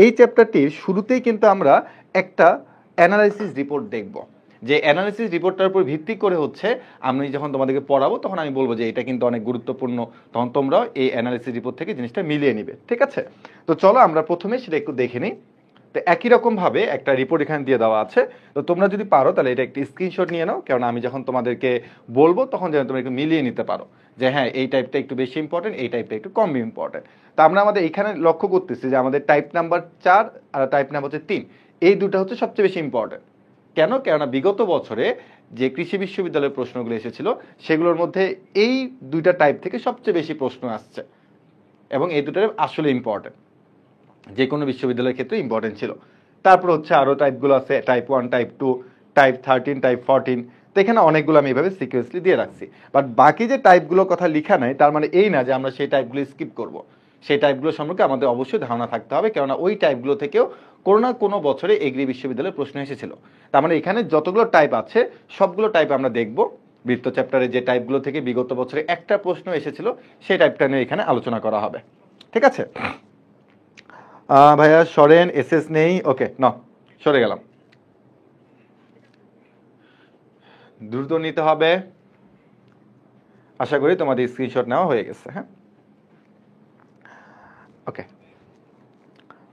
এই চ্যাপ্টারটির শুরুতেই কিন্তু আমরা একটা অ্যানালাইসিস রিপোর্ট দেখব, যে অ্যানালাইসিস রিপোর্টটার উপর ভিত্তি করে হচ্ছে আমি যখন তোমাদেরকে পড়াবো তখন আমি বলবো যে এটা কিন্তু অনেক গুরুত্বপূর্ণ, তখন তোমরাও এই অ্যানালাইসিস রিপোর্ট থেকে জিনিসটা মিলিয়ে নিবে। ঠিক আছে, তো চলো আমরা প্রথমে সেটা একটু দেখে নিই। তো একই রকমভাবে একটা রিপোর্ট এখানে দিয়ে দেওয়া আছে, তো তোমরা যদি পারো তাহলে এটা একটি স্ক্রিনশট নিয়ে নাও, কারণ আমি যখন তোমাদেরকে বলবো তখন যেন তোমরা একটু মিলিয়ে নিতে পারো যে হ্যাঁ এই টাইপটা একটু বেশি ইম্পর্টেন্ট, এই টাইপটা একটু কম ইম্পর্টেন্ট। তো আমরা আমাদের এখানে লক্ষ্য করতেছি যে আমাদের টাইপ নাম্বার 4 আর টাইপ নাম্বার হচ্ছে 3, এই দুটো হচ্ছে সবচেয়ে বেশি ইম্পর্টেন্ট। কেন? কেননা বিগত বছরে যে কৃষি বিশ্ববিদ্যালয়ের প্রশ্নগুলো এসেছিল সেগুলোর মধ্যে এই দুইটা টাইপ থেকে সবচেয়ে বেশি প্রশ্ন আসছে, এবং এই দুটোর আসলে ইম্পর্টেন্ট, যে কোনো বিশ্ববিদ্যালয়ের ক্ষেত্রে ইম্পর্টেন্ট ছিল। তারপর হচ্ছে আরও টাইপগুলো আছে, টাইপ 1, টাইপ 2, টাইপ 13, টাইপ 14। তো এখানে অনেকগুলো আমি এইভাবে সিকুয়েন্সলি দিয়ে রাখছি, বাট বাকি যে টাইপগুলোর কথা লেখা নাই তার মানে এই না যে আমরা সেই টাইপগুলো স্কিপ করব। সেই টাইপগুলো সম্পর্কে আমাদের অবশ্যই ধারণা থাকতে হবে, কেননা ওই টাইপগুলো থেকেও কোনো না কোনো বছরে এগ্রি বিশ্ববিদ্যালয়ের প্রশ্ন এসেছিল। তার মানে এখানে যতগুলো টাইপ আছে সবগুলো টাইপ আমরা দেখব। বৃত্ত চ্যাপ্টারে যে টাইপগুলো থেকে বিগত বছরে একটা প্রশ্ন এসেছিল সেই টাইপটা নিয়ে এখানে আলোচনা করা হবে। ঠিক আছে ভাইয়া, সরেন, এসএস নেই, ওকে না সরে গেলাম। দ্রুত নিতে হবে, আশা করি তোমাদের স্ক্রিনশট নেওয়া হয়ে গেছে। হ্যাঁ, ওকে,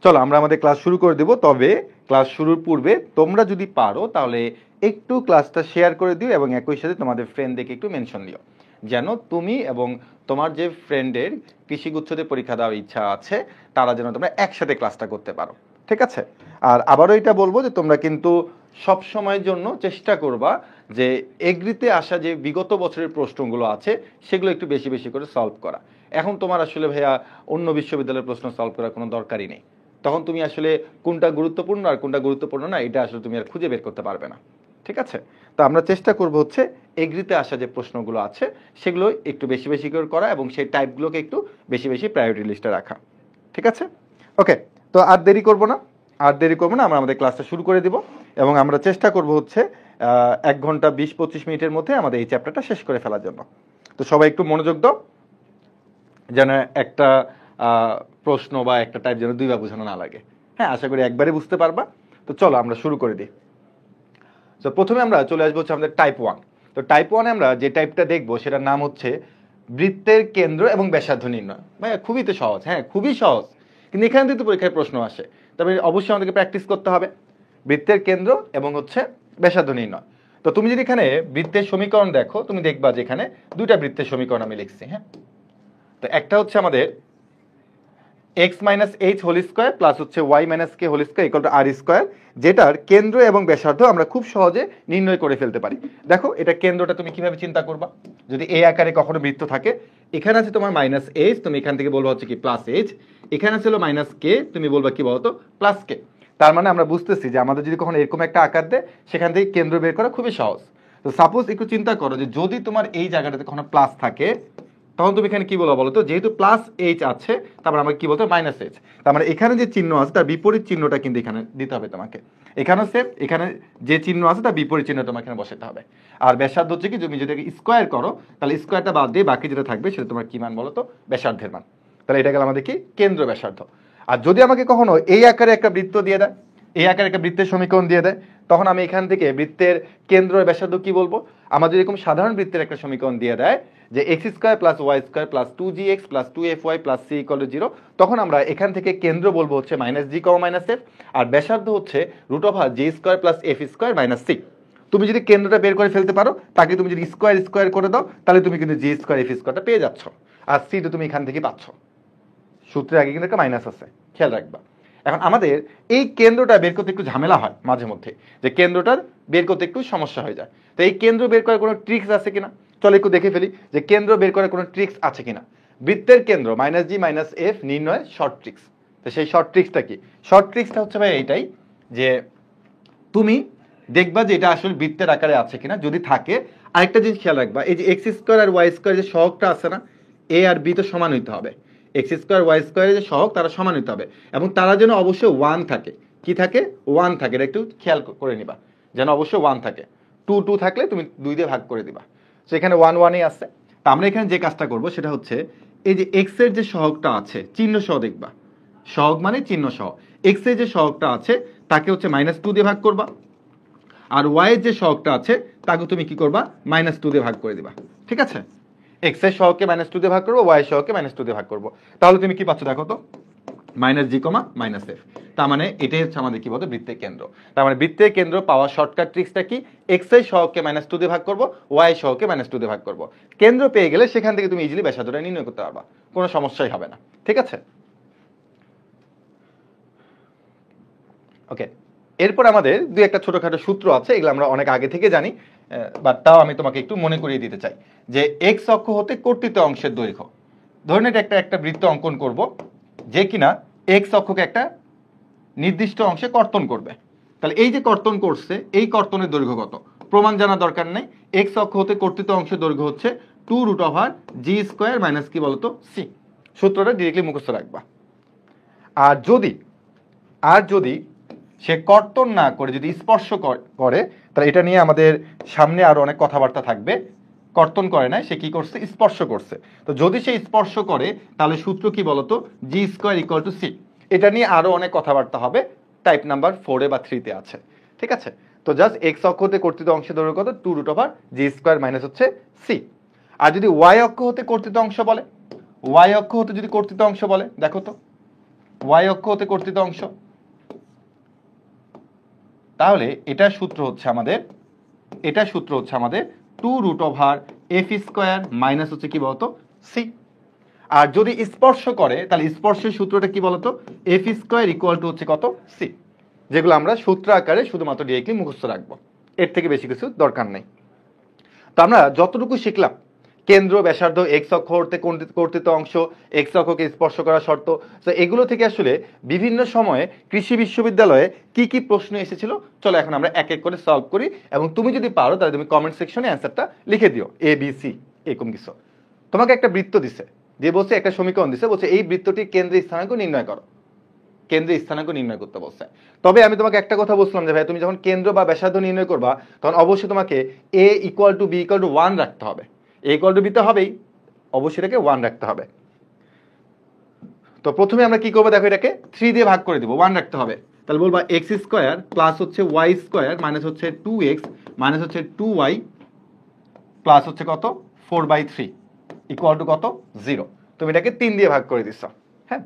চলো আমরা আমাদের ক্লাস শুরু করে দেব। তবে ক্লাস শুরুর পূর্বে তোমরা যদি পারো তাহলে একটু ক্লাসটা শেয়ার করে দিও, এবং একই সাথে তোমাদের ফ্রেন্ডদেরকে একটু মেনশন দিও, যেন তুমি এবং তোমার যে ফ্রেন্ডের কৃষিগুচ্ছতে পরীক্ষা দেওয়ার ইচ্ছা আছে তারা যেন তোমরা একসাথে ক্লাসটা করতে পারো। ঠিক আছে, আর আবারও এটা বলবো যে তোমরা কিন্তু সব সময়ের জন্য চেষ্টা করবা যে এগ্রিতে আসা যে বিগত বছরের প্রশ্নগুলো আছে সেগুলো একটু বেশি বেশি করে সলভ করা। এখন তোমার আসলে ভাইয়া অন্য বিশ্ববিদ্যালয়ের প্রশ্ন সলভ করার কোনো দরকারই নেই, তখন তুমি আসলে কোনটা গুরুত্বপূর্ণ আর কোনটা গুরুত্বপূর্ণ না এটা আসলে তুমি আর খুঁজে বের করতে পারবে না। ঠিক আছে, তো আমরা চেষ্টা করব হচ্ছে এগ্রিতে আসা যে প্রশ্নগুলো আছে সেগুলো একটু বেশি বেশি করে করা, এবং সেই টাইপগুলোকে একটু বেশি বেশি প্রায়োরিটি লিস্টে রাখা। ঠিক আছে, ওকে, তো আর দেরি করব না, আমরা আমাদের ক্লাসটা শুরু করে দিব, এবং আমরা চেষ্টা করব হচ্ছে 1 ঘন্টা 20-25 মিনিটের মধ্যে আমাদের এই চ্যাপ্টারটা শেষ করে ফেলার জন্য। তো সবাই একটু মনোযোগ দাও, যেন একটা প্রশ্ন বা একটা টাইপ যেন দুইবার বোঝানো না লাগে। হ্যাঁ, আশা করি একবারে বুঝতে পারবা। তো চলো আমরা শুরু করে দিই। তো প্রথমে আমরা চলে আসবো হচ্ছে আমাদের টাইপ 1। তো টাইপ 1 আমরা যে টাইপটা দেখবো সেটার নাম হচ্ছে বৃত্তের কেন্দ্র এবং ব্যাসার্ধ নির্ণয়। ভাইয়া খুবই তো সহজ, হ্যাঁ খুবই সহজ, কিন্তু এখান থেকে তো পরীক্ষায় প্রশ্ন আসে, তবে অবশ্যই আমাদেরকে প্র্যাকটিস করতে হবে। বৃত্তের কেন্দ্র এবং হচ্ছে ব্যাসার্ধ নির্ণয়। তো তুমি যদি এখানে বৃত্তের সমীকরণ দেখো, তুমি দেখবা যে এখানে দুইটা বৃত্তের সমীকরণ আমি লিখছি। হ্যাঁ, তো একটা হচ্ছে আমাদের x minus h whole square plus হচ্ছে y minus k whole square equal to r square, যেটার কেন্দ্র এবং ব্যাসার্ধ আমরা খুব সহজে নির্ণয় করে ফেলতে পারি। দেখো এটা কেন্দ্রটা তুমি কিভাবে চিন্তা করবা, যদি এই আকারে কখনো বৃত্ত থাকে, এখানে আছে তোমার মাইনাস এইচ, তুমি এখান থেকে বলবো হচ্ছে কি প্লাস এইচ, এখানে ছিল মাইনাস কে, তুমি বলবা কি বলতো প্লাস কে। তার মানে আমরা বুঝতেছি যে আমাদের যদি কখনো এরকম একটা আকার দেয় সেখান থেকে কেন্দ্র বের করা খুবই সহজ। তো সাপোজ একটু চিন্তা করো যে যদি তোমার এই জায়গাটাতে কখনো প্লাস থাকে, তখন তুমি এখানে কি বলবো বলো তো, যেহেতু প্লাস এইচ আছে তারপর আমাকে কি বলতো মাইনাস এইচ, তার মানে এখানে যে চিহ্ন আছে তার বিপরীত চিহ্নটা কিন্তু এখানে দিতে হবে তোমাকে। এখানেও সেম, এখানে যে চিহ্ন আছে তার বিপরীত চিহ্ন তোমাকে এখানে বসাতে হবে। আর ব্যাসার্ধ হচ্ছে কি, তুমি যদি স্কোয়ার করো তাহলে স্কোয়ারটা বাদ দিয়ে বাকি যেটা থাকবে সেটা তোমার কি মান বলো তো, ব্যাসার্ধের মান। তাহলে এটা গেল আমাদের কি কেন্দ্র ব্যাসার্ধ। আর যদি আমাকে কখনো এই আকারে একটা বৃত্ত দিয়ে দেয়, এই আকারে একটা বৃত্তের সমীকরণ দিয়ে দেয়, তখন আমি এখান থেকে বৃত্তের কেন্দ্র ব্যাসার্ধ কি বলবো, আমাদের এরকম সাধারণ বৃত্তের একটা সমীকরণ দিয়ে দেয় যে x square plus y square plus 2gx plus 2fy plus c equal to 0, তখন আমরা এখান থেকে কেন্দ্র বলবো হচ্ছে minus g comma minus f, আর ব্যাসার্ধ হচ্ছে root over g square plus f square minus c. তুমি যদি কেন্দ্রটা বের করে ফেলতে পারো, তাকে তুমি যদি স্কোয়ার স্কোয়ার করে দাও, তাহলে তুমি কিন্তু জি স্কোয়ার এফ স্কোয়ারটা পেয়ে যাচ্ছ, আর সি তো তুমি এখান থেকে পাচ্ছ। সূত্রের আগে কিন্তু একটা মাইনাস আছে, খেয়াল রাখবা। এখন আমাদের এই কেন্দ্রটা বের করতে একটু ঝামেলা হয় মাঝে মধ্যে, যে কেন্দ্রটার বের করতে একটু সমস্যা হয়ে যায়। তো এই কেন্দ্র বের করার কোনো ট্রিক্স আছে কিনা, চলো একটু দেখে ফেলি যে কেন্দ্র বের করার কোনো ট্রিক্স আছে কিনা। বৃত্তের কেন্দ্র মাইনাস জি মাইনাস এফ নির্ণয় শর্ট ট্রিক্স। তো সেই শর্ট ট্রিক্সটা কি? শর্ট ট্রিক্সটা হচ্ছে ভাই এইটাই যে তুমি দেখবা যে এটা আসলে বৃত্তের আকারে আছে কিনা, যদি থাকে আরেকটা জিনিস খেয়াল রাখবা, এই যে এক্স স্কোয়ার আর ওয়াই স্কোয়ার যে সহগটা আছে না, এ আর বি তো সমান হইতে হবে। এক্স স্কোয়ার ওয়াই স্কোয়ারের যে সহগ তারা সমান হইতে হবে, এবং তারা যেন অবশ্যই 1 থাকে। কি থাকে? 1 থাকে, এটা একটু খেয়াল করে নিবা, যেন অবশ্যই 1 থাকে। 2 থাকলে তুমি 2 দিয়ে ভাগ করে দিবা, সেখানে 1 1ই আছে। তা আমরা এখানে যে কাজটা করব সেটা হচ্ছে এই যে এক্স এর যে সহগটা আছে চিহ্ন সহ দেখবা, সহগ মানে চিহ্ন সহ, এক্স এর যে সহগটা আছে তাকে হচ্ছে -2 দিয়ে ভাগ করবা, আর ওয়াই এর যে সহগটা আছে তাকে তুমি কি করবা -2 দিয়ে ভাগ করে দিবা। ঠিক আছে, এক্স এর সহগকে -2 দিয়ে ভাগ করবো, ওয়াই এর সহগকে -2 দিয়ে ভাগ করবো, তাহলে তুমি কি পাচ্ছ দেখো তো, -g, -f। তার মানে এটাই হচ্ছে আমাদের কি বলতো বৃত্তের কেন্দ্র। তার মানে বৃত্তের কেন্দ্র পাওয়ার শর্টকাট ট্রিক্সটা কি, এক্স এর সহগকে -2 দিয়ে ভাগ করবো, ওয়াই এর সহগকে -2 দিয়ে ভাগ করবো। কেন্দ্র পেয়ে গেলে সেখান থেকে তুমি ইজিলি ব্যাসার্ধটা নির্ণয় করতে পারবা, কোনো সমস্যাই হবে না। ঠিক আছে, ওকে। এরপর আমাদের দুই একটা ছোটখাটো সূত্র আছে, এগুলো আমরা অনেক আগে থেকে জানি, বাট তাও আমি তোমাকে একটু মনে করিয়ে দিতে চাই যে এক্স অক্ষ হতে কর্তিত অংশের দৈর্ঘ্য, ধরে নিতে একটা বৃত্ত অঙ্কন করব যে কিনা এক্স অক্ষকে একটা নির্দিষ্ট অংশে কর্তন করবে। তাহলে এই যে কর্তন করছে, এই কর্তনের দৈর্ঘ্য কত প্রমাণ জানা দরকার নেই। এক্স অক্ষ হতে কর্তিত অংশের দৈর্ঘ্য হচ্ছে 2√g² মাইনাস কি বলতো সি। সূত্রটা ডিরেক্টলি মুখস্থ রাখবা। আর যদি সে কর্তন না করে যদি স্পর্শ করে, তাহলে এটা নিয়ে আমাদের সামনে আরো অনেক কথাবার্তা থাকবে। কর্তন করে না, সে কি করছে স্পর্শ করছে। তো যদি সে স্পর্শ করে তাহলে সূত্র কি বলতো, g² = c। এটা নিয়ে আরো অনেক কথাবার্তা হবে, টাইপ নাম্বার 4 বা 3 তে আছে। ঠিক আছে, তো জাস্ট এক্স অক্ষ হতে কর্তিত অংশের দৈর্ঘ্য কত, 2√g² মাইনাস হচ্ছে c। আর যদি ওয়াই অক্ষ হতে কর্তিত অংশ বলে, ওয়াই অক্ষ হতে যদি কর্তিত অংশ বলে, দেখো তো ওয়াই অক্ষ হতে কর্তিত অংশ, তাহলে এটার সূত্র হচ্ছে আমাদের 2√f² মাইনাস হচ্ছে কি বলতো c। আর যদি স্পর্শ করে তাহলে স্পর্শের সূত্রটা কি বলতো, f² হচ্ছে কত c। যেগুলো আমরা সূত্র আকারে শুধুমাত্র ডিরেক্টলি মুখস্থ রাখবো, এর থেকে বেশি কিছু দরকার নেই। তো আমরা যতটুকু শিখলাম, কেন্দ্র, ব্যাসার্ধ, এক্স অক্ষ হতে কর্তিত অংশ, এক্স অক্ষকে স্পর্শ করা শর্ত, তো এগুলো থেকে আসলে বিভিন্ন সময়ে কৃষি বিশ্ববিদ্যালয়ে কি কি প্রশ্ন এসেছিল, চলো এখন আমরা এক এক করে সলভ করি। এবং তুমি যদি পারো তাহলে তুমি কমেন্ট সেকশনে অ্যান্সারটা লিখে দিও, এ বি সি এরকম কিছু। তোমাকে একটা বৃত্ত দিছে, দিয়ে বলছে একটা সমীকরণ দিছে, বলছে এই বৃত্তটির কেন্দ্রের স্থানাঙ্ক নির্ণয় করো, কেন্দ্রের স্থানাঙ্ক নির্ণয় করতে বলছে। তবে আমি তোমাকে একটা কথা বলছিলাম যে ভাই তুমি যখন কেন্দ্র বা ব্যাসার্ধ নির্ণয় করবা তখন অবশ্যই তোমাকে a = b = 1 রাখতে হবে। a = b তো হবেই, অবশ্যই এটাকে 1 রাখতে হবে। তো প্রথমে আমরা কি করবো দেখো, এটাকে 3 দিয়ে ভাগ করে দিব, 1 রাখতে হবে। তাহলে বলবা x² প্লাস হচ্ছে y² মাইনাস হচ্ছে 2x মাইনাস হচ্ছে 2y প্লাস হচ্ছে কত 4/3 = কত 0। তুমি এটাকে 3 দিয়ে ভাগ করে দিচ্ছ। হ্যাঁ,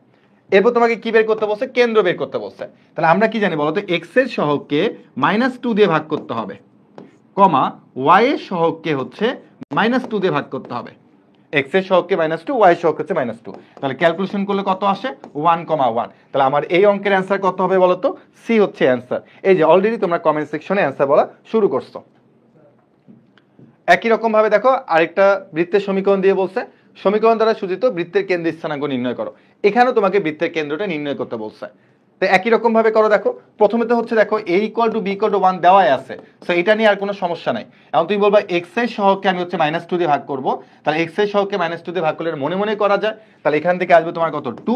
এরপর তোমাকে কি বের করতে বলছে, কেন্দ্র বের করতে বলছে। তাহলে আমরা কি জানি বলতো, এক্স এর সহগকে -2 দিয়ে ভাগ করতে হবে, কমা ওয়াই এর সহগকে হচ্ছে -2 দিয়ে ভাগ করতে হবে। এক্স এর সহগকে -2, ওয়াই এর সহগ হচ্ছে -2। তাহলে ক্যালকুলেশন করলে কত আসে 1,1। তাহলে আমার এই অঙ্কের অ্যান্সার কত হবে বলতো, সি হচ্ছে অ্যান্সার। এই যে অলরেডি তোমরা কমেন্ট সেকশনে অ্যান্সার বলা শুরু করছো। একই রকম ভাবে দেখো আরেকটা বৃত্তের সমীকরণ দিয়ে বলছে, সমীকরণ দ্বারা সূচিত বৃত্তের কেন্দ্রের স্থানাঙ্ক নির্ণয় করো। এখানেও তোমাকে বৃত্তের কেন্দ্রটা নির্ণয় করতে বলছে। তো একই রকম ভাবে করো। দেখো প্রথমে তো হচ্ছে দেখো a = b = 1 দেওয়াই আছে, সো এটা নিয়ে আর কোনো সমস্যা নাই। এখন তুমি বলবা এক্স এর সহগকে আমি হচ্ছে -2 দিয়ে ভাগ করব, তাহলে এক্স এর সহগকে -2 দিয়ে ভাগ করলে মনে মনে করা যায়। তাহলে এখান থেকে আসবে তোমার কত 2,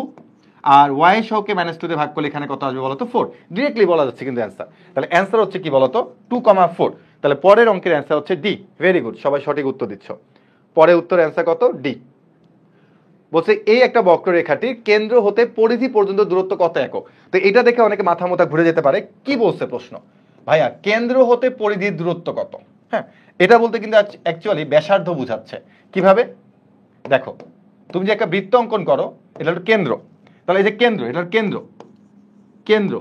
আর ওয়াই এর সহগকে -2 দিয়ে ভাগ করলে এখানে কত আসবে বলতো 4। ডিরেক্টলি বলা যাচ্ছে কিন্তু অ্যান্সার। তাহলে অ্যান্সার হচ্ছে কি বলতো 2,4। তাহলে পরের অঙ্কের অ্যান্সার হচ্ছে ডি। ভেরি গুড, সবাই সঠিক উত্তর দিচ্ছ। পরের উত্তর অ্যান্সার কত ডি। বলছে এই একটা বক্ররেখাটির কেন্দ্র হতে পরিধি পর্যন্ত দূরত্ব কত একক। তো এটা দেখে অনেকে মাথা মোথা ঘুরে যেতে পারে, কি বলছে প্রশ্ন, ভাইয়া কেন্দ্র হতে পরিধির দূরত্ব কত। হ্যাঁ, এটা বলতে কিন্তু অ্যাকচুয়ালি ব্যাসার্ধ বোঝাচ্ছে। কিভাবে দেখো, তুমি যে একটা বৃত্ত অঙ্কন করো, এটা হলো কেন্দ্র, তাহলে এই যে কেন্দ্র, এটা কেন্দ্র কেন্দ্র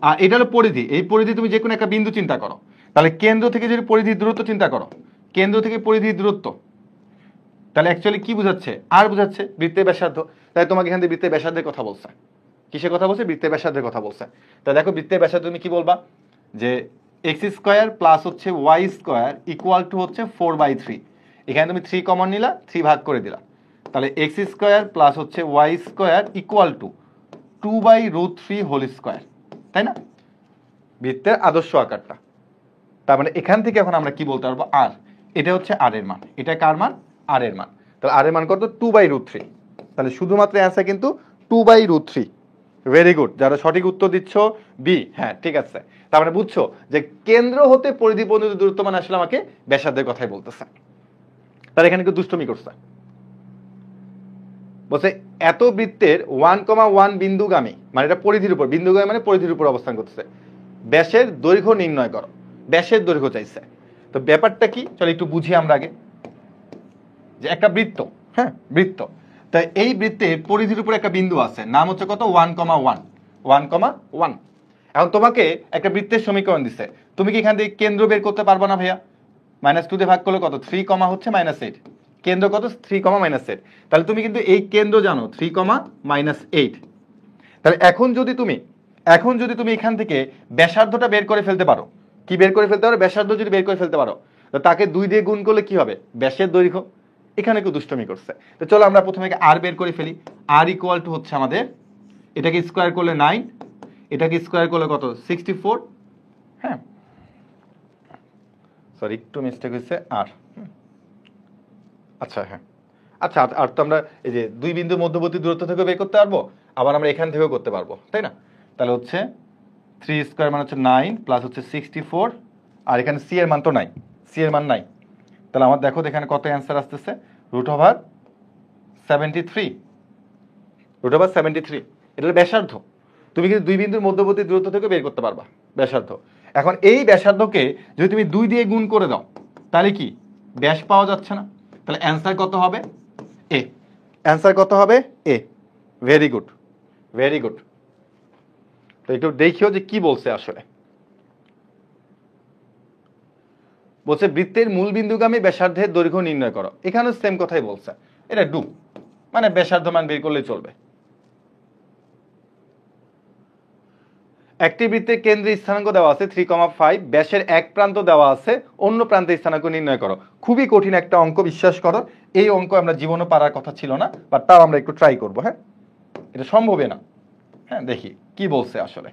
আর এটা হলো পরিধি। এই পরিধি তুমি যে কোনো একটা বিন্দু চিন্তা করো, তাহলে কেন্দ্র থেকে যদি পরিধির দূরত্ব চিন্তা করো, কেন্দ্র থেকে পরিধির দূরত্ব, তাহলে অ্যাকচুয়ালি কি বোঝাচ্ছে, আর বোঝাচ্ছে বৃত্তের ব্যাসার্ধ। তাই তোমাকে এখান থেকে বৃত্তের ব্যাসার্ধের কথা বলছে। কিসের কথা বলছে, বৃত্তের ব্যাসার্ধের কথা বলছে। তাই দেখো বৃত্তের ব্যাসার্ধ তুমি কি বলবা, যে x² প্লাস হচ্ছে y² ইকুয়াল টু হচ্ছে 4/3। এখানে তুমি 3 কমন নিলা, 3 ভাগ করে দিলা, তাহলে x² প্লাস হচ্ছে y² equal to 2/√3 whole square, তাই না, বৃত্তের আদর্শ আকারটা। তার মানে এখান থেকে এখন আমরা কি বলতে পারবো, আর এটা হচ্ছে আর এর মান, এটা কার মান, আর এর মান। তাহলে আর এর মান কত 2/√3। তাহলে শুধুমাত্র অ্যান্সার কিন্তু 2/√3। ভেরি গুড, যারা সঠিক উত্তর দিচ্ছ বি, হ্যাঁ ঠিক আছে। তার মানে বুঝছো যে কেন্দ্র হতে পরিধি পর্যন্ত দূরত্ব মানে আসলে আমাকে ব্যাসার্ধের কথাই বলতেছে। তাহলে এখানে কিন্তু দুষ্টমি করছে। বলছে এত বৃত্তের 1,1 বিন্দুগামী, মানে এটা পরিধির উপর, বিন্দুগামী মানে পরিধির উপর অবস্থান করতেছে, ব্যাসের দৈর্ঘ্য নির্ণয় করো। ব্যাসের দৈর্ঘ্য চাইছে। তো ব্যাপারটা কি চলো একটু বুঝি আমরা আগে। যে একটা বৃত্ত, হ্যাঁ বৃত্ত, তাই এই বৃত্তের পরিধির উপর একটা বিন্দু আছে, নাম হচ্ছে কত 1,1, 1,1। এখন তোমাকে একটা বৃত্তের সমীকরণ দিছে, তুমি কি এখান থেকে কেন্দ্র বের করতে পারবে না ভাইয়া? -2 দিয়ে ভাগ করলে কত 3, হচ্ছে -8, কেন্দ্র কত 3, -8। তাহলে তুমি কিন্তু এই কেন্দ্র জানো 3, -8। তাহলে এখন যদি তুমি এখান থেকে ব্যাসার্ধটা বের করে ফেলতে পারো, কি বের করে ফেলতে পারো? ব্যাসার্ধ যদি বের করে ফেলতে পারো, তো তাকে 2 দিয়ে গুণ করলে কি হবে? ব্যাসের দৈর্ঘ্য। এখানে কেউ দুষ্টমি করছে। তো চলো আমরা প্রথমে আর বের করে ফেলি। আর ইকুয়াল টু হচ্ছে আমাদের, এটাকে স্কোয়ার করলে 9, এটাকে স্কোয়ার করলে কত 64। হ্যাঁ সরি একটু মিস্টেক হয়েছে, আর আচ্ছা হ্যাঁ আচ্ছা, আর তো আমরা এই যে দুই বিন্দুর মধ্যবর্তী দূরত্ব থেকে বের করতে পারবো, আবার আমরা এখান থেকেও করতে পারবো, তাই না? তাহলে হচ্ছে 3 স্কোয়ার মানে হচ্ছে 9 প্লাস হচ্ছে 64, আর এখানে সি এর মান তো নাই, সি এর মান নাই। তাহলে আমার দেখো এখানে কত অ্যান্সার আসতেছে, √73, √73। এটা হলো ব্যাসার্ধ। তুমি কিন্তু দুই বিন্দুর মধ্যবর্তী দূরত্ব থেকে বের করতে পারবা ব্যাসার্ধ। এখন এই ব্যাসার্ধকে যদি তুমি 2 দিয়ে গুণ করে দাও, তাহলে কি ব্যাস পাওয়া যাচ্ছে না? তাহলে অ্যান্সার কত হবে? এ। অ্যান্সার কত হবে? A. Very good, very good. তো একটু দেখিও যে কি বলছে আসলে। বলছে বৃত্তের মূল বিন্দুগামী ব্যাসার্ধের দৈর্ঘ্য নির্ণয় করো। এখানেও সেম কথাই বলছে, এটা ডু, মানে ব্যাসার্ধ মান বের করলে চলবে। একটি বৃত্তের কেন্দ্রে স্থানাঙ্ক দেওয়া আছে 3,5, ব্যাসের এক প্রান্ত দেওয়া আছে, অন্য প্রান্তে স্থানাঙ্ক নির্ণয় করো। খুবই কঠিন একটা অঙ্ক, বিশ্বাস করো। এই অঙ্ক আমরা জীবনে পারার কথা ছিল না, বাট তাও আমরা একটু ট্রাই করবো। হ্যাঁ এটা সম্ভবই না। হ্যাঁ দেখি কি বলছে আসলে।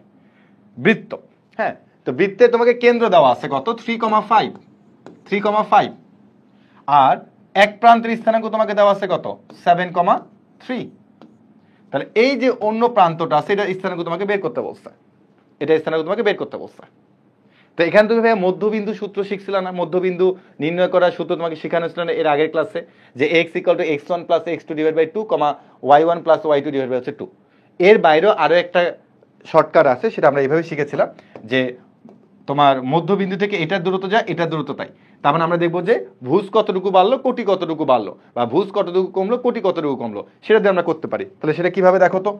বৃত্ত, হ্যাঁ তো বৃত্তে তোমাকে কেন্দ্র দেওয়া আছে কত 3,5, আর এক প্রান্তের স্থানাঙ্ক তোমাকে দেওয়া আছে কত 7,3। তাহলে এই যে অন্য প্রান্তটা আছে, এটা স্থানাঙ্ক তোমাকে বের করতে বলছে, এটা স্থানাঙ্ক তোমাকে বের করতে বলছে। তো এখানে তুমি ভাই মধ্যবিন্দু সূত্র শিখছিল না? মধ্যবিন্দু নির্ণয় করার সূত্র তোমাকে শেখানো ছিল না এর আগের ক্লাসে, যে x = x1 + x2 / 2, y1 + y2 / 2। এর বাইরেও আরো একটা শর্টকাট আছে, সেটা আমরা এইভাবে শিখেছিলাম যে তোমার মধ্যবিন্দু থেকে এটার দূরত্ব যায়, এটার দূরত্ব তাই। তার মানে আমরা দেখবো যে ভুজ কতটুকু বাড়লো, কোটি কতটুকু বাড়লো, বা ভুজ কতটুকু কমলো, কোটি কতটুকু কমলো, সেটা দিয়ে আমরা করতে পারি। তাহলে সেটা কিভাবে দেখো তো,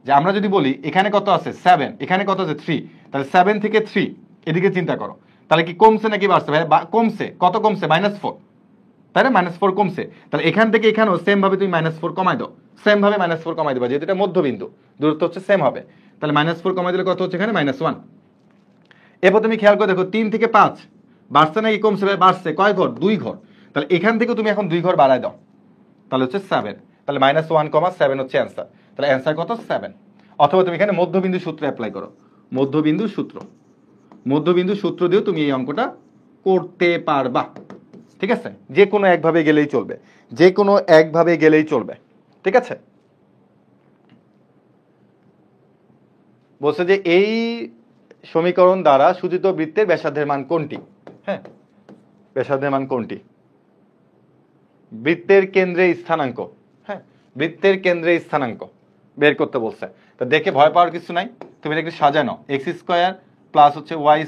যে আমরা যদি বলি এখানে কত আছে 7, এখানে কত আছে 3, তাহলে 7 থেকে 3 এদিকে চিন্তা করো, তাহলে কি কমছে নাকি বাড়ছে? ভাই কমছে। কত কমছে? -4, তাই না? -4 কমছে। তাহলে এখান থেকে এখানেও সেম ভাবে তুমি -4 কমাই দাও, সেম ভাবে -4 কমাই দেবা, যেহেতু এটা মধ্যবিন্দু, দূরত্ব হচ্ছে সেম হবে। তাহলে -4 কমাই দিলে কত হচ্ছে এখানে? -1। এরপর তুমি খেয়াল করে দেখো 3 থেকে 5 বাড়ছে নাকি কমছে? ভাই বাড়ছে। কয় ঘর? 2 ঘর। তাহলে এখান থেকে তুমি এখন 2 ঘর বাড়ায় দাও, তাহলে হচ্ছে 7। তাহলে -1,7 হচ্ছে অ্যান্সার। তাহলে অ্যান্সার কত? 7। অথবা তুমি এখানে মধ্যবিন্দু সূত্র অ্যাপ্লাই করো, মধ্যবিন্দু সূত্র দিয়েও তুমি এই অঙ্কটা করতে পারবা। ঠিক আছে, যে কোনো একভাবে গেলেই চলবে, যে কোনো একভাবে গেলেই চলবে। ঠিক আছে, বলছে যে এই সমীকরণ দ্বারা সূচিত বৃত্তের ব্যাসার্ধের মান কোনটি? হ্যাঁ ব্যাসার্ধের মান কোনটি? বৃত্তের কেন্দ্রে স্থানাঙ্ক, হ্যাঁ বৃত্তের কেন্দ্রে স্থানাঙ্ক বের করতে বলছে। তো দেখে ভয় পাওয়ার কিছু নাই, তুমি এটা একটু সাজানো, x² প্লাস হচ্ছে y²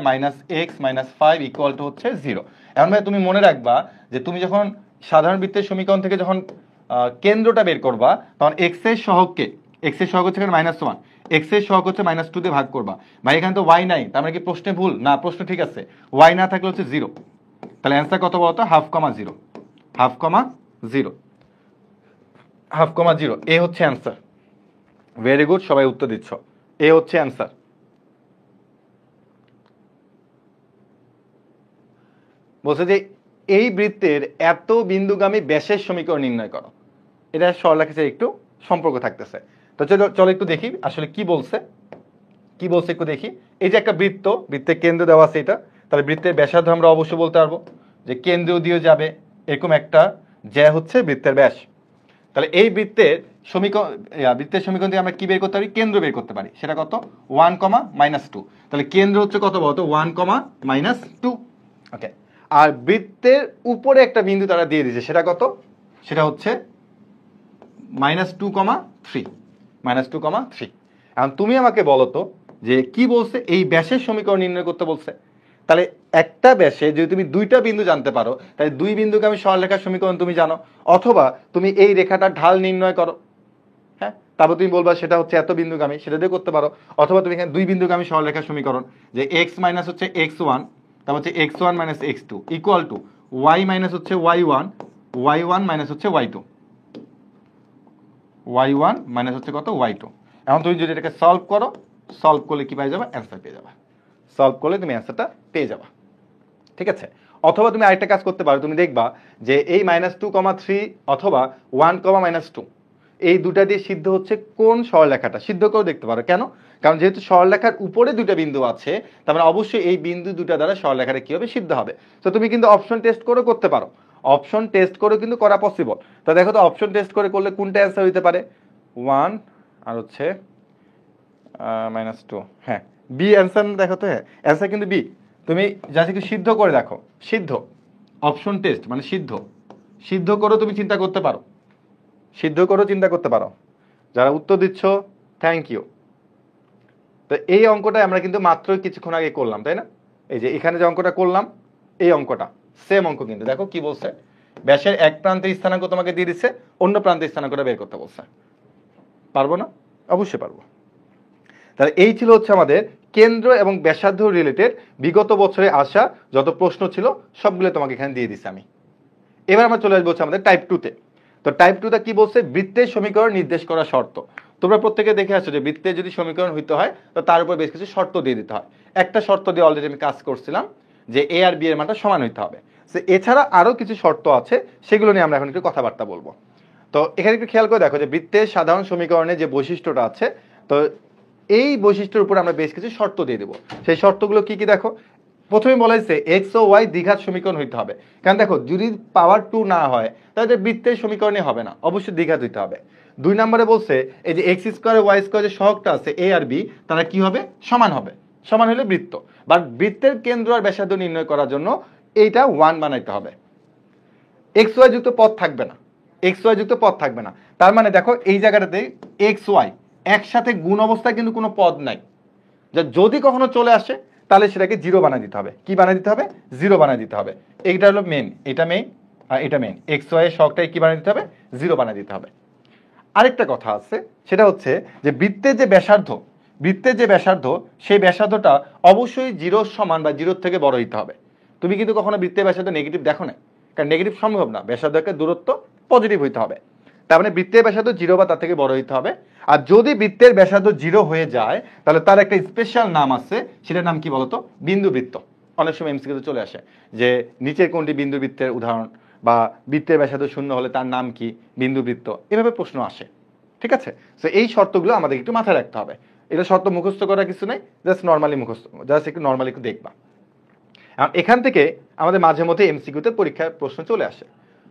minus x minus 5 equal to হচ্ছে 0। এখন ভাই তুমি মনে রাখবা যে তুমি যখন সাধারণ বৃত্তের সমীকরণ থেকে যখন কেন্দ্রটা বের করবা, তখন x এর সহগকে, x এর সহগ হচ্ছে এখানে -1, x এর সহগ হচ্ছে -2 দিয়ে ভাগ করবা। ভাই এখানে তো y নাই, তার মানে কি প্রশ্নে ভুল? না, প্রশ্ন ঠিক আছে, y না থাকলে হচ্ছে 0। তাহলে অ্যান্সার কত বলতো? 0.5, 0.0 এ হচ্ছে অ্যান্সার। ভেরি গুড, সবাই উত্তর দিচ্ছ, এ হচ্ছে অ্যান্সার। বলছে যে এই বৃত্তের এত বিন্দুগামী ব্যাসের সমীকরণ নির্ণয় করো। এটা সরলরেখার একটু সম্পর্ক থাকতেছে। তো চলো একটু দেখি আসলে কি বলছে, একটু দেখি। এই যে একটা বৃত্ত, বৃত্তের কেন্দ্র দেওয়া আছে এটা, তাহলে বৃত্তের ব্যাসার্ধ আমরা অবশ্যই বলতে পারবো যে কেন্দ্র দিয়ে যাবে এরকম একটা জ্যা হচ্ছে বৃত্তের ব্যাস। তাহলে এই বৃত্তের সমীকরণ দিয়ে আমরা কি বের করতে পারি? কেন্দ্র বের করতে পারি। সেটা কত? 1, -2। তাহলে কেন্দ্র হচ্ছে কত বলতো? 1, -2। ওকে, আর বৃত্তের উপরে একটা বিন্দু তারা দিয়ে দিয়েছে, সেটা কত? সেটা হচ্ছে -2,3 -2,3। এখন তুমি আমাকে বলো তো যে কি বলছে, এই ব্যাসের সমীকরণ নির্ণয় করতে বলছে। তাহলে একটা ব্যাসে যদি তুমি দুইটা বিন্দু জানতে পারো, তাহলে দুই বিন্দুকে আমি সরলরেখার সমীকরণ তুমি জানো, অথবা তুমি এই রেখাটার ঢাল নির্ণয় করো, হ্যাঁ, তারপর তুমি বলবা সেটা হচ্ছে এত বিন্দুগামী, সেটা দিয়ে করতে পারো। অথবা তুমি এখানে দুই বিন্দুগামী সরলরেখার সমীকরণ, যে এক্স মাইনাস হচ্ছে x1, তারপর হচ্ছে x1 minus x2 equal to y minus হচ্ছে y1, y1 মাইনাস হচ্ছে y2, y1 মাইনাস হচ্ছে কত y2। এখন তুমি যদি এটাকে সলভ করো, সলভ করলে কি পেয়ে যাবে, অ্যান্সার পেয়ে যাবে। সলভ করলে তুমি অ্যান্সারটা পেয়ে যাবা, ঠিক আছে। অথবা তুমি আরেকটা কাজ করতে পারো, তুমি দেখবা যে এই -2,3 অথবা 1,-2 এই দুটা দিয়ে সিদ্ধ হচ্ছে কোন সরলরেখাটা, সিদ্ধ করে দেখতে পারো। কেন? কারণ যেহেতু সরলরেখার উপরে দুটো বিন্দু আছে, তার মানে অবশ্যই এই বিন্দু দুটা দ্বারা সরলরেখাটা কি হবে, সিদ্ধ হবে। তো তুমি কিন্তু অপশন টেস্ট করে করতে পারো, অপশন টেস্ট করে কিন্তু করা পসিবল। তো দেখো তো অপশন টেস্ট করে করলে কোনটা অ্যান্সার হইতে পারে, 1 আর হচ্ছে -2, হ্যাঁ বি অ্যান্সার। দেখো তো, হ্যাঁ অ্যান্সার কিন্তু বি। তুমি যা থেকে সিদ্ধ করে দেখো, সিদ্ধ অপশন টেস্ট মানে সিদ্ধ, সিদ্ধ করো তুমি চিন্তা করতে পারো, সিদ্ধ করো চিন্তা করতে পারো। যারা উত্তর দিচ্ছ থ্যাংক ইউ। তো এই অঙ্কটা আমরা কিন্তু মাত্র কিছুক্ষণ আগে করলাম, তাই না? এই যে এখানে যে অঙ্কটা করলাম, এই অঙ্কটা সেম অঙ্ক কিন্তু। দেখো কি বলছে, ব্যাসের এক প্রান্তের স্থানাঙ্ক তোমাকে দিয়ে দিচ্ছে, অন্য প্রান্তের স্থানাঙ্কটা বের করতে বলছে। পারবো না? অবশ্যই পারবো। তাহলে এই ছিল হচ্ছে আমাদের কেন্দ্র এবং ব্যাসার্ধ রিলেটেড বিগত বছরে আসা যত প্রশ্ন ছিল সবগুলো তোমাকে এখানে দিয়ে দিচ্ছি আমি। এবার আমরা চলে আসবো হচ্ছে আমাদের টাইপ 2 তে। তো টাইপ 2 তে কি বলছে, বৃত্তের সমীকরণ নির্দেশ করা শর্ত। তোমরা প্রত্যেকে দেখে আসছো যে বৃত্তের যদি সমীকরণ হইতে হয় তো তার উপর বেশ কিছু শর্ত দিয়ে দিতে হয়। একটা শর্ত দিয়ে অলরেডি আমি কাজ করছিলাম, যে এ আর বি এর মানটা সমান হইতে হবে। এছাড়া আরো কিছু শর্ত আছে, সেগুলো নিয়ে আমরা এখন একটু কথাবার্তা বলবো। তো এখানে একটু খেয়াল করে দেখো যে বৃত্তের সাধারণ সমীকরণে যে বৈশিষ্ট্যটা আছে, তো এই বৈশিষ্ট্যের উপর আমরা বেশ কিছু শর্ত দিয়ে দেবো। সেই শর্তগুলো কি কি দেখো, প্রথমে বলা হয়েছে এক্স ও ওয়াই দ্বিঘাত সমীকরণ হইতে হবে। কারণ দেখো যদি পাওয়ার 2 না হয় তাহলে বৃত্তের সমীকরণই হবে না, অবশ্যই দ্বিঘাত হইতে হবে। 2 নম্বরে বলছে এই যে এক্স স্কোয়ার ওয়াই স্কোয়ার যে সহগটা আছে এ আর বি, তারা কি হবে, সমান হবে। সমান হলে বৃত্ত, বাট বৃত্তের কেন্দ্র আর ব্যাসার্ধ নির্ণয় করার জন্য এইটা 1 বানাইতে হবে। এক্স ওয়াই যুক্ত পদ থাকবে না, এক্স ওয়াই যুক্ত পদ থাকবে না। তার মানে দেখো এই জায়গাটাতে এক্স ওয়াই একসাথে গুণ অবস্থায় কিন্তু কোনো পদ নাই, যা যদি কখনো চলে আসে তাহলে সেটাকে 0 বানিয়ে দিতে হবে। কি বানিয়ে দিতে হবে, 0 বানিয়ে দিতে হবে। এইটা হলো মেন, এটা মেন আর এটা মেন। এক্স ওয়াই এর সহগটাকে কি বানিয়ে দিতে হবে, 0 বানিয়ে দিতে হবে। আরেকটা কথা আছে, সেটা হচ্ছে যে বৃত্তের যে ব্যাসার্ধ, বৃত্তের যে ব্যাসার্ধ, সেই ব্যাসার্ধটা অবশ্যই 0 সমান বা 0 থেকে বড় হইতে হবে। তুমি কিন্তু কখনো বৃত্তের ব্যাসার্ধ নেগেটিভ দেখো না, কারণ নেগেটিভ সম্ভব না, ব্যাসার্ধকে দূরত্ব পজিটিভ হইতে হবে। তার মানে বৃত্তের ব্যাসার্ধ 0 বা তার থেকে বড় হইতে হবে। আর যদি বৃত্তের ব্যাসার্ধ 0 হয়ে যায় তাহলে তার একটা স্পেশাল নাম আছে, সেটার নাম কি বলতো, বিন্দু বৃত্ত। অনেক সময় এমসিকিউতে চলে আসে যে নিচের কোনটি বিন্দু বৃত্তের উদাহরণ, বা বৃত্তের ব্যাসার্ধ 0 হলে তার নাম কি, বিন্দু বৃত্ত, এভাবে প্রশ্ন আসে। ঠিক আছে, তো এই শর্তগুলো আমাদের একটু মাথায় রাখতে হবে। এটা শর্ত মুখস্থ করার কিছু নাই, জাস্ট নর্মালি মুখস্থ, জাস্ট একটু নর্মালি একটু দেখবা। এখান থেকে আমাদের মাঝে মধ্যে এমসিকিউতে পরীক্ষার প্রশ্ন চলে আসে।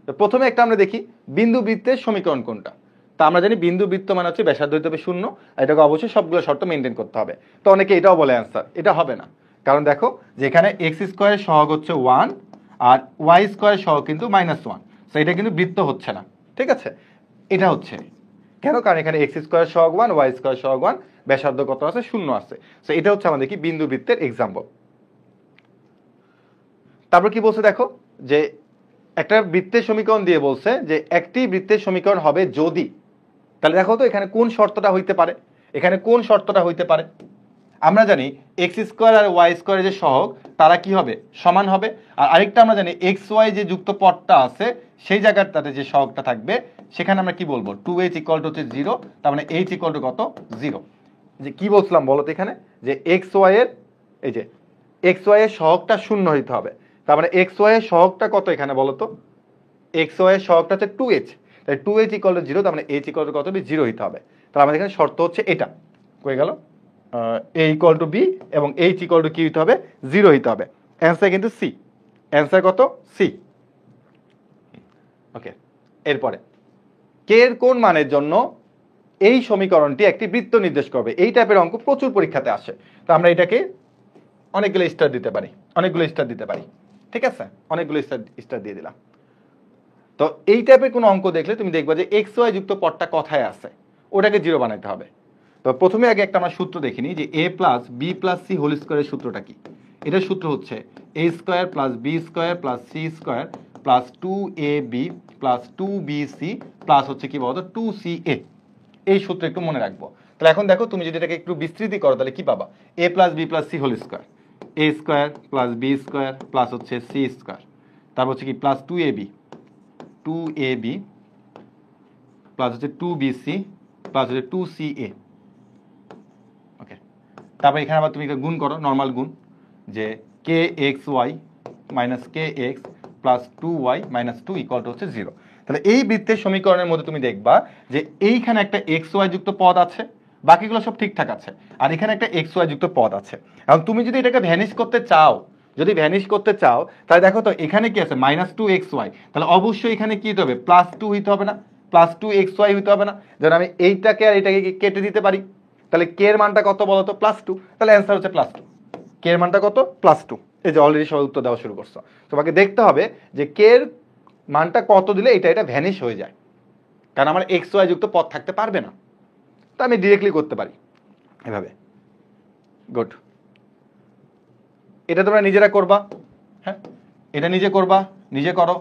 তো প্রথমে একটা আমরা দেখি বিন্দু বৃত্তের সমীকরণ কোনটা। তা আমরা জানি বিন্দু বৃত্ত মানে হচ্ছে ব্যাসার্ধ হইতে হবে 0, এটাকে অবশ্যই সবগুলো শর্ত মেনটেন করতে হবে। তো অনেকে এটাও বলে অ্যান্সার, এটা হবে না। কারণ দেখো যে এখানে এক্স স্কোয়ারের সহগ হচ্ছে 1 আর ওয়াই স্কোয়ারের সহগ কিন্তু -1, তো এটা কিন্তু বৃত্ত হচ্ছে না। ঠিক আছে, এটা হচ্ছে কেন, কারণ এখানে এক্স স্কোয়ার সহগ 1, ওয়াই স্কোয়ার সহগ 1, ব্যাসার্ধ কত আছে, 0 আছে। তো এটা হচ্ছে আমাদের কি বিন্দু বৃত্তের এক্সাম্পল। তারপর কি বলছে দেখো, যে একটা বৃত্তের সমীকরণ দিয়ে বলছে যে একটি বৃত্তের সমীকরণ হবে যদি, তাহলে দেখো তো এখানে কোন শর্তটা হইতে পারে, এখানে কোন শর্তটা হইতে পারে। আমরা জানি এক্স স্কোয়ার আর ওয়াই স্কোয়ারের যে সহগ তারা কি হবে, সমান হবে। আর আরেকটা আমরা জানি এক্স ওয়াই যে যুক্ত পদটা আছে সেই জায়গাটাতে যে সহগটা থাকবে সেখানে আমরা কি বলবো, 2h = হচ্ছে 0, তার মানে h = কত, 0। যে কি বলছিলাম বলো তো এখানে, যে এক্স ওয়াই এর, এই যে এক্স ওয়াই এর সহগটা 0 হইতে হবে। তার মানে এক্স ওয়াই এর সহগটা কত এখানে বলো তো, এক্স ওয়াই এর সহগটা হচ্ছে 2h, তাই 2h = 0, তার মানে h = কত, 0 হইতে হবে। তাহলে আমাদের এখানে শর্ত হচ্ছে এটা কই গেল, a = b এবং h = কি হইতে হবে, 0 হইতে হবে। অ্যান্সার কিন্তু সি, অ্যান্সার কত, সি। ওকে, এরপরে কে এর কোন মানের জন্য এই সমীকরণটি একটি বৃত্ত নির্দেশ করবে, এই টাইপের অঙ্ক প্রচুর পরীক্ষাতে আসে। তো আমরা এটাকে অনেকগুলো স্টার দিতে পারি, অনেকগুলো স্টার দিতে পারি। ঠিক আছে, অনেকগুলো স্টার দিয়ে দিলাম। তো এই টাইপের কোনো অঙ্ক দেখলে তুমি দেখবা যে এক্স ওয়াই যুক্ত পদটা কথায় আছে, ওটাকে জিরো বানাইতে হবে। তো প্রথমে আগে একটা আমরা সূত্র দেখিনি যে a plus b plus c whole স্কোয়ারের সূত্রটা কি। এটার সূত্র হচ্ছে a square plus b square plus c square plus 2ab plus 2bc plus হচ্ছে কি বলতো 2ca। এই সূত্র একটু মনে রাখবো। তাহলে এখন দেখো তুমি যদি এটাকে একটু বিস্তৃতি করো তাহলে কি পাবা, a plus b plus c whole square, a square plus b square plus হচ্ছে সি স্কোয়ার, তারপর হচ্ছে কি প্লাস 2ab প্লাস হচ্ছে 2bc প্লাস হচ্ছে 2ca। ওকে, তারপর এখানে আবার তুমি গুণ করো, নর্মাল গুণ, যে k x y minus k x plus 2y minus 2 equal to হচ্ছে 0। তাহলে এই বৃত্তের সমীকরণের মধ্যে তুমি দেখবা যে এইখানে একটা এক্স ওয়াই যুক্ত পদ আছে, বাকিগুলো সব ঠিকঠাক আছে, আর এখানে একটা এক্স ওয়াই যুক্ত পদ আছে। এখন তুমি যদি এটাকে ভ্যানিশ করতে চাও, যদি ভ্যানিশ করতে চাও তাহলে দেখো তো এখানে কি আছে মাইনাস 2xy, তাহলে অবশ্যই এখানে কি হতে হবে প্লাস 2 হইতে হবে না, প্লাস 2xy হইতে হবে না। যেন আমি এইটাকে আর এটাকে কেটে দিতে পারি, তাহলে কে এর মানটা কত বলো তো প্লাস 2, তাহলে অ্যান্সার হচ্ছে প্লাস 2। কে এর মানটা কত প্লাস 2। এই যে অলরেডি সবাই উত্তর দেওয়া শুরু করছো। তোমাকে দেখতে হবে যে কে এর মানটা কত দিলে এটা ভ্যানিশ হয়ে যায়, কারণ আমার এক্স ওয়াই যুক্ত পদ থাকতে পারবে না। তো আমি ডিরেক্টলি করতে পারি এভাবে। গুড, এটা তোমরা নিজেরা করবা। হ্যাঁ, এটা নিজে করবা, নিজে করো,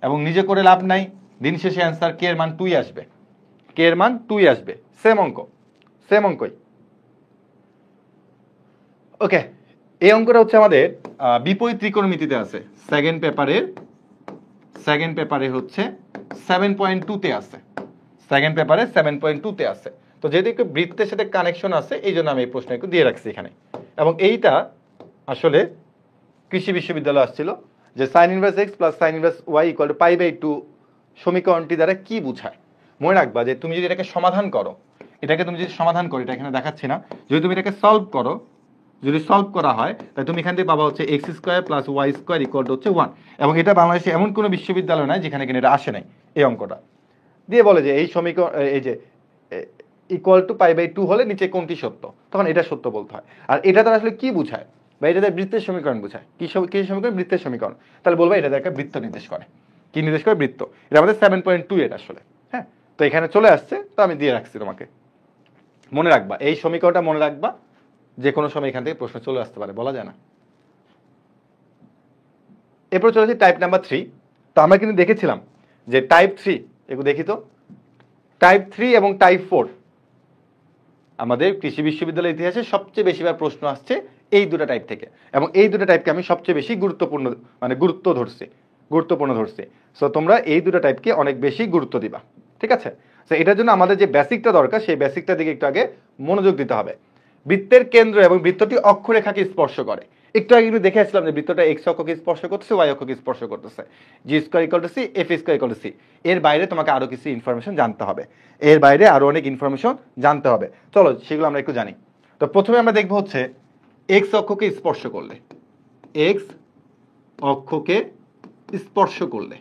এবং নিজে করে লাভ নাই, দিন শেষে অ্যান্সার কে এর মান 2 আসবে, কে এর মান 2 আসবে। সেম অঙ্ক, সেম অঙ্কই। ওকে, এই অঙ্কটা হচ্ছে আমাদের বিপরীত ত্রিকোণমিতিতে আছে, সেকেন্ড পেপারে হচ্ছে 7.2 আছে, সেকেন্ড পেপারে 7.2 আছে। তো যেহেতু একটু বৃত্তের সাথে কানেকশন আছে এই জন্য আমি এই প্রশ্ন একটু দিয়ে রাখছি এখানে। এবং এইটা আসলে কৃষি বিশ্ববিদ্যালয় আসছিল যে sine inverse x plus sine inverse y equal to π/2 সমীকরণটি দ্বারা কি বোঝায়। মনে রাখবা যে তুমি যদি এটাকে সমাধান করো, এটা এখানে দেখাচ্ছি না, যদি তুমি এটাকে সলভ করো, যদি সলভ করা হয় তাহলে তুমি এখান থেকে পাবা হচ্ছে x square plus y square equal to হচ্ছে 1। এবং এটা বাংলাদেশে এমন কোনো বিশ্ববিদ্যালয় নাই যেখানে কিনা এটা আসে নাই। এই অঙ্কটা দিয়ে বলে যে এই সমীকরণ এই যে ইকুয়াল টু π/2 হলে নিচে কোনটি সত্য, তখন এটা সত্য বলতে হয়। আর এটা দ্বারা আসলে কি বোঝায় বা এটা বৃত্তের সমীকরণ বোঝায়, কি সমীকরণ, বৃত্তের সমীকরণ। তাহলে বলবো এটা একটা বৃত্ত নির্দেশ করে। কি নির্দেশ করে? বৃত্ত। এটা আমাদের 7.2 এটা আসলে। হ্যাঁ, তো এখানে চলে আসছে, তো আমি দিয়ে রাখছি তোমাকে। মনে রাখবা এই সমীকরণটা, মনে রাখবা, যে কোনো সময় এখান থেকে প্রশ্ন চলে আসতে পারে, বলা যায় না। এরপর চলে আসি টাইপ নাম্বার 3। তো আমরা কিন্তু দেখেছিলাম যে টাইপ 3, একটু দেখি তো, টাইপ 3 এবং টাইপ 4 আমাদের কৃষি বিশ্ববিদ্যালয়ের ইতিহাসে সবচেয়ে বেশিবার প্রশ্ন আসছে এই দুটো টাইপ থেকে, এবং এই দুটো টাইপকে আমি সবচেয়ে বেশি গুরুত্বপূর্ণ ধরছি। সো তোমরা এই দুটো টাইপকে অনেক বেশি গুরুত্ব দিবা, ঠিক আছে? সো এটার জন্য আমাদের যে বেসিকটা দরকার সেই বেসিকটার দিকে একটু আগে মনোযোগ দিতে হবে। বৃত্তের কেন্দ্র এবং বৃত্তটি অক্ষরেখাকে স্পর্শ করে। একটু আগে কিন্তু দেখে আসলাম যে বৃত্তটা এক্স অক্ষকে স্পর্শ করতেছে, ওয়াই অক্ষকে স্পর্শ করতেছে, g square equal to c, f square equal to c. এর বাইরে তোমাকে আরো কিছু ইনফরমেশন জানতে হবে, এর বাইরে আরো অনেক ইনফরমেশন জানতে হবে। চলো সেগুলো আমরা একটু জানি। তো প্রথমে আমরা দেখবো হচ্ছে এক্স অক্ষকে স্পর্শ করলে, এক্স অক্ষকে স্পর্শ করলে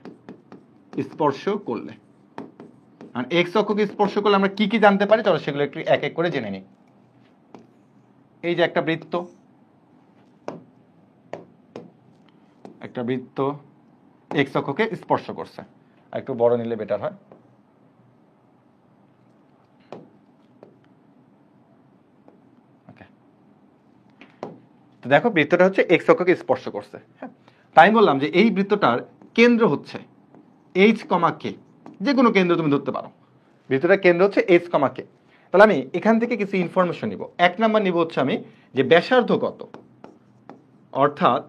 আর এক্স অক্ষকে স্পর্শ করলে আমরা কি কি জানতে পারি, চলো সেগুলো একটু এক এক করে জেনে নিই। এই যে একটা বৃত্ত এক্স অক্ষকে স্পর্শ করছে, আর একটু বড় নিলে বেটার হয়। তো দেখো বৃত্তটা হচ্ছে এক্স অক্ষকে স্পর্শ করছে। হ্যাঁ, তাই বললাম যে এই বৃত্তটার কেন্দ্র হচ্ছে এইচ কমা কে, যে কোনো কেন্দ্র তুমি ধরতে পারো। বৃত্তটার কেন্দ্র হচ্ছে এইচ কমা কে। তাহলে আমি এখান থেকে কিছু ইনফরমেশন নিব। এক নাম্বার নিব হচ্ছে আমি যে ব্যাসার্ধ কত, অর্থাৎ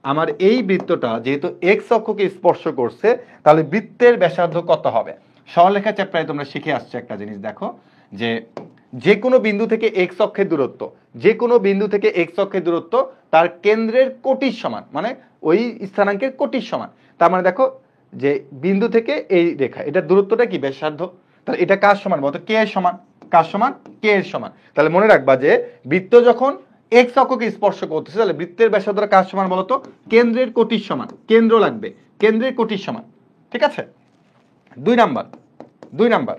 আমার এই বৃত্তটা যেহেতু এক্স অক্ষকে স্পর্শ করছে তাহলে বৃত্তের ব্যাসার্ধ কত হবে। সরলরেখা চ্যাপ্টারে তোমরা শিখে আসছো একটা জিনিস, দেখো যে কোনো বিন্দু থেকে এক্স অক্ষের দূরত্ব তার কেন্দ্রের কোটির সমান, মানে ওই স্থানাঙ্কের কোটির সমান। তার মানে দেখো যে বিন্দু থেকে এই রেখা, এটা দূরত্বটা কি ব্যাসার্ধ, তাহলে এটা কার সমান বলতো? কে এর সমান। কার সমান? কে এর সমান। তাহলে মনে রাখবা যে বৃত্ত যখন এক্স অক্ষকে স্পর্শ করতেছে তাহলে বৃত্তের ব্যাসার্ধটা কার সমান বলতো? কেন্দ্রের কোটির সমান। কেন্দ্র লাগবে, কেন্দ্রের কোটির সমান, ঠিক আছে? দুই নাম্বার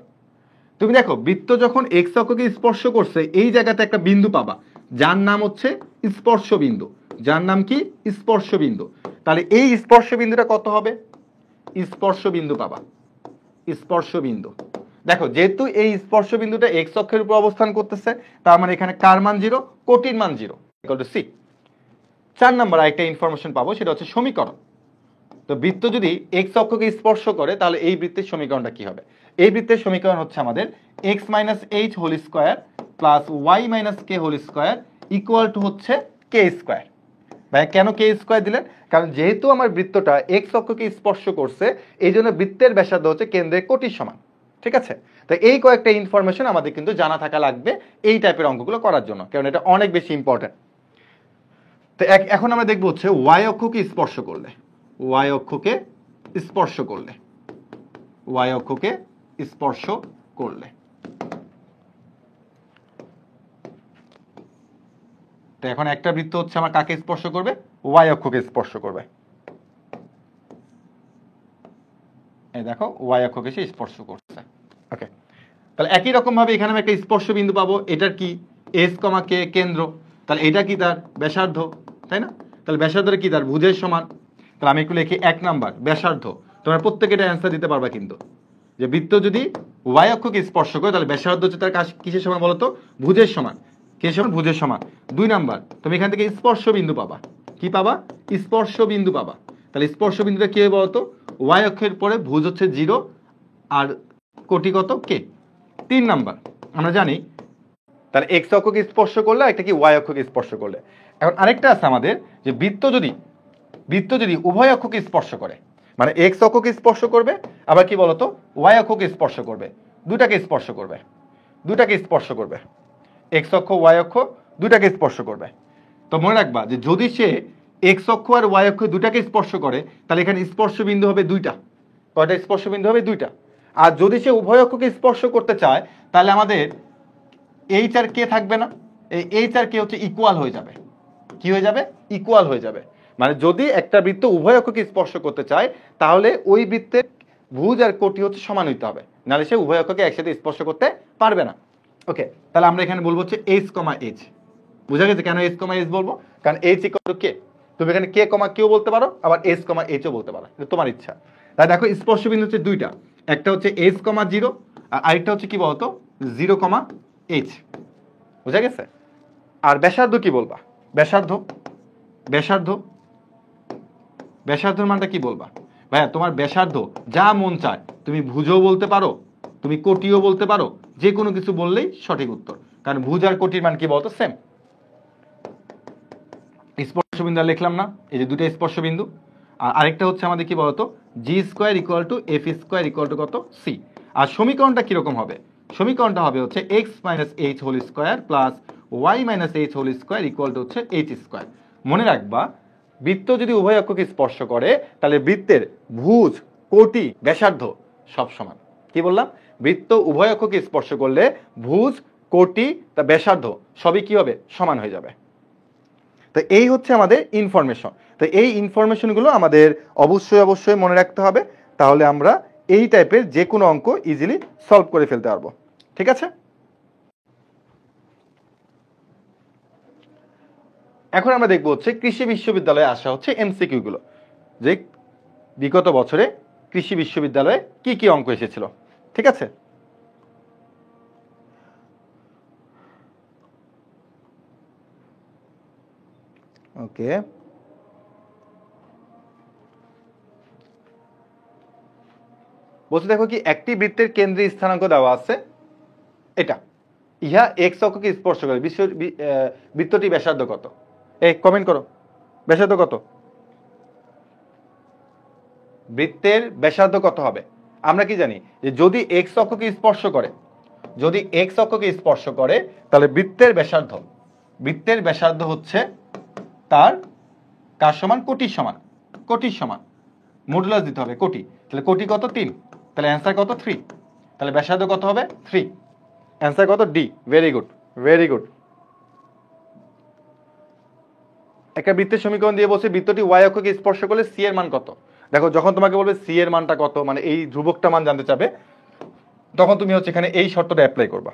তুমি দেখো বৃত্ত যখন এক্স অক্ষকে স্পর্শ করছে এই জায়গাতে একটা বিন্দু পাবা যার নাম হচ্ছে স্পর্শ বিন্দু। তাহলে এই স্পর্শ বিন্দুটা কত হবে? স্পর্শ বিন্দু পাবা, স্পর্শ বিন্দু। দেখো যেহেতু এই স্পর্শ বিন্দুটা এক্স অক্ষের উপর অবস্থান করতেছে, তার মানে এখানে কার মান 0, কোটির মান 0 ইকুয়াল টু সি। 4 নাম্বার আরেকটা ইনফরমেশন পাবো, সেটা হচ্ছে সমীকরণ। তো বৃত্ত যদি এক্স অক্ষকে স্পর্শ করে তাহলে এই বৃত্তের সমীকরণটা কি হবে? এই বৃত্তের সমীকরণ হচ্ছে আমাদের x minus h whole square plus y minus k whole square equal to হচ্ছে কে স্কোয়ার। ভাই কেন কে স্কোয়ার দিলেন? কারণ যেহেতু আমার বৃত্তটা এক্স অক্ষকে স্পর্শ করছে, এই জন্য বৃত্তের ব্যাসার্ধ হচ্ছে কেন্দ্রের কোটির সমান। ঠিক আছে, তো এই কয়েকটা ইনফরমেশন আমাদের কিন্তু জানা থাকা লাগবে এই টাইপের অঙ্কগুলো করার জন্য, কারণ এটা অনেক বেশি ইম্পর্টেন্ট। তো এখন আমরা দেখবো হচ্ছে ওয়াই অক্ষকে স্পর্শ করলে, ওয়াই অক্ষকে স্পর্শ করলে, ওয়াই অক্ষকে স্পর্শ করলে। তো এখন একটা বৃত্ত হচ্ছে আমার কাকে স্পর্শ করবে? ওয়াই অক্ষকে স্পর্শ করবে। এই দেখো ওয়াই অক্ষকে সে স্পর্শ করছে। ওকে, তাহলে একই রকম ভাবে এখানে আমি একটা স্পর্শ বিন্দু পাবো, এটার কি এস কমা কে কেন্দ্র, তাহলে এটা কি তার ব্যাসার্ধ, তাই না? তাহলে ব্যাসার্ধটা কি তার ভুজের সমান। তাহলে আমি একটু লিখি 1 নাম্বার ব্যাসার্ধ। তোমরা প্রত্যেকে এটা অ্যান্সার দিতে পারবা কিন্তু, যে বৃত্ত যদি ওয়াই অক্ষকে স্পর্শ করে তাহলে ব্যাসার্ধ হচ্ছে তার কিসের সমান বলতো? ভুজের সমান। কিসের সমান? ভুজের সমান। 2 নাম্বার তুমি এখান থেকে স্পর্শ বিন্দু পাবা। কি পাবা? স্পর্শ বিন্দু পাবা। তাহলে স্পর্শ বিন্দুটা কি হবে বলতো? ওয়াই অক্ষের পরে ভুজ হচ্ছে 0 আর কোটি কত? কে। 3 নাম্বার আমরা জানি, তাহলে এক্স অক্ষকে স্পর্শ করলে একটা কি ওয়াই অক্ষকে স্পর্শ করলে। এখন আরেকটা আছে আমাদের, যে বৃত্ত যদি উভয় অক্ষকে স্পর্শ করে, মানে এক্স অক্ষকে স্পর্শ করবে, আবার কি বলতো ওয়াই অক্ষকে স্পর্শ করবে, দুটাকে স্পর্শ করবে, দুটাকে স্পর্শ করবে, এক্স অক্ষ ওয়াই অক্ষ দুটাকে স্পর্শ করবে। তো মনে রাখবা যে যদি সে এক্স অক্ষ আর ওয়াই অক্ষ দুটাকে স্পর্শ করে তাহলে এখানে স্পর্শ বিন্দু হবে দুইটা। কয়টা স্পর্শ বিন্দু হবে? দুইটা। আর যদি সে উভয় অক্ষকে স্পর্শ করতে চায় তাহলে আমাদের এইচ আর কে থাকবে না, এই এইচ আর কে হচ্ছে ইকুয়াল হয়ে যাবে। কি হয়ে যাবে? ইকুয়াল হয়ে যাবে। মানে যদি একটা বৃত্ত উভয় অক্ষকে স্পর্শ করতে চায় তাহলে ওই বৃত্তের ভুজ আর কোটি হচ্ছে সমান হইতে হবে, নাহলে সে উভয় অক্ষকে একসাথে স্পর্শ করতে পারবে না। ওকে, তাহলে আমরা এখানে বলবো হচ্ছে এইচ কমা এইচ। বুঝা গেছে কেন এইচ কমা এইচ বলবো? কারণ এইচ ইকুয়াল টু কে। তুমি এখানে কে কমা কেও বলতে পারো, আবার এইচ কমা এইচও বলতে পারো, তোমার ইচ্ছা। তাই দেখো স্পর্শ বিন্দু হচ্ছে দুইটা, একটা হচ্ছে এইচ কমা 0 আর আরেকটা হচ্ছে কি বলতো 0 কমা এইচ। বুঝা গেছে? আর ব্যাসার্ধ কি বলবা? ব্যাসার্ধ, ব্যাসার্ধ, ব্যাসার্ধের মানটা কি বলবা? ভাইয়া তোমার ব্যাসার্ধ যা মন চায়, তুমি ভুজও বলতে পারো, তুমি কোটিও বলতে পারো, যে কোনো কিছু বললেই সঠিক উত্তর, কারণ ভুজ আর কোটির মান কি বলতো? সেম। স্পর্শবিন্দু লিখলাম না, এই যে দুটো স্পর্শবিন্দু। আর আরেকটা হচ্ছে আমাদের কি বলতো? G square equal to f square equal to কত? সি। আর সমীকরণটা কিরকম হবে? সমীকরণটা হবে হচ্ছে x minus h whole square plus y minus h whole square equal to হচ্ছে এইচ স্কোয়ার। মনে রাখবা বৃত্ত যদি উভয় অক্ষকে স্পর্শ করে তাহলে বৃত্তের ভুজ, কোটি, ব্যাসার্ধ সব সমান। কি বললাম? বৃত্ত উভয় অক্ষকে স্পর্শ করলে ভুজ, কোটি, তা ব্যাসার্ধ সবই কি হবে? সমান হয়ে যাবে। তো এই হচ্ছে আমাদের ইনফরমেশন। তো এই ইনফরমেশনগুলো আমাদের অবশ্যই মনে রাখতে হবে, তাহলে আমরা এই টাইপের যে কোনো অঙ্ক ইজিলি সলভ করে ফেলতে পারবো। ঠিক আছে? এখন আমরা দেখবো হচ্ছে কৃষি বিশ্ববিদ্যালয়ে আসা হচ্ছে এমসিকিউ গুলো, যে বিগত বছরে কৃষি বিশ্ববিদ্যালয়ে কি কি অঙ্ক এসেছিল। ঠিক আছে? ওকে, বলতে দেখো কি একটি বৃত্তের কেন্দ্রে স্থানাঙ্ক দেওয়া আছে, এটা ইহা এক্স অক্ষকে স্পর্শ করে, বৃত্তটি ব্যাসার্ধ কত? এই কমেন্ট করো, ব্যাসার্ধ কত? বৃত্তের ব্যাসার্ধ কত হবে? আমরা কি জানি যে যদি এক্স অক্ষকে স্পর্শ করে, যদি এক্স অক্ষকে স্পর্শ করে তাহলে বৃত্তের ব্যাসার্ধ হচ্ছে তার কার সমান? কোটির সমান। কোটির সমান, মডুলাস দিতে হবে কোটি। তাহলে কোটি কত? 3। তাহলে অ্যান্সার কত? 3। তাহলে ব্যাসার্ধ কত হবে? 3। অ্যান্সার কত? D. Very good, very good. একটা বৃত্তের সমীকরণ দিয়ে বলছে বৃত্তটি ওয়াই অক্ষকে স্পর্শ করলে সি এর মান কত। দেখো যখন তোমাকে বলবে সি এর মানটা কত, মানে এই ধ্রুবকটা মান জানতে চাবে, তখন তুমি হচ্ছে এখানে এই শর্তটা অ্যাপ্লাই করবা।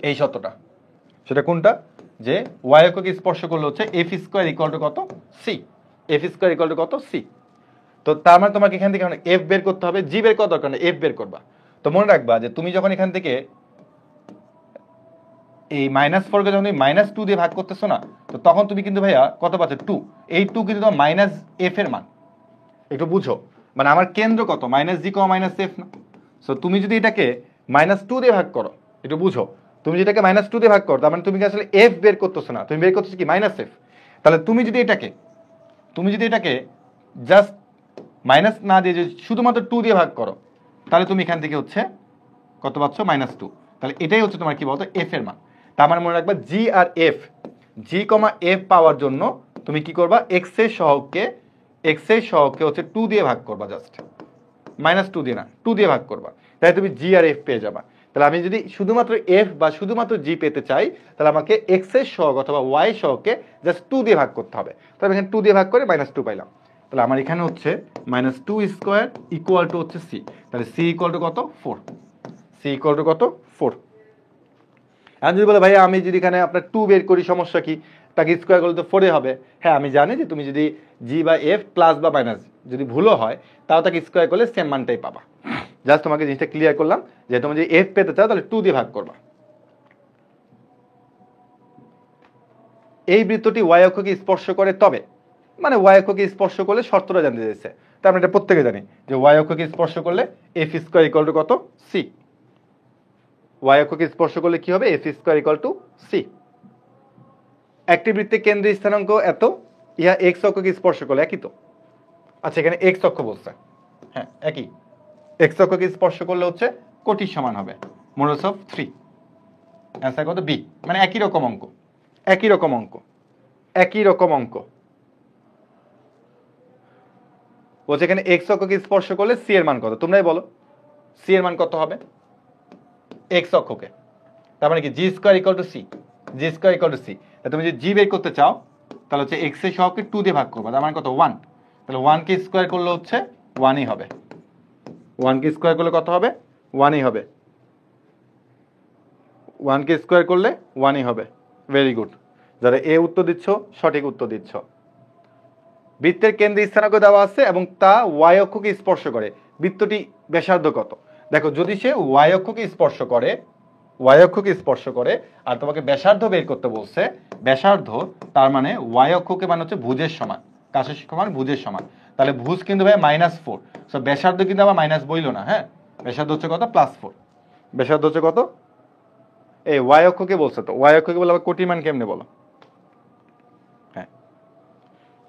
এই শর্তটা, সেটা কোনটা? যে ওয়াই অক্ষকে স্পর্শ করলে হচ্ছে এফ স্কোয়ার ইকুয়াল টু কত? C. F square equal to কত? সি। তো তার মানে তোমাকে এখান থেকে এফ বের করতে হবে, জি বের করার দরকার নেই, এফ বের করবা। তো মনে রাখবা যে তুমি যখন এখান থেকে এই -4 কে যখন তুমি -2 দিয়ে ভাগ করতেছো না, তো তখন তুমি কিন্তু ভাইয়া কত পাচ্ছ 2, এই 2 কিন্তু তোমার মাইনাস এফ এর মান, একটু বুঝো। মানে আমার কেন্দ্র কত -g, -f না। সো তুমি যদি এটাকে -2 দিয়ে ভাগ করো, একটু বুঝো, তুমি যেটাকে -2 দিয়ে ভাগ করো তার মানে তুমি আসলে এফ বের করতেছো না, তুমি বের করতেছো কি -f। তাহলে তুমি যদি এটাকে জাস্ট মাইনাস না দিয়ে যদি শুধুমাত্র 2 দিয়ে ভাগ করো, তাহলে তুমি এখান থেকে হচ্ছে কত পাচ্ছ -2। তাহলে এটাই হচ্ছে তোমার কি বলতো এফ এর মান। তার মানে মনে রাখবা জি আর এফ, জি কমা এফ পাওয়ার জন্য তুমি কি করবা, এক্স এর সহগকে হচ্ছে 2 দিয়ে ভাগ করবা, জাস্ট -2 দিয়ে না, 2 দিয়ে ভাগ করবা, তাই তুমি জি আর এফ পেয়ে যাবা। তাহলে আমি যদি শুধুমাত্র এফ বা শুধুমাত্র জি পেতে চাই, তাহলে আমাকে এক্স এর সহগ অথবা ওয়াই সহগকে জাস্ট 2 দিয়ে ভাগ করতে হবে। তাহলে এখানে 2 দিয়ে ভাগ করে -2 পাইলাম। তাহলে আমার এখানে হচ্ছে -2 স্কোয়ার ইকুয়াল টু হচ্ছে সি। তাহলে সি ইকুয়াল টু কত 4, সি ইকুয়াল টু কত 4। এখন যদি বলে ভাইয়া আমি যদি এখানে আপনার 2 বের করি সমস্যা কি, তাকে স্কোয়ার করলে তো 4 হবে। হ্যাঁ আমি জানি যে তুমি যদি জি বা এফ প্লাস বা মাইনাস যদি ভুলও হয়, তাও তাকে স্কোয়ার করলে সেম মানটাই পাবা। জাস্ট তোমাকে জিনিসটা ক্লিয়ার করলাম যে তুমি যদি এফ পেতে চাও তাহলে 2 দিয়ে ভাগ করবা। এই বৃত্তটি ওয়াই অক্ষকে স্পর্শ করে, তবে মানে ওয়াই অক্ষকে স্পর্শ করলে শর্তটা জানতে চাইছে। তার মানে এটা প্রত্যেকে জানি যে ওয়াই অক্ষকে স্পর্শ করলে এফ স্কোয়ার ইকুয়াল টু কত সি। ওয়াই অক্ষকে স্পর্শ করলে কি হবে, f square equal to c. একটি বৃত্তের কেন্দ্রের স্থানাঙ্ক এত, ইহা এক্স অক্ষকে স্পর্শ করলে, একই তো। আচ্ছা এখানে এক্স অক্ষ বলছে, হ্যাঁ একই, এক্স অক্ষকে স্পর্শ করলে হচ্ছে কোটির সমান হবে, মডুলাস অফ 3। অ্যান্সার কত বি, মানে একই রকম অঙ্ক, একই রকম অঙ্ক, একই রকম অঙ্ক বলছে। এখানে এক্স অক্ষকে স্পর্শ করলে সি এর মান কত, তোমরাই বলো সি এর মান কত হবে এক্স অক্ষকে। তার মানে কি g square equal to c, g square equal to c. তুমি যদি জি বের করতে চাও তাহলে হচ্ছে এক্স এর সহগকে 2 দিয়ে ভাগ করবা, তার মানে কত 1। তাহলে 1 কে স্কোয়ার করলে হচ্ছে 1ই হবে, 1 কে স্কোয়ার করলে কত হবে 1ই হবে, 1 কে স্কোয়ার করলে 1ই হবে। ভেরি গুড, যারা এ উত্তর দিচ্ছ সঠিক উত্তর দিচ্ছ। বৃত্তের কেন্দ্রে স্থানাঙ্ক দেওয়া আছে এবং তা ওয়াই অক্ষকে স্পর্শ করে, বৃত্তটি ব্যাসার্ধ কত। দেখো যদি সে ওয়াই অক্ষকে স্পর্শ করে, ওয়াই অক্ষকে স্পর্শ করে আর তোমাকে ব্যাসার্ধ বের করতে বলছে, ব্যাসার্ধ তার মানে ওয়াই অক্ষকে মানে হচ্ছে ভুজের সমান, কাছের সমান ভুজের সমান। তাহলে ভুজ কিন্তু ভাই -4, সো ব্যাসার্ধ কিন্তু আবার মাইনাস বইল না, হ্যাঁ ব্যাসার্ধ হচ্ছে কত +4, ব্যাসার্ধ হচ্ছে কত, এই ওয়াই অক্ষকে বলছে, তো ওয়াই অক্ষকে বলে আবার কোটির মান কেমনে বলো, হ্যাঁ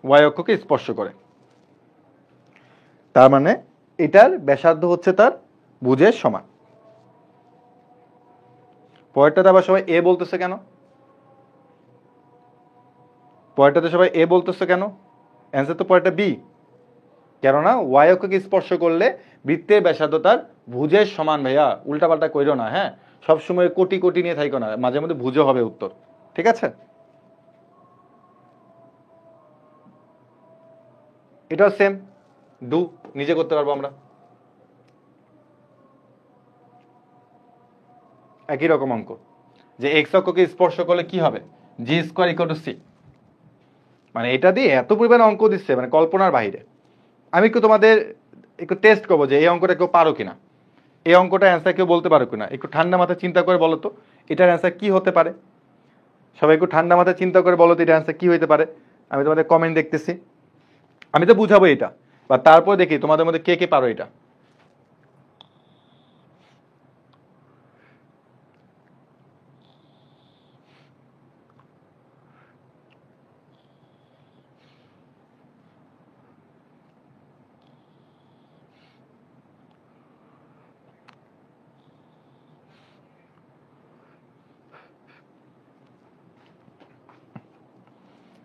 ওয়াই অক্ষকে স্পর্শ করে, তার মানে এটার ব্যাসার্ধ হচ্ছে তার ভুজের সমান। পরেরটাতে আবার সবাই এ বলতেছে কেন, পরেরটাতে সবাই এ বলতেছে কেন, অ্যান্সার তো পরেরটা বি। কেননা ওয়াই অক্ষকে স্পর্শ করলে বৃত্তের ব্যাসার্ধ তার ভুজের সমান। ভাইয়া উল্টাপাল্টা কইরো না, হ্যাঁ সবসময় কোটি কোটি নিয়ে থাইকো না, মাঝে মধ্যে ভুজও হবে উত্তর, ঠিক আছে। এটাও সেম, ডু নিজে করতে পারবো আমরা, একই রকম অঙ্ক যে এক্স অক্ষকে স্পর্শ করলে কি হবে, জি স্কোয়ার ইকুয়াল টু সি। মানে এটা দিয়ে এত পরিমাণ অঙ্ক দিচ্ছে মানে কল্পনার বাইরে। আমি একটু তোমাদের একটু টেস্ট করবো যে এই অঙ্কটা কেউ পারো কিনা, এই অঙ্কটা অ্যান্সার কেউ বলতে পারো কিনা, একটু ঠান্ডা মাথায় চিন্তা করে বলো তো এটার অ্যান্সার কি হতে পারে। সবাই একটু ঠান্ডা মাথায় চিন্তা করে বলো তো এটার অ্যান্সার কি হতে পারে। আমি তোমাদের কমেন্ট দেখতেছি, আমি তো বুঝাবো এটা, বা তারপর দেখি তোমাদের মধ্যে কে কে পারো এটা।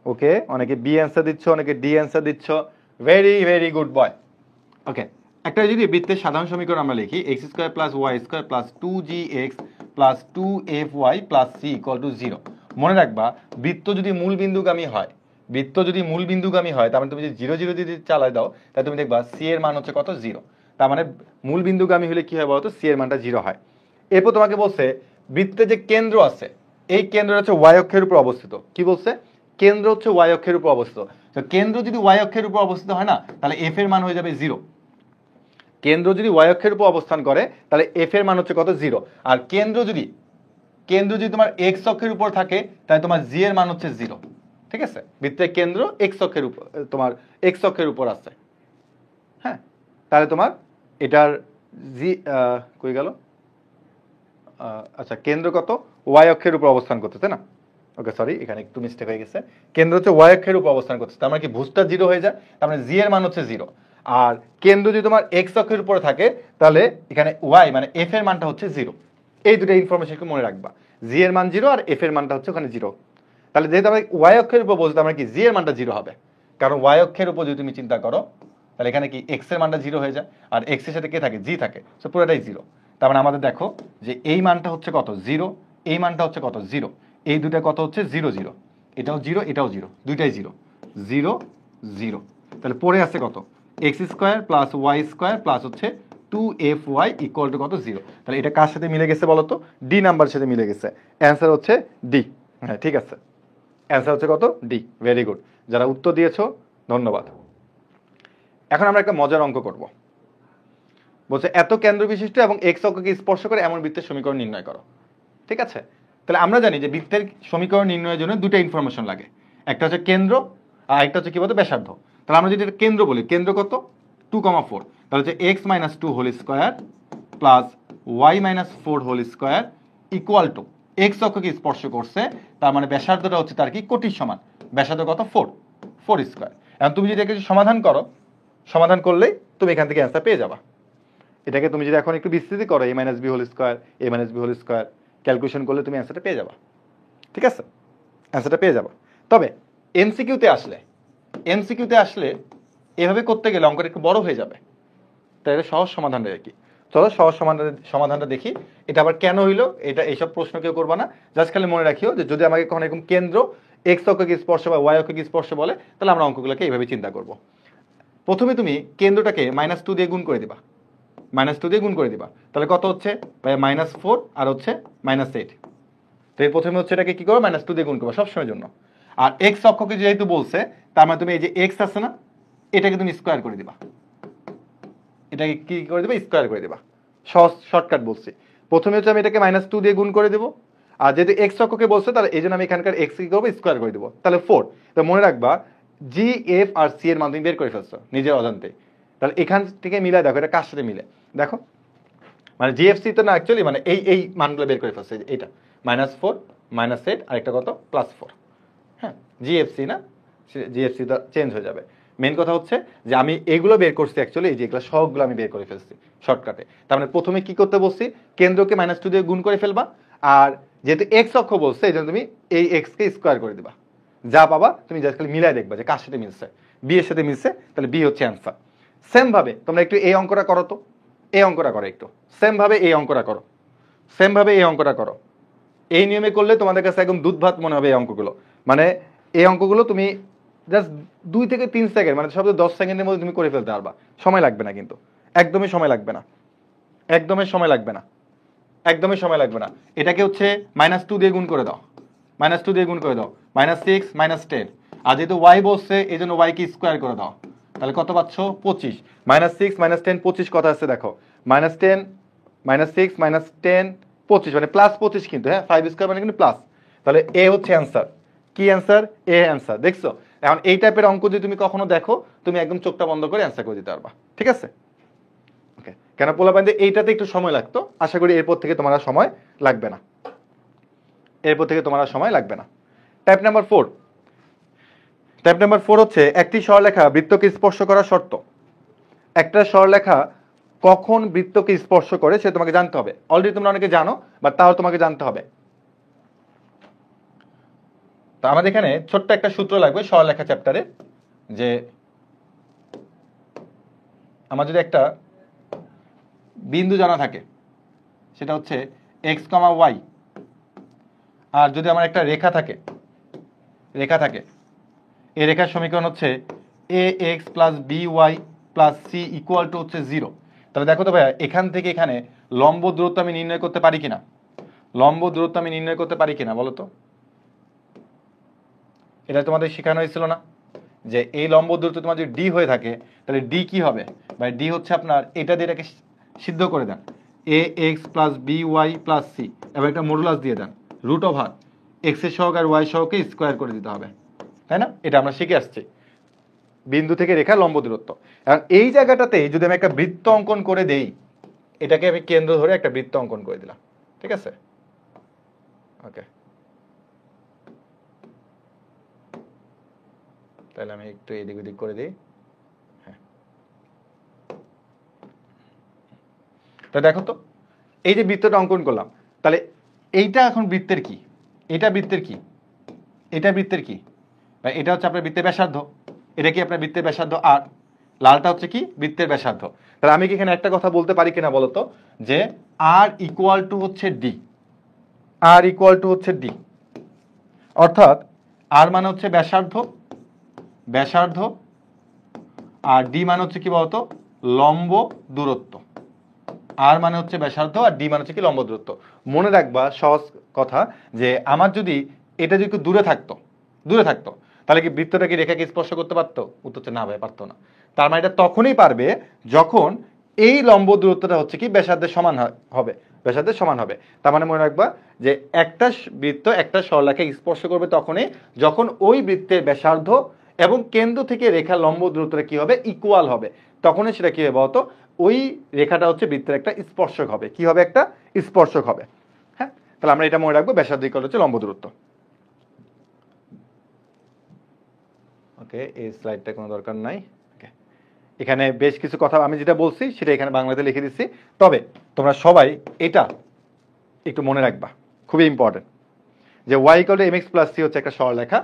ওকে, অনেকে বি অ্যান্সার দিচ্ছ, অনেকে ডি অ্যান্সার দিচ্ছ, very very good boy. Okay, একটা যদি বৃত্তের সাধারণ সমীকরণ আমরা লিখি x square plus y square plus 2gx plus 2fy plus c equal to 0। মনে রাখবা বৃত্ত যদি মূল বিন্দুগামী হয়, বৃত্ত যদি মূল বিন্দুগামী হয় তার মানে তুমি যদি 0 0 যদি চালাই দাও তাহলে তুমি দেখবা সি এর মান হচ্ছে কত 0। তার মানে মূল বিন্দুগামী হলে কি হয় বলতো, সি এর মানটা 0 হয়। এরপর তোমাকে বলছে বৃত্তে যে কেন্দ্র আছে, এই কেন্দ্র হচ্ছে ওয়াই অক্ষের উপর অবস্থিত। কি বলছে, কেন্দ্র হচ্ছে ওয়াই অক্ষের উপর অবস্থিত। তো কেন্দ্র যদি ওয়াই অক্ষের উপর অবস্থিত হয় না, তাহলে এফ এর মান হয়ে যাবে 0। কেন্দ্র যদি ওয়াই অক্ষের উপর অবস্থান করে তাহলে এফ এর মান হচ্ছে কত, 0। আর কেন্দ্র যদি তোমার এক্স অক্ষের উপর থাকে তাহলে তোমার জি এর মান হচ্ছে 0। ঠিক আছে, বৃত্তের কেন্দ্র এক্স অক্ষের উপর, তোমার এক্স অক্ষের উপর আছে। হ্যাঁ, তাহলে তোমার এটার জি কই গেল, আচ্ছা কেন্দ্র কত, ওয়াই অক্ষের উপর অবস্থান করতেছে না। ওকে সরি, এখানে একটু মিস্টেক হয়ে গেছে। কেন্দ্র হচ্ছে ওয়াই অক্ষের উপর অবস্থান করতেছে, তার মানে কি ভুজটা 0 হয়ে যায়, তার মানে জি এর মান হচ্ছে 0। আর কেন্দ্র যদি তোমার এক্স অক্ষের উপরে থাকে তাহলে এখানে ওয়াই মানে এফ এর মানটা হচ্ছে 0। এই দুটো ইনফরমেশনকে মনে রাখবা, জি এর মান 0 আর এফ এর মানটা হচ্ছে ওখানে 0। তাহলে যেহেতু আমরা ওয়াই অক্ষের উপর বলছি, আমরা কি জি এর মানটা 0 হবে, কারণ ওয়াই অক্ষের উপর যদি তুমি চিন্তা করো তাহলে এখানে কি এক্স এর মানটা 0 হয়ে যায়, আর এক্স এর সাথে কে থাকে, জি থাকে, সো পুরোটাই 0। তার মানে আমাদের দেখো যে এই মানটা হচ্ছে কত, 0, এই মানটা হচ্ছে কত, 0, এই দুটা কত হচ্ছে 0 0, এটাও 0 এটাও 0, দুইটাই 0 0 0। তাহলে পরে আছে কত, x square plus y square plus হচ্ছে 2fy ইকুয়াল টু কত, 0। তাহলে এটা কার সাথে মিলে গেছে বলো তো, ডি নাম্বারের সাথে মিলে গেছে, অ্যান্সার হচ্ছে ডি। হ্যাঁ ঠিক আছে, অ্যান্সার হচ্ছে কত, ডি। ভেরি গুড, যারা উত্তর দিয়েছো ধন্যবাদ। এখন আমরা একটা মজার অঙ্ক করব। বলছে এত কেন্দ্র বিশিষ্ট এবং এক্স অক্ষকে স্পর্শ করে এমন বৃত্তের সমীকরণ নির্ণয় করো। ঠিক আছে, তাহলে আমরা জানি যে বৃত্তের সমীকরণ নির্ণয়ের জন্য দুটো ইনফরমেশন লাগে, একটা হচ্ছে কেন্দ্র আর একটা হচ্ছে কি বলতো, ব্যাসার্ধ। তাহলে আমরা যদি এটা কেন্দ্র বলি, কেন্দ্র কত, 2,4, তাহলে হচ্ছে x minus 2 whole square plus y minus 4 whole square equal to x অক্ষকে স্পর্শ করছে, তার মানে ব্যাসার্ধটা হচ্ছে তার কি কোটির সমান, ব্যাসার্ধ কত, 4 স্কোয়ার। এখন তুমি যদি এটাকে সমাধান করো, সমাধান করলেই তুমি এখান থেকে অ্যান্সার পেয়ে যাবা। এটাকে তুমি যদি এখন একটু বিস্তৃতি করো, a minus b whole square, a minus b whole square calculation করলে তুমি অ্যান্সারটা পেয়ে যাবা। ঠিক আছে, অ্যান্সারটা পেয়ে যাবা। তবে এমসিকিউতে আসলে এভাবে করতে গেলে অঙ্কটা একটু বড় হয়ে যাবে। তাই এটা সহজ সমাধানটা কি, চলো সহজ সমাধানটা দেখি। এটা আবার কেন হইলো, এটা এইসব প্রশ্ন কেউ করবা না, জাস্ট খালি মনে রাখিও যে যদি আমাকে কখনো এরকম কেন্দ্র এক্স অক্ষকে স্পর্শ বা ওয়াই অক্ষকে স্পর্শ বলে, তাহলে আমরা অঙ্কগুলোকে এইভাবে চিন্তা করব। প্রথমে তুমি কেন্দ্রটাকে -2 দিয়ে গুণ করে দিবা, -2 দিয়ে গুণ করে দিবা, তাহলে কত হচ্ছে -4 আর হচ্ছে -8। তো এই প্রথমে হচ্ছে এটাকে কি করো, -2 দিয়ে গুণ করবা সবসময়ের জন্য। আর এক্স অক্ষকে যেহেতু বলছে, তার মানে তুমি এই যে এক্স আছে না, এটাকে তুমি স্কোয়ার করে দিবা, এটাকে কি করে দিবা, স্কোয়ার করে দিবা। সহজ শর্টকাট বলছি, প্রথমে হচ্ছে আমি এটাকে -2 দিয়ে গুণ করে দেবো, আর যেহেতু এক্স অক্ষকে বলছে তাহলে এই জন্য আমি এখানকার এক্স কি করবো, স্কোয়ার করে দেবো, তাহলে 4। তো মনে রাখবা জি এফ আর সি এর মান তুমি বের করে ফেলছো নিজের অজান্তে। তাহলে এখান থেকে মিলাই দেখো এটা কার সাথে মিলে, দেখো মানে জিএফসি তো না, অ্যাকচুয়ালি মানে এই মানগুলো বের করে ফেলছে, এইটা -4 -8 আর একটা কত +4। হ্যাঁ, জিএফসি না, জিএফসি তো চেঞ্জ হয়ে যাবে। মেন কথা হচ্ছে যে আমি এগুলো বের করছি, অ্যাকচুয়ালি এই যে এগুলো সবগুলো আমি বের করে ফেলছি শর্টকাটে। তার মানে প্রথমে কি করতে বলছি, কেন্দ্রকে -2 দিয়ে গুণ করে ফেলবা, আর যেহেতু এক্স অক্ষ বলছে এই জন্য তুমি এই এক্স কে স্কোয়ার করে দিবা, যা পাবা তুমি জাস্ট খালি মিলাই দেখবা যে কার সাথে মিলছে, বি এর সাথে মিলছে, তাহলে বি হচ্ছে অ্যান্সার। সেম ভাবে তোমরা একটু এই অঙ্কটা করো তো, এই অঙ্কটা করো একটু, সেম ভাবে এই অঙ্কটা করো, সেম ভাবে এই অঙ্কটা করো। এই নিয়মে করলে তোমাদের কাছে একদম দুধ ভাত মনে হবে এই অঙ্কগুলো। মানে এই অঙ্কগুলো তুমি জাস্ট 2 থেকে 3 সেকেন্ড, মানে সব 10 সেকেন্ডের মধ্যে তুমি করে ফেলতে পারবা, সময় লাগবে না কিন্তু, একদমই সময় লাগবে না, একদমই সময় লাগবে না, একদমই সময় লাগবে না। এটাকে হচ্ছে -2 দিয়ে গুণ করে দাও, -2 দিয়ে গুণ করে দাও, -6 -10, আর যেহেতু ওয়াই বসছে এই জন্য ওয়াই কে স্কোয়ার করে দাও, তাহলে কত পাচ্ছ, 25। -6 -10 25 কথা আছে দেখো, -10 -6 -10 25 মানে +25 কিন্তু, হ্যাঁ 5 স্কোয়ার মানে কিন্তু প্লাস, তাহলে এ হচ্ছে অ্যান্সার। কি অ্যান্সার, এ অ্যান্সার। দেখছো, এখন এই টাইপের অঙ্ক যদি তুমি কখনো দেখো, তুমি একদম চোখটা বন্ধ করে অ্যান্সার করে দিতে পারবা। ঠিক আছে, ওকে। কেন পোলাপাইনদের এইটাতে একটু সময় লাগতো, আশা করি এরপর থেকে তোমার আর সময় লাগবে না, এরপর থেকে তোমার আর সময় লাগবে না। টাইপ নাম্বার 4, টাইপ নাম্বার 4 হচ্ছে একটি সরলরেখা বৃত্তকে স্পর্শ করার শর্ত। একটা সরলরেখা কখন বৃত্তকে স্পর্শ করে সে তোমাকে জানতে হবে। অলরেডি তোমরা অনেকে জানো, বাট তাও তোমাকে জানতে হবে। তো আমাদের এখানে ছোট্ট একটা সূত্র লাগবে সরলরেখা চ্যাপ্টারে, যে আমার যদি একটা বিন্দু জানা থাকে সেটা হচ্ছে এক্স কমা ওয়াই, আর যদি আমার একটা রেখা থাকে, এই রেখার সমীকরণ হচ্ছে a x plus b y plus c equal to হচ্ছে 0। তাহলে দেখো তো ভাইয়া, এখান থেকে এখানে লম্ব দূরত্ব আমি নির্ণয় করতে পারি কিনা, লম্ব দূরত্ব আমি নির্ণয় করতে পারি কিনা বলো তো। এটা তোমাদের শেখানো হয়েছিল না যে এই লম্ব দূরত্ব তোমার যদি ডি হয়ে থাকে তাহলে ডি কি হবে, বা ডি হচ্ছে আপনার এটা দিয়ে এটাকে সিদ্ধ করে দেন, a x plus b y plus c, এবং একটা মডুলাস দিয়ে দেন রুট ওভার এক্স এর সহগ আর ওয়াই সহগকে স্কোয়ার করে দিতে হবে, তাই না? এটা আমরা শিখে আসছি বিন্দু থেকে রেখা লম্ব দূরত্ব। এবং এই জায়গাটাতে যদি আমি একটা বৃত্ত অঙ্কন করে দেই, এটাকে আমি কেন্দ্র ধরে একটা বৃত্ত অঙ্কন করে দিলাম, ঠিক আছে? ওকে, তাহলে আমি একটু এদিক ওদিক করে দিই। হ্যাঁ, তা দেখো তো এই যে বৃত্তটা অঙ্কন করলাম, তাহলে এইটা এখন বৃত্তের কি, এটা বৃত্তের কি, এটা বৃত্তের কি, বা এটা হচ্ছে আপনার বৃত্তের ব্যাসার্ধ, এটা কি আপনার বৃত্তের ব্যাসার্ধ আর লালটা হচ্ছে কি বৃত্তের ব্যাসার্ধ। তাহলে আমি কি এখানে একটা কথা বলতে পারি কিনা বলতো, যে আর ইকুয়াল টু হচ্ছে ডি, আর ইকুয়াল টু হচ্ছে ডি, অর্থাৎ আর মানে হচ্ছে ব্যাসার্ধ, ব্যাসার্ধ, আর ডি মানে হচ্ছে কি বলতো লম্ব দূরত্ব। আর মানে হচ্ছে ব্যাসার্ধ আর ডি মানে হচ্ছে কি লম্ব দূরত্ব। মনে রাখবা সহজ কথা, যে আমার যদি এটা যদি একটু দূরে থাকতো, দূরে থাকতো, তাহলে কি বৃত্তটা কি রেখাকে স্পর্শ করতে পারতো? উত্তর হচ্ছে না ভাই, পারতো না। তার মানে এটা তখনই পারবে যখন এই লম্ব দূরত্বটা হচ্ছে কি ব্যাসার্ধের সমান হবে, ব্যাসার্ধের সমান হবে। তার মানে মনে রাখবা যে একটা বৃত্ত একটা সরলরেখাকে স্পর্শ করবে তখনই যখন ওই বৃত্তের ব্যাসার্ধ এবং কেন্দ্র থেকে রেখা লম্ব দূরত্বটা কি হবে, ইকুয়াল হবে। তখনই সেটা কি হবে বলতো, ওই রেখাটা হচ্ছে বৃত্তের একটা স্পর্শক হবে। কি হবে? একটা স্পর্শক হবে। হ্যাঁ, তাহলে আমরা এটা মনে রাখবো, ব্যাসার্ধ ইকুয়াল হচ্ছে লম্ব দূরত্ব। ওকে, এই স্লাইডটা কোনো দরকার নাই। এখানে বেশ কিছু কথা আমি যেটা বলছি সেটা এখানে বাংলাতে লিখে দিচ্ছি, তবে তোমরা সবাই এটা একটু মনে রাখবা, খুবই ইম্পর্টেন্ট, যে y equal to mx plus c হচ্ছে একটা সরলরেখা,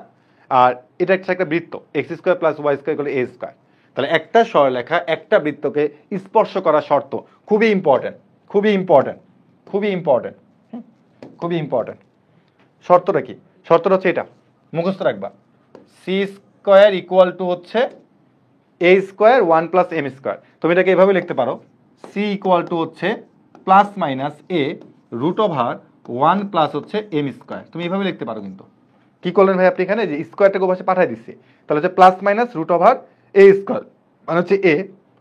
আর এটা হচ্ছে একটা বৃত্ত, x square plus y square equal to a square. তাহলে একটা সরলরেখা একটা বৃত্তকে স্পর্শ করার শর্ত খুবই ইম্পর্টেন্ট, খুবই ইম্পর্টেন্ট, খুবই ইম্পর্টেন্ট, খুবই ইম্পর্টেন্ট। শর্তটা কি? শর্তটা হচ্ছে এটা, মুখস্থ রাখবা, সি স্কোয়ার ইকুয়াল টু হচ্ছে a square one plus m square. তুমি এটাকে এভাবে লিখতে পারো, সি ইকুয়াল টু হচ্ছে plus minus a root over one plus হচ্ছে এম স্কোয়ার। তুমি এভাবে লিখতে পারো। কিন্তু কি করলেন ভাই আপনি এখানে, যে স্কোয়ারটাকে পাশে পাঠিয়ে দিচ্ছি, তাহলে হচ্ছে plus minus root over a square মানে হচ্ছে a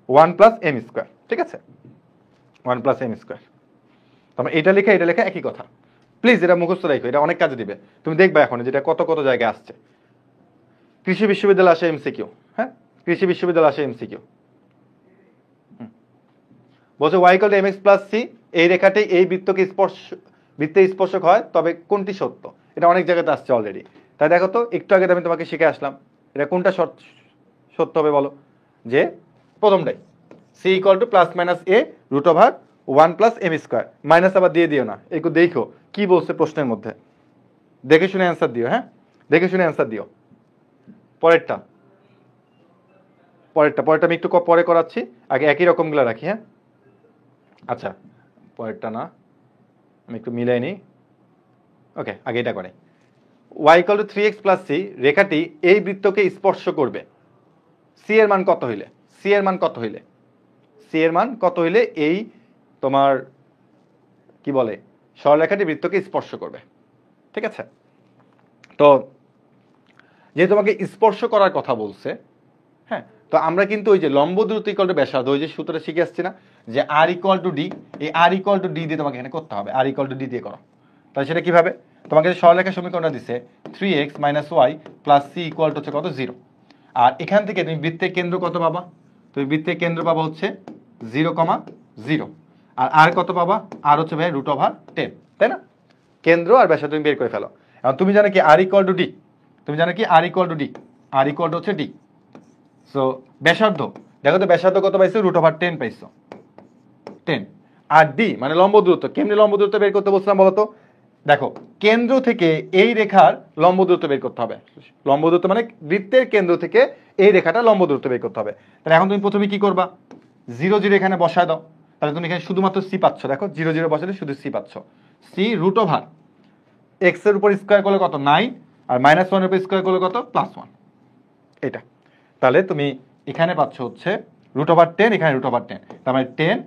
one plus m square, ঠিক আছে? One plus m square. তোমার এটা লেখা এটা লেখা একই কথা। প্লিজ এটা মুখস্থ রাখো, এটা অনেক কাজে দিবে। তুমি দেখবা এখন যেটা কত কত জায়গায় আসছে। কৃষি বিশ্ববিদ্যালয় আসে এমসিকিউ, হ্যাঁ, কৃষি বিশ্ববিদ্যালয় আসে এমসিকিউ। বলছে y equal to mx plus c, এই রেখাটি এই বৃত্তকে বৃত্তে স্পর্শক হয়, তবে কোনটি সত্য? এটা অনেক জায়গাতে আসছে অলরেডি। তাই দেখো তো, একটু আগে আমি তোমাকে শিখে আসলাম, এটা কোনটা সত্য হবে বলো? যে প্রথমটাই, c equal to plus minus a root over one plus m square. Minus আবার দিয়ে দিও না, একটু দেখো কি বলছে প্রশ্নের মধ্যে, দেখে শুনে অ্যান্সার দিও। হ্যাঁ, দেখে শুনে অ্যান্সার দিও। পরেরটা পরেরটা পরেরটা আমি একটু পরে করাচ্ছি, আগে একই রকমগুলো রাখি। হ্যাঁ, আচ্ছা, পরেরটা না, আমি একটু মিলাই নিই। ওকে, আগে এটা করে, y equal to three x plus c, রেখাটি এই বৃত্তকে স্পর্শ করবে সি এর মান কত হইলে, সি এর মান কত হইলে, সি এর মান কত হইলে এই তোমার কি বলে সরলরেখাটি বৃত্তকে স্পর্শ করবে, ঠিক আছে? তো যে তোমাকে স্পর্শ করার কথা বলছে, হ্যাঁ, তো আমরা কিন্তু ওই যে লম্ব দূরত্ব ইকুয়াল টু ব্যাসার্ধ, ওই যে সূত্রটা শিখে আসছি না, যে আর ইকুয়াল টু ডি, এই আর ইকুয়াল টু ডি দিয়ে তোমাকে এখানে করতে হবে, আর ইকুয়াল টু ডি দিয়ে করো। তাহলে সেটা কিভাবে? তোমাকে যে সরলরেখার সমীকরণটা দিচ্ছে three x minus y plus c equal to হচ্ছে কত, জিরো। আর এখান থেকে তুমি বৃত্তের কেন্দ্র কত পাবা? তুমি বৃত্তের কেন্দ্র পাবা হচ্ছে 0,0, আর কত পাবা? আর হচ্ছে ভাই রুট ওভার 10, তাই না? কেন্দ্র আর ব্যাসার্ধ তুমি বের করে ফেলো। এখন তুমি জানো কি আর ইকুয়াল টু ডি, তুমি জানো কি r equal to d, r equal to হচ্ছে ডি। সো ব্যাসার্ধ, দেখো তো ব্যাসার্ধ কত পাইছো, রুট ওভার 10 পাইছো, 10। আর ডি মানে লম্ব দূরত্ব। কেমনি লম্ব দূরত্ব বের করতে বলছিলাম বলতো? দেখো, কেন্দ্র থেকে এই রেখার লম্ব দূরত্ব বের করতে হবে। লম্ব দূরত্ব মানে বৃত্তের কেন্দ্র থেকে এই রেখাটা লম্ব দূরত্ব বের করতে হবে। তাহলে এখন তুমি প্রথমে কি করবা, 0 0 এখানে বসায় দাও। তাহলে তুমি এখানে শুধুমাত্র সি পাচ্ছ। দেখো 0 0 বসালে শুধু সি পাচ্ছ। সি রুট ওভার এক্স এর উপর স্কোয়ার করলে কত, 9, আর মাইনাস 1 এর উপর স্কোয়ার করলে কত, +1, এটা। তাহলে তুমি এখানে পাচ্ছ হচ্ছে রুট ওভার 10, এখানে রুট ওভার 10, তার মানে 10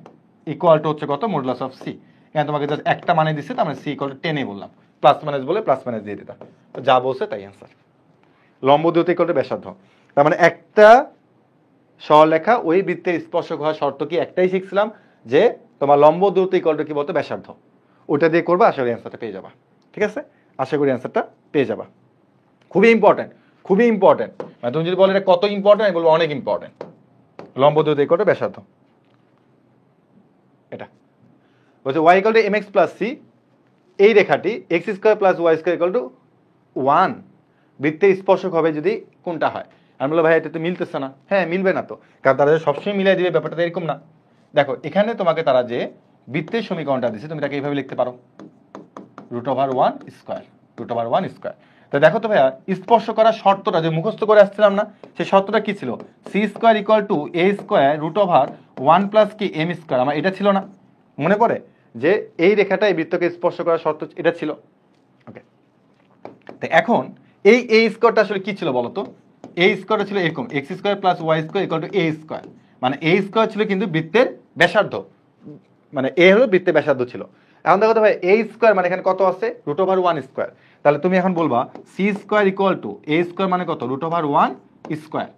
ইকুয়াল টু হচ্ছে কত, মডুলাস অফ সি। এখানে তোমাকে জাস্ট একটা মানে দিচ্ছে, তার মানে সি ইকুয়াল টু 10 বললাম, প্লাস মাইনাস বলে প্লাস মাইনাস দিয়ে দিতাম। তো যা বলছে তাই অ্যান্সার। লম্ব দূরত্ব ইকুয়াল টু ব্যাসার্ধ। তার মানে একটা সরলরেখা ওই বৃত্তের স্পর্শক হওয়ার শর্ত কি একটাই শিখছিলাম, যে তোমার লম্ব দূরত্ব ইকুয়াল টু কি বলতো ব্যাসার্ধ। ওটা দিয়ে করবা, আশা করি অ্যান্সারটা পেয়ে যাবা। ঠিক আছে, আশা করি অ্যান্সারটা পেয়ে যাবা। খুবই ইম্পর্টেন্ট, খুবই ইম্পর্টেন্ট। মানে তুমি যদি বলো এটা কত ইম্পর্টেন্ট, আমি বলবো অনেক ইম্পর্টেন্ট। লম্ব দূরত্ব ইকুয়াল টু ব্যাসার্ধ। এটা বলছে y equal to mx plus c, এই রেখাটি x square plus y square equal to 1 বৃত্তের স্পর্শক হবে যদি কোনটা হয়। আমি বললাম ভাই এটা তো মিলতেছে না। হ্যাঁ মিলবে না তো, কারণ তারা সবসময় মিলাই দিবে, ব্যাপারটা তো এরকম না। দেখো এখানে তোমাকে তারা যে বৃত্তের সমীকরণটা দিচ্ছে তুমি তাকে এইভাবে লিখতে পারো, √1 স্কয়ার, √1 স্কয়ার। তো দেখো তো ভাইয়া স্পর্শ করার শর্তটা যে মুখস্থ করে আসছিলাম না, সেই শর্তটা কি ছিল? C square equal to a square √1 plus কি এম স্কয়ার। আমার এটা ছিল না, মনে পড়ে যে এই রেখাটা এই বৃত্তকে স্পর্শ করার শর্ত এটা ছিল। ওকে, তো এখন এই এ স্কয়ারটা আসলে কি ছিল বলো তো? এ স্কয়ারটা ছিল এরকম, x square plus y square equal to a square. মানে এ স্কয়ার ছিল কিন্তু বৃত্তের ব্যাসার্ধ, মানে এ হলো বৃত্তের ব্যাসার্ধ ছিল। এখন দেখো তো ভাই এ স্কয়ার মানে এখানে কত আছে? √1 স্কয়ার। তাহলে তুমি এখন বলবা c square equal to a square মানে কত? √1 স্কয়ার।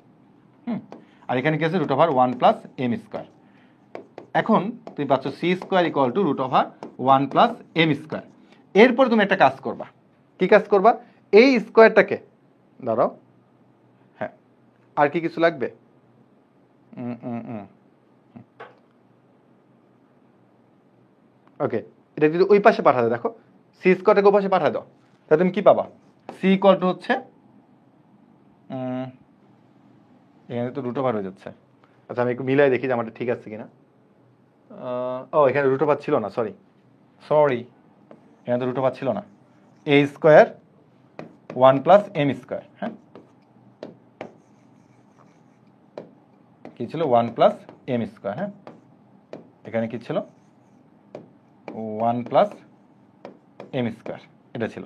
আর এখানে কি আছে? √1 প্লাস এম স্কয়ার। এখন তুমি পাচ্ছ c square equal to √1 plus m square. এরপর তুমি একটা কাজ করবা। কি কাজ করবা? এই স্কয়ারটাকে ধরো, হ্যাঁ আর কি কিছু লাগবে? ওকে, এটা যদি ওই পাশে পাঠাতে, দেখো সি স্কয়ারটাকে ওই পাশে পাঠায় দাও, তাহলে তুমি কি পাবা? সি ইকুয়াল টু হচ্ছে এখানে তো √1 হয়ে যাচ্ছে। আচ্ছা আমি একটু মিলাই দেখি যে আমারটা ঠিক আছে কিনা। ও এখানে √1 ছিল না, সরি সরি, এখানে তো √1 ছিল না। এ স্কয়ার 1 প্লাস এম স্কয়ার, হ্যাঁ কি ছিল? 1 প্লাস এম স্কয়ার। হ্যাঁ এখানে কি ছিল? 1 প্লাস এম স্কয়ার, এটা ছিল।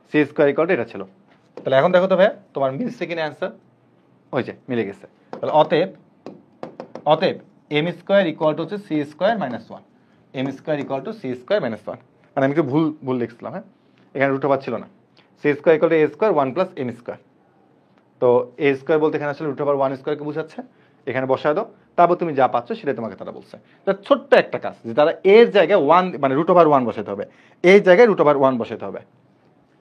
সি স্কয়ার ইকুয়াল টু এটা ছিল। তাহলে এখন দেখো তো ভাই তোমার মিলছে কিনা অ্যান্সার? ওই যে মিলে গেছে। তাহলে অতএব এম স্কয়ার ইকুয়াল টু হচ্ছে c square minus 1, m square equal to c square minus 1। মানে আমি একটু ভুল লিখছিলাম। হ্যাঁ এখানে √1 ছিল না। C square equal to a square 1 plus m square. তো এ স্কয়ার বলতে এখানে আসলে √1 স্কয়ারকে বোঝাচ্ছে, এখানে বসায় দাও। তারপর তুমি যা পাচ্ছ সেটা তোমাকে তারা বলছে। ছোট্ট একটা কাজ, যে তারা এর জায়গায় 1 মানে √1 বসাতে হবে, এই জায়গায় √1 বসাতে হবে।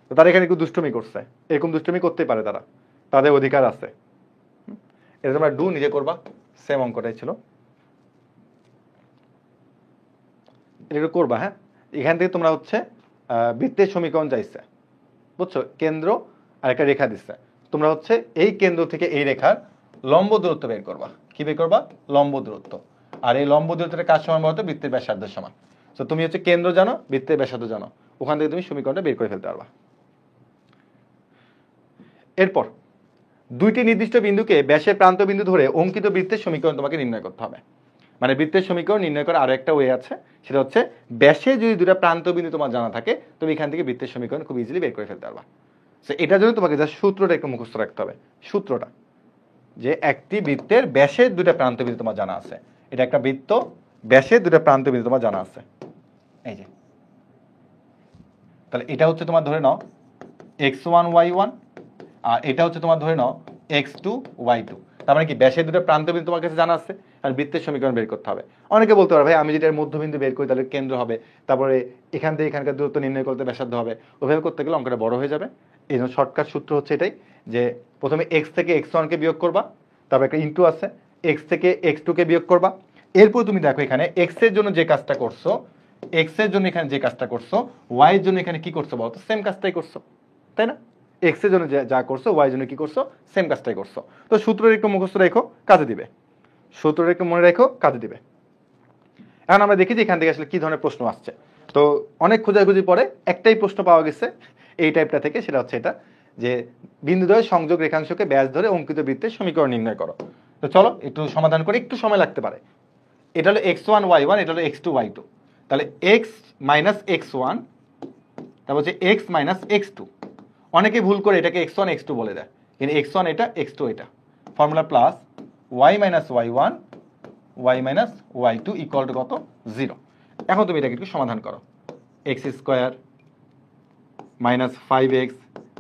তো তারা এখানে একটু দুষ্টুমি করছে, এরকম দুষ্টুমি করতেই পারে তারা, তাদের অধিকার আছে। এটা তোমরা নিজে করবা, সেম অঙ্কটাই ছিল, এটা করবা। হ্যাঁ এখান থেকে তোমরা হচ্ছে বৃত্তের সমীকরণ চাইছে, বুঝছো? কেন্দ্র আর একটা রেখা দিচ্ছে, তোমরা হচ্ছে এই কেন্দ্র থেকে এই রেখার লম্ব দূরত্ব বের করবা। কি বের করবা? লম্ব দূরত্ব। আর এই লম্ব দূরত্বটা কার সমান বলতো? বৃত্তের ব্যাসার্ধের সমান। তো তুমি হচ্ছে কেন্দ্র জানো, বৃত্তের ব্যাসার্ধ জানো, ওখান থেকে তুমি সমীকরণটা বের করে ফেলতে পারবা। এরপর দুইটি নির্দিষ্ট বিন্দুকে ব্যাসের প্রান্ত বিন্দু ধরে অঙ্কিত বৃত্তের সমীকরণ তোমাকে নির্ণয় করতে হবে। মানে বৃত্তের সমীকরণ নির্ণয় করার আরো একটা ওয়ে আছে, সেটা হচ্ছে ব্যাসে যদি দুটা প্রান্ত বিন্দু তোমার জানা থাকে, তুমি এখান থেকে বৃত্তের সমীকরণ খুব ইজিলি বের করে ফেলতে পারবা। তো এটার জন্য তোমাকে জাস্ট সূত্রটা একটু মুখস্থ রাখতে হবে। সূত্রটা যে একটি বৃত্তের ব্যাসের দুটা প্রান্ত বিন্দু তোমার জানা আছে, এটা একটা বৃত্ত, ব্যাসের দুটা প্রান্ত বিন্দু তোমার জানা আছে, এই যে। তাহলে এটা হচ্ছে তোমার ধরে নাও x1 y1, আর এটা হচ্ছে তোমার ধরে নাও x2 y2। তার মানে কি ব্যাসের দুটো প্রান্ত বিন্দু তোমার কাছে জানা আছে, আর বৃত্তের সমীকরণ বের করতে হবে। অনেকে বলতে পারে ভাই আমি যেটা মধ্যবিন্দু বের করি তাহলে কেন্দ্র হবে, তারপরে এখান থেকে এখানকার দূরত্ব নির্ণয় করতে ব্যাসার্ধ হবে, ওভাবে করতে গেলে অঙ্কটা বড় হয়ে যাবে। এই জন্য শর্টকাট সূত্র হচ্ছে এটাই, যে প্রথমে x থেকে x1 কে বিয়োগ করবা, তারপর একটা ইনটু আছে, x থেকে x2 কে বিয়োগ করবা। এরপর তুমি দেখো এখানে x এর জন্য যে কাজটা করছো, x এর জন্য এখানে যে কাজটা করছো, y এর জন্য এখানে কি করছো বলতো? সেম কাজটাই করছো, তাই না? এক্স এর জন্য যা করছো, ওয়াই জন্য কি করছো? সেম কাজটাই করছো। তো সূত্রের একটু মুখস্থ রেখো, কাজে দিবে। সূত্রের একটু মনে রেখো, কাজে দিবে। এখন আমরা দেখি যে এখান থেকে আসলে কি ধরনের প্রশ্ন আসছে। তো অনেক খোঁজাখুঁজি পরে একটাই প্রশ্ন পাওয়া গেছে এই টাইপটা থেকে, সেটা হচ্ছে এটা, যে বিন্দুদ্বয় সংযোগ রেখাংশকে ব্যাস ধরে অঙ্কিত বৃত্তের সমীকরণ নির্ণয় করো। তো চলো একটু সমাধান করে, একটু সময় লাগতে পারে। এটা হলো x1 y1, এটা হলো x2 y2। তাহলে x মাইনাস x1, তারপর হচ্ছে x মাইনাস x2। অনেকে ভুল করে এটাকে x1 x2 বলে দেয়, কিন্তু x1 এটা, x2 এটা। Formula plus y minus y1 y minus y2 equal to কত? 0। এখন তুমি এটাকে একটু সমাধান করো। x square minus 5x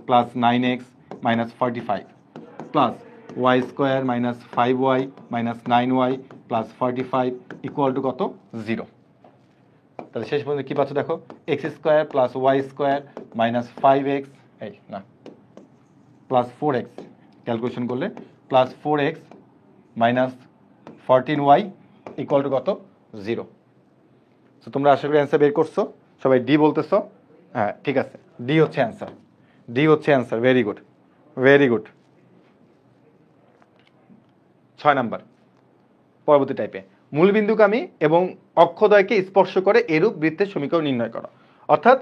plus 9x minus 45 plus y square minus 5y minus 9y plus 45 equal to কত 0। তাহলে শেষ পর্যন্ত কি পাচ্ছ দেখো, x square plus y square minus 5x এই না প্লাস 4x ক্যালকুলেশন করলে plus 4x minus 14y equal to কত 0। তো তোমরা আশা করি অ্যান্সার বের করছো, সবাই ডি বলতেছো। হ্যাঁ ঠিক আছে, ডি হচ্ছে অ্যান্সার, ডি হচ্ছে answer. Very good, very good. 6 number পরবর্তী টাইপে, মূলবিন্দুগামী এবং অক্ষদ্বয়কে স্পর্শ করে এরূপ বৃত্তের সমীকরণ নির্ণয় করো। অর্থাৎ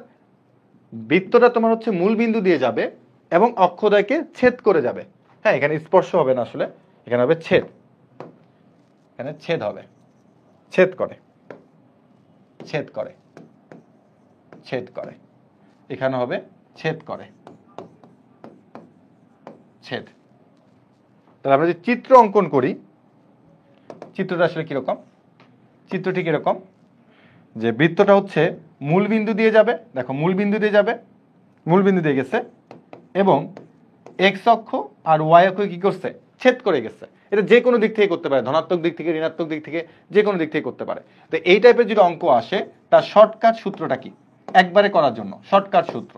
বৃত্তটা তোমার হচ্ছে মূলবিন্দু দিয়ে যাবে এবং অক্ষদ্বয়কে ছেদ করে যাবে। হ্যাঁ এখানে স্পর্শ হবে না, আসলে এখানে হবে ছেদ, এখানে ছেদ হবে, ছেদ করে, ছেদ করে, ছেদ করে, এখানে হবে ছেদ করে, ছেদ। তাহলে আমরা যদি চিত্র অঙ্কন করি, চিত্রটা আসলে কিরকম, চিত্রটি কিরকম যে বৃত্তটা হচ্ছে মূলবিন্দু দিয়ে যাবে, দেখো মূলবিন্দু দিয়ে যাবে, মূলবিন্দু দিয়ে গেছে এবং এক্স অক্ষ আর ওয়াই অক্ষ কি করছে, ছেদ করে গেছে। এটা যে কোনো দিক থেকে করতে পারে, ধনাত্মক দিক থেকে, ঋণাত্মক দিক থেকে, যে কোনো দিক থেকে করতে পারে। তো এই টাইপের যদি অঙ্ক আসে তার শর্টকাট সূত্রটা কি, একবারে করার জন্য শর্টকাট সূত্র,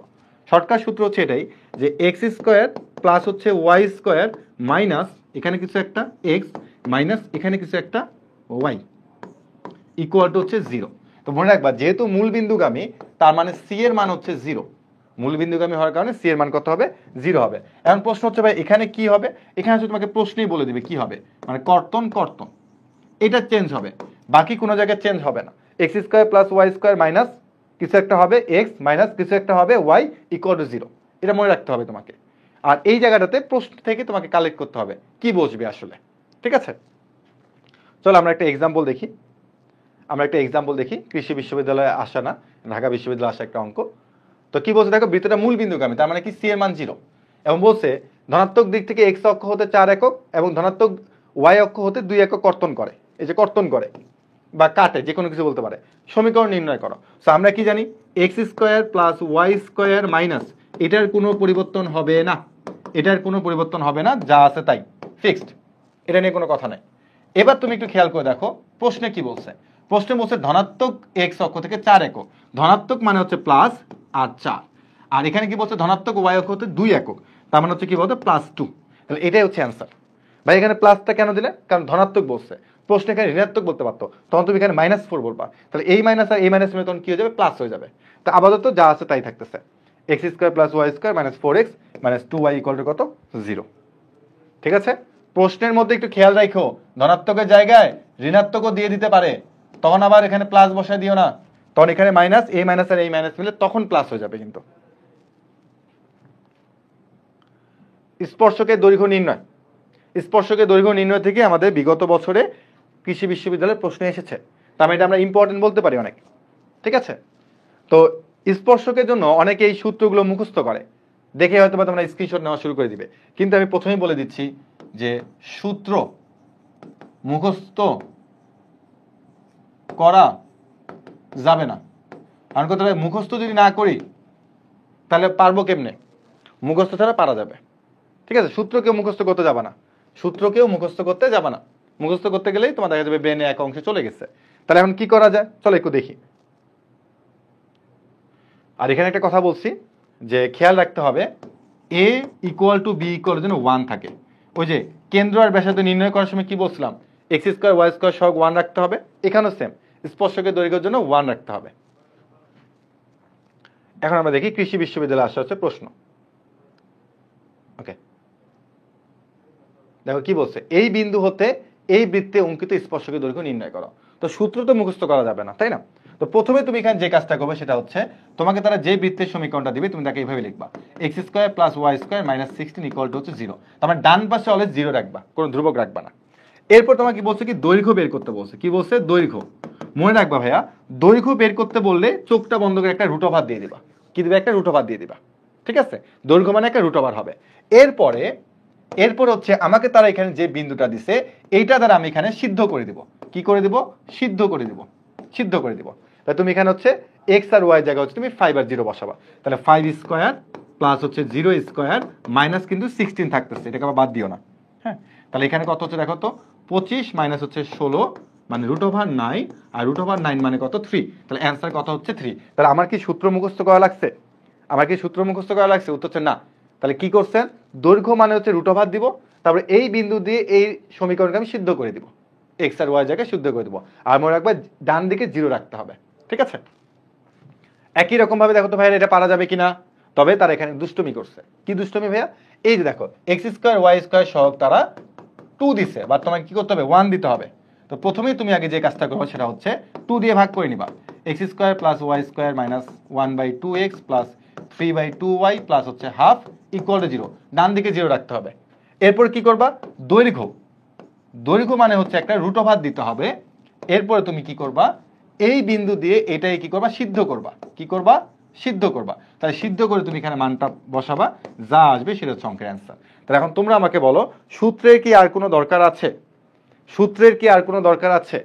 শর্টকাট সূত্র হচ্ছে এটাই যে এক্স স্কোয়ার প্লাস হচ্ছে ওয়াই স্কোয়ার মাইনাস এখানে কিছু একটা এক্স মাইনাস এখানে কিছু একটা ওয়াই ইকুয়াল টু হচ্ছে 0। তো মনে রাখবা যেহেতু মূলবিন্দুগামী তার মানে সি এর মান হচ্ছে 0, মূলবিন্দুগামী হওয়ার কারণে সি এর মান কত হবে 0 হবে। এখন প্রশ্ন হচ্ছে ভাই এখানে কি হবে, এখানে হচ্ছে তোমাকে প্রশ্নই বলে দিবে কি হবে, মানে কর্তন, কর্তন এটা চেঞ্জ হবে, বাকি কোনো জায়গায় চেঞ্জ হবে না। X square plus y square minus কিছু একটা হবে এক্স মাইনাস কিছু একটা হবে ওয়াই ইকুয়াল টু 0, এটা মনে রাখতে হবে তোমাকে। আর এই জায়গাটাতে প্রশ্ন থেকে তোমাকে কালেক্ট করতে হবে কি বসবে আসলে, ঠিক আছে। চলো আমরা একটা এক্সাম্পল দেখি, আমরা একটা এক্সাম্পল দেখি, কৃষি বিশ্ববিদ্যালয়ে আসা না, ঢাকা বিশ্ববিদ্যালয়ে আসা একটা অঙ্ক। তো কি বলছে দেখো, বৃত্তটা মূলবিন্দুগামী, তার মানে কি সি এর মান 0 এবং বলছে ধনাত্মক দিক থেকে এক্স অক্ষ হতে 4 একক এবং ধনাত্মক ওয়াই অক্ষ হতে 2 একক কর্তন করে, এই যে কর্তন করে বা কাটে যে কোনো কিছু বলতে পারে, সমীকরণ নির্ণয় করো। সো আমরা কি জানি x square plus y square minus এটার কোনো পরিবর্তন হবে না, এটার কোনো পরিবর্তন হবে না, যা আছে তাই ফিক্সড, এটা নিয়ে কোনো কথা নাই। এবার তুমি একটু খেয়াল করে দেখো প্রশ্নে কি বলছে, প্রশ্নে বলছে ধনাত্মক এক্স অক্ষ থেকে 4 একক, ধনাত্মক মানে হচ্ছে প্লাস আর 4, আর এখানে কি বলছে ধনাত্মক ওয়াই অক্ষ হতে 2 একক, তার মানে হচ্ছে কি বলতে +2। তাহলে এটাই হচ্ছে অ্যান্সার। ভাই এখানে প্লাসটা কেন দিলে, কারণ ধনাত্মক বলছে, প্রশ্ন এখানে ঋণাত্মক বলতে পারতো, তখন তুমি এখানে -4 বলবা, তাহলে এই মাইনাস আর এই মাইনাস মিলে তখন কি হয়ে যাবে, প্লাস হয়ে যাবে। তো আপাতত যা আছে তাই থাকতেছে, x square plus y square minus 4x minus 2y equal to কত 0। ঠিক আছে, প্রশ্নের মধ্যে একটু খেয়াল রাখো ধনাত্মকের জায়গায় ঋণাত্মকও দিয়ে দিতে পারে, তখন আবার এখানে প্লাস বসায় দিও না, তখন এখানে মাইনাস, এই মাইনাস আর এই মাইনাস মিলে তখন প্লাস হয়ে যাবে। কিন্তু স্পর্শকের দৈর্ঘ্য নির্ণয়, স্পর্শকের দৈর্ঘ্য নির্ণয় থেকে আমাদের বিগত বছরে কৃষি বিশ্ববিদ্যালয়ের প্রশ্ন এসেছে, তার মানে এটা আমরা ইম্পর্টেন্ট বলতে পারি অনেক। ঠিক আছে, তো স্পর্শকের জন্য অনেকে এই সূত্রগুলো মুখস্থ করে, দেখে হয়তো বা তোমরা স্ক্রিনশট নেওয়া শুরু করে দিবে, কিন্তু আমি প্রথমেই বলে দিচ্ছি যে সূত্র মুখস্থ করা যাবে না। কারণ কথা মুখস্থ যদি না করি তাহলে পারবো কেমনে, মুখস্থ ছাড়া পারা যাবে। ঠিক আছে, সূত্র কেউ মুখস্থ করতে যাবে না, সূত্র কেউ মুখস্থ করতে যাবে না, মুখস্থ করতে গেলেই তোমার দেখা যাবে ব্রেনে এক অংশে চলে গেছে। তাহলে এখন কি করা যায়, চলো একটু দেখি। আর এখানে একটা কথা বলছি যে খেয়াল রাখতে হবে a equal to b equal যেন 1 থাকে। ওই যে কেন্দ্র আর ব্যাসার্ধ নির্ণয় করার সময় কি বলছিলাম, এক্স স্কোয়ার ওয়াই স্কোয়ার সহগ 1 রাখতে হবে, এখানেও সেম স্পর্শকের দৈর্ঘ্যের জন্য 1 রাখতে হবে। এখন আমরা দেখি কৃষি বিশ্ববিদ্যালয়ে আসা হচ্ছে প্রশ্ন। ওকে, দেখো কি বলছে, এই বিন্দু হতে এই বৃত্তে অঙ্কিত স্পর্শকের দৈর্ঘ্য নির্ণয় করো। তো সূত্র তো মুখস্থ করা যাবে না, তাই না। তো প্রথমে তুমি এখানে যে কাজটা করবে সেটা হচ্ছে তোমাকে তারা যে বৃত্তের সমীকরণটা দিবে তুমি তাকে এইভাবে লিখবা, x square plus y square minus 16 equal to হচ্ছে 0। তোমার ডান পাশে অলওয়েজ 0 রাখবা, কোনো ধ্রুবক রাখবা না। এরপর তোমাকে বলছে কি দৈর্ঘ্য বের করতে বলছে, কি বলছে দৈর্ঘ্য। মনে রাখবা ভাইয়া, দৈর্ঘ্য বের করতে বললে চোখটা বন্ধ করে একটা রুট ওভার দিয়ে দিবা, কি দিবে একটা রুট ওভার দিয়ে দিবা। ঠিক আছে, দৈর্ঘ্য মানে একটা রুট ওভার হবে। এরপরে হচ্ছে আমাকে তারা এখানে যে বিন্দুটা দিছে এইটা দ্বারা আমি এখানে সিদ্ধ করে দিব, কি করে দিব, সিদ্ধ করে দিব, সিদ্ধ করে দিব। তাহলে তুমি এখানে হচ্ছে এক্স আর ওয়াই জায়গা হচ্ছে তুমি 5 আর 0 বসাবা, তাহলে 5 স্কোয়ার প্লাস হচ্ছে 0 স্কোয়ার মাইনাস কিন্তু 16 থাকতেছে, এটাকে আবার বাদ দিও না। হ্যাঁ, তাহলে এখানে কত হচ্ছে দেখো তো, 25 মাইনাস হচ্ছে 16 মানে √9, আর √9 মানে কত 3, তাহলে অ্যান্সার কত হচ্ছে 3। তাহলে আমার কি সূত্র মুখস্থ করা লাগছে? আমার কি সূত্র মুখস্থ করা লাগছে? উত্তর হচ্ছে না। তাহলে কি করছেন, দৈর্ঘ্য মানে হচ্ছে √, দিব, তারপরে এই বিন্দু দিয়ে এই সমীকরণকে আমি সিদ্ধ করে দিব, এক্স আর ওয়াই জায়গায় সিদ্ধ করে দিব, আর মনে রাখবা ডান দিকে 0 রাখতে হবে। ঠিক আছে, একই রকম ভাবে দেখো তো ভাইয়া এটা পারা যাবে কিনা। তবে তারা এখানে দুষ্টমি করছে। কি দুষ্টমি ভাইয়া? এই যে দেখো এক্স স্কোয়ার ওয়াই স্কোয়ার সহ তারা 2 দিছে, বা তোমাকে কি করতে হবে 1 দিতে হবে। তো প্রথমেই তুমি আগে যে কাজটা করো সেটা হচ্ছে 2 দিয়ে ভাগ করে নিবা, x square plus y square minus 1/2x plus 3/2y plus হচ্ছে হাফ ইকুয়াল টু 0, ডান দিকে 0 রাখতে হবে। এরপর কি করবা, দৈর্ঘ্য, দৈর্ঘ্য মানে হচ্ছে একটা √, দিতে হবে। এরপরে তুমি কি করবা, এই বিন্দু দিয়ে এটাই কি করবা, সিদ্ধ করবা। কি করবা, সিদ্ধ করবা। তাহলে সিদ্ধ করে তুমি এখানে মানটা বসাবা, যা আসবে সেটা হচ্ছে অঙ্কের অ্যান্সার। তাহলে এখন তোমরা আমাকে বলো, সূত্রের কি আর কোনো দরকার আছে? সূত্রের কি আর কোনো দরকার আছে?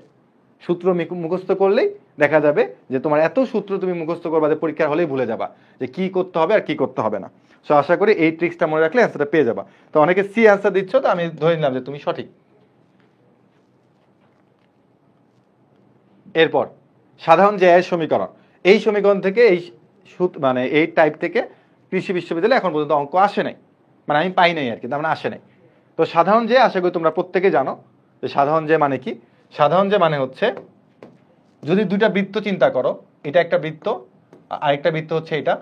সূত্র মুখস্থ করলেই দেখা যাবে যে তোমার এত সূত্র তুমি মুখস্থ করবা যে পরীক্ষার হলেই ভুলে যাবা যে কি করতে হবে আর কি করতে হবে না। সো আশা করি এই ট্রিক্সটা মনে রাখলে অ্যান্সারটা পেয়ে যাবা। তো অনেকে সি অ্যান্সার দিচ্ছ, তো আমি ধরে নিলাম যে তুমি সঠিক। এরপর সাধারণ যে এর সমীকরণ, এই সমীকরণ থেকে এই মানে এই টাইপ থেকে কৃষি বিশ্ববিদ্যালয়ে এখন পর্যন্ত অঙ্ক আসে নাই, মানে আমি পাই নাই আর কি, তার মানে আসে নাই। তো সাধারণ যে আশা করি তোমরা প্রত্যেকে জানো যে সাধারণ যে মানে কি। সাধারণ যে মানে হচ্ছে যদি দুইটা বৃত্ত চিন্তা করো, এটা একটা বৃত্ত আরেকটা বৃত্ত হচ্ছে এটা,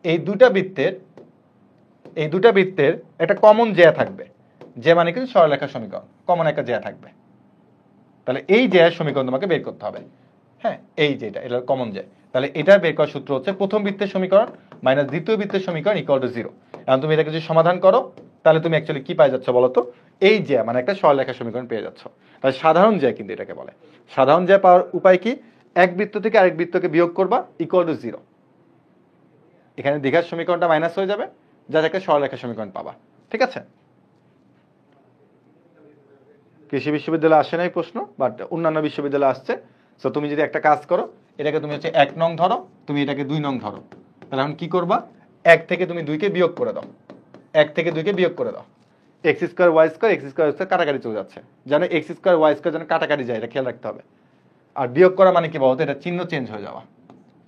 এই দুটা বৃত্তের একটা কমন জ্যা থাকবে, যে মানে কিন্তু সরলরেখা সমীকরণ, কমন একটা জ্যা থাকবে। তাহলে এই জ্যার সমীকরণ তোমাকে বের করতে হবে। হ্যাঁ, এই যে এটা কমন জ্যা, তাহলে এটা বের করার সূত্র হচ্ছে প্রথম বৃত্তের সমীকরণ মাইনাস দ্বিতীয় বৃত্তের সমীকরণ ইকুয়াল টু 0। এখন তুমি এটাকে যদি সমাধান করো তাহলে তুমি অ্যাকচুয়ালি কি পাই যাচ্ছ বলো তো, এই জ্যা মানে একটা সরলরেখা সমীকরণ পেয়ে যাচ্ছ। তাহলে সাধারণ জ্যা কিন্তু এটাকে বলে। সাধারণ জ্যা পাওয়ার উপায় কি, এক বৃত্ত থেকে আরেক বৃত্তকে বিয়োগ করবা ইকুয়াল টু 0, এখানে দীঘার সমীকরণটা মাইনাস হয়ে যাবে, যা একটা সরলরেখা সমীকরণ পাবা। ঠিক আছে, কৃষি বিশ্ববিদ্যালয়ে আসে নাই প্রশ্ন, বাট অন্যান্য বিশ্ববিদ্যালয়ে আসছে। সো তুমি যদি একটা কাজ করো, এটাকে তুমি হচ্ছে 1 নং ধরো, তুমি এটাকে 2 নং ধরো, তাহলে এখন কি করবা, 1 থেকে তুমি 2কে বিয়োগ করে দাও, 1 থেকে 2কে বিয়োগ করে দাও, x square y square, x square square কাটাকাটি চলে যাচ্ছে, যেন এক্স স্কোয়ার ওয়াই স্কোয়ার যেন কাটাকাটি যায়, এটা খেয়াল রাখতে হবে। আর বিয়োগ করা মানে কি বলতো, এটা চিহ্ন চেঞ্জ হয়ে যাওয়া,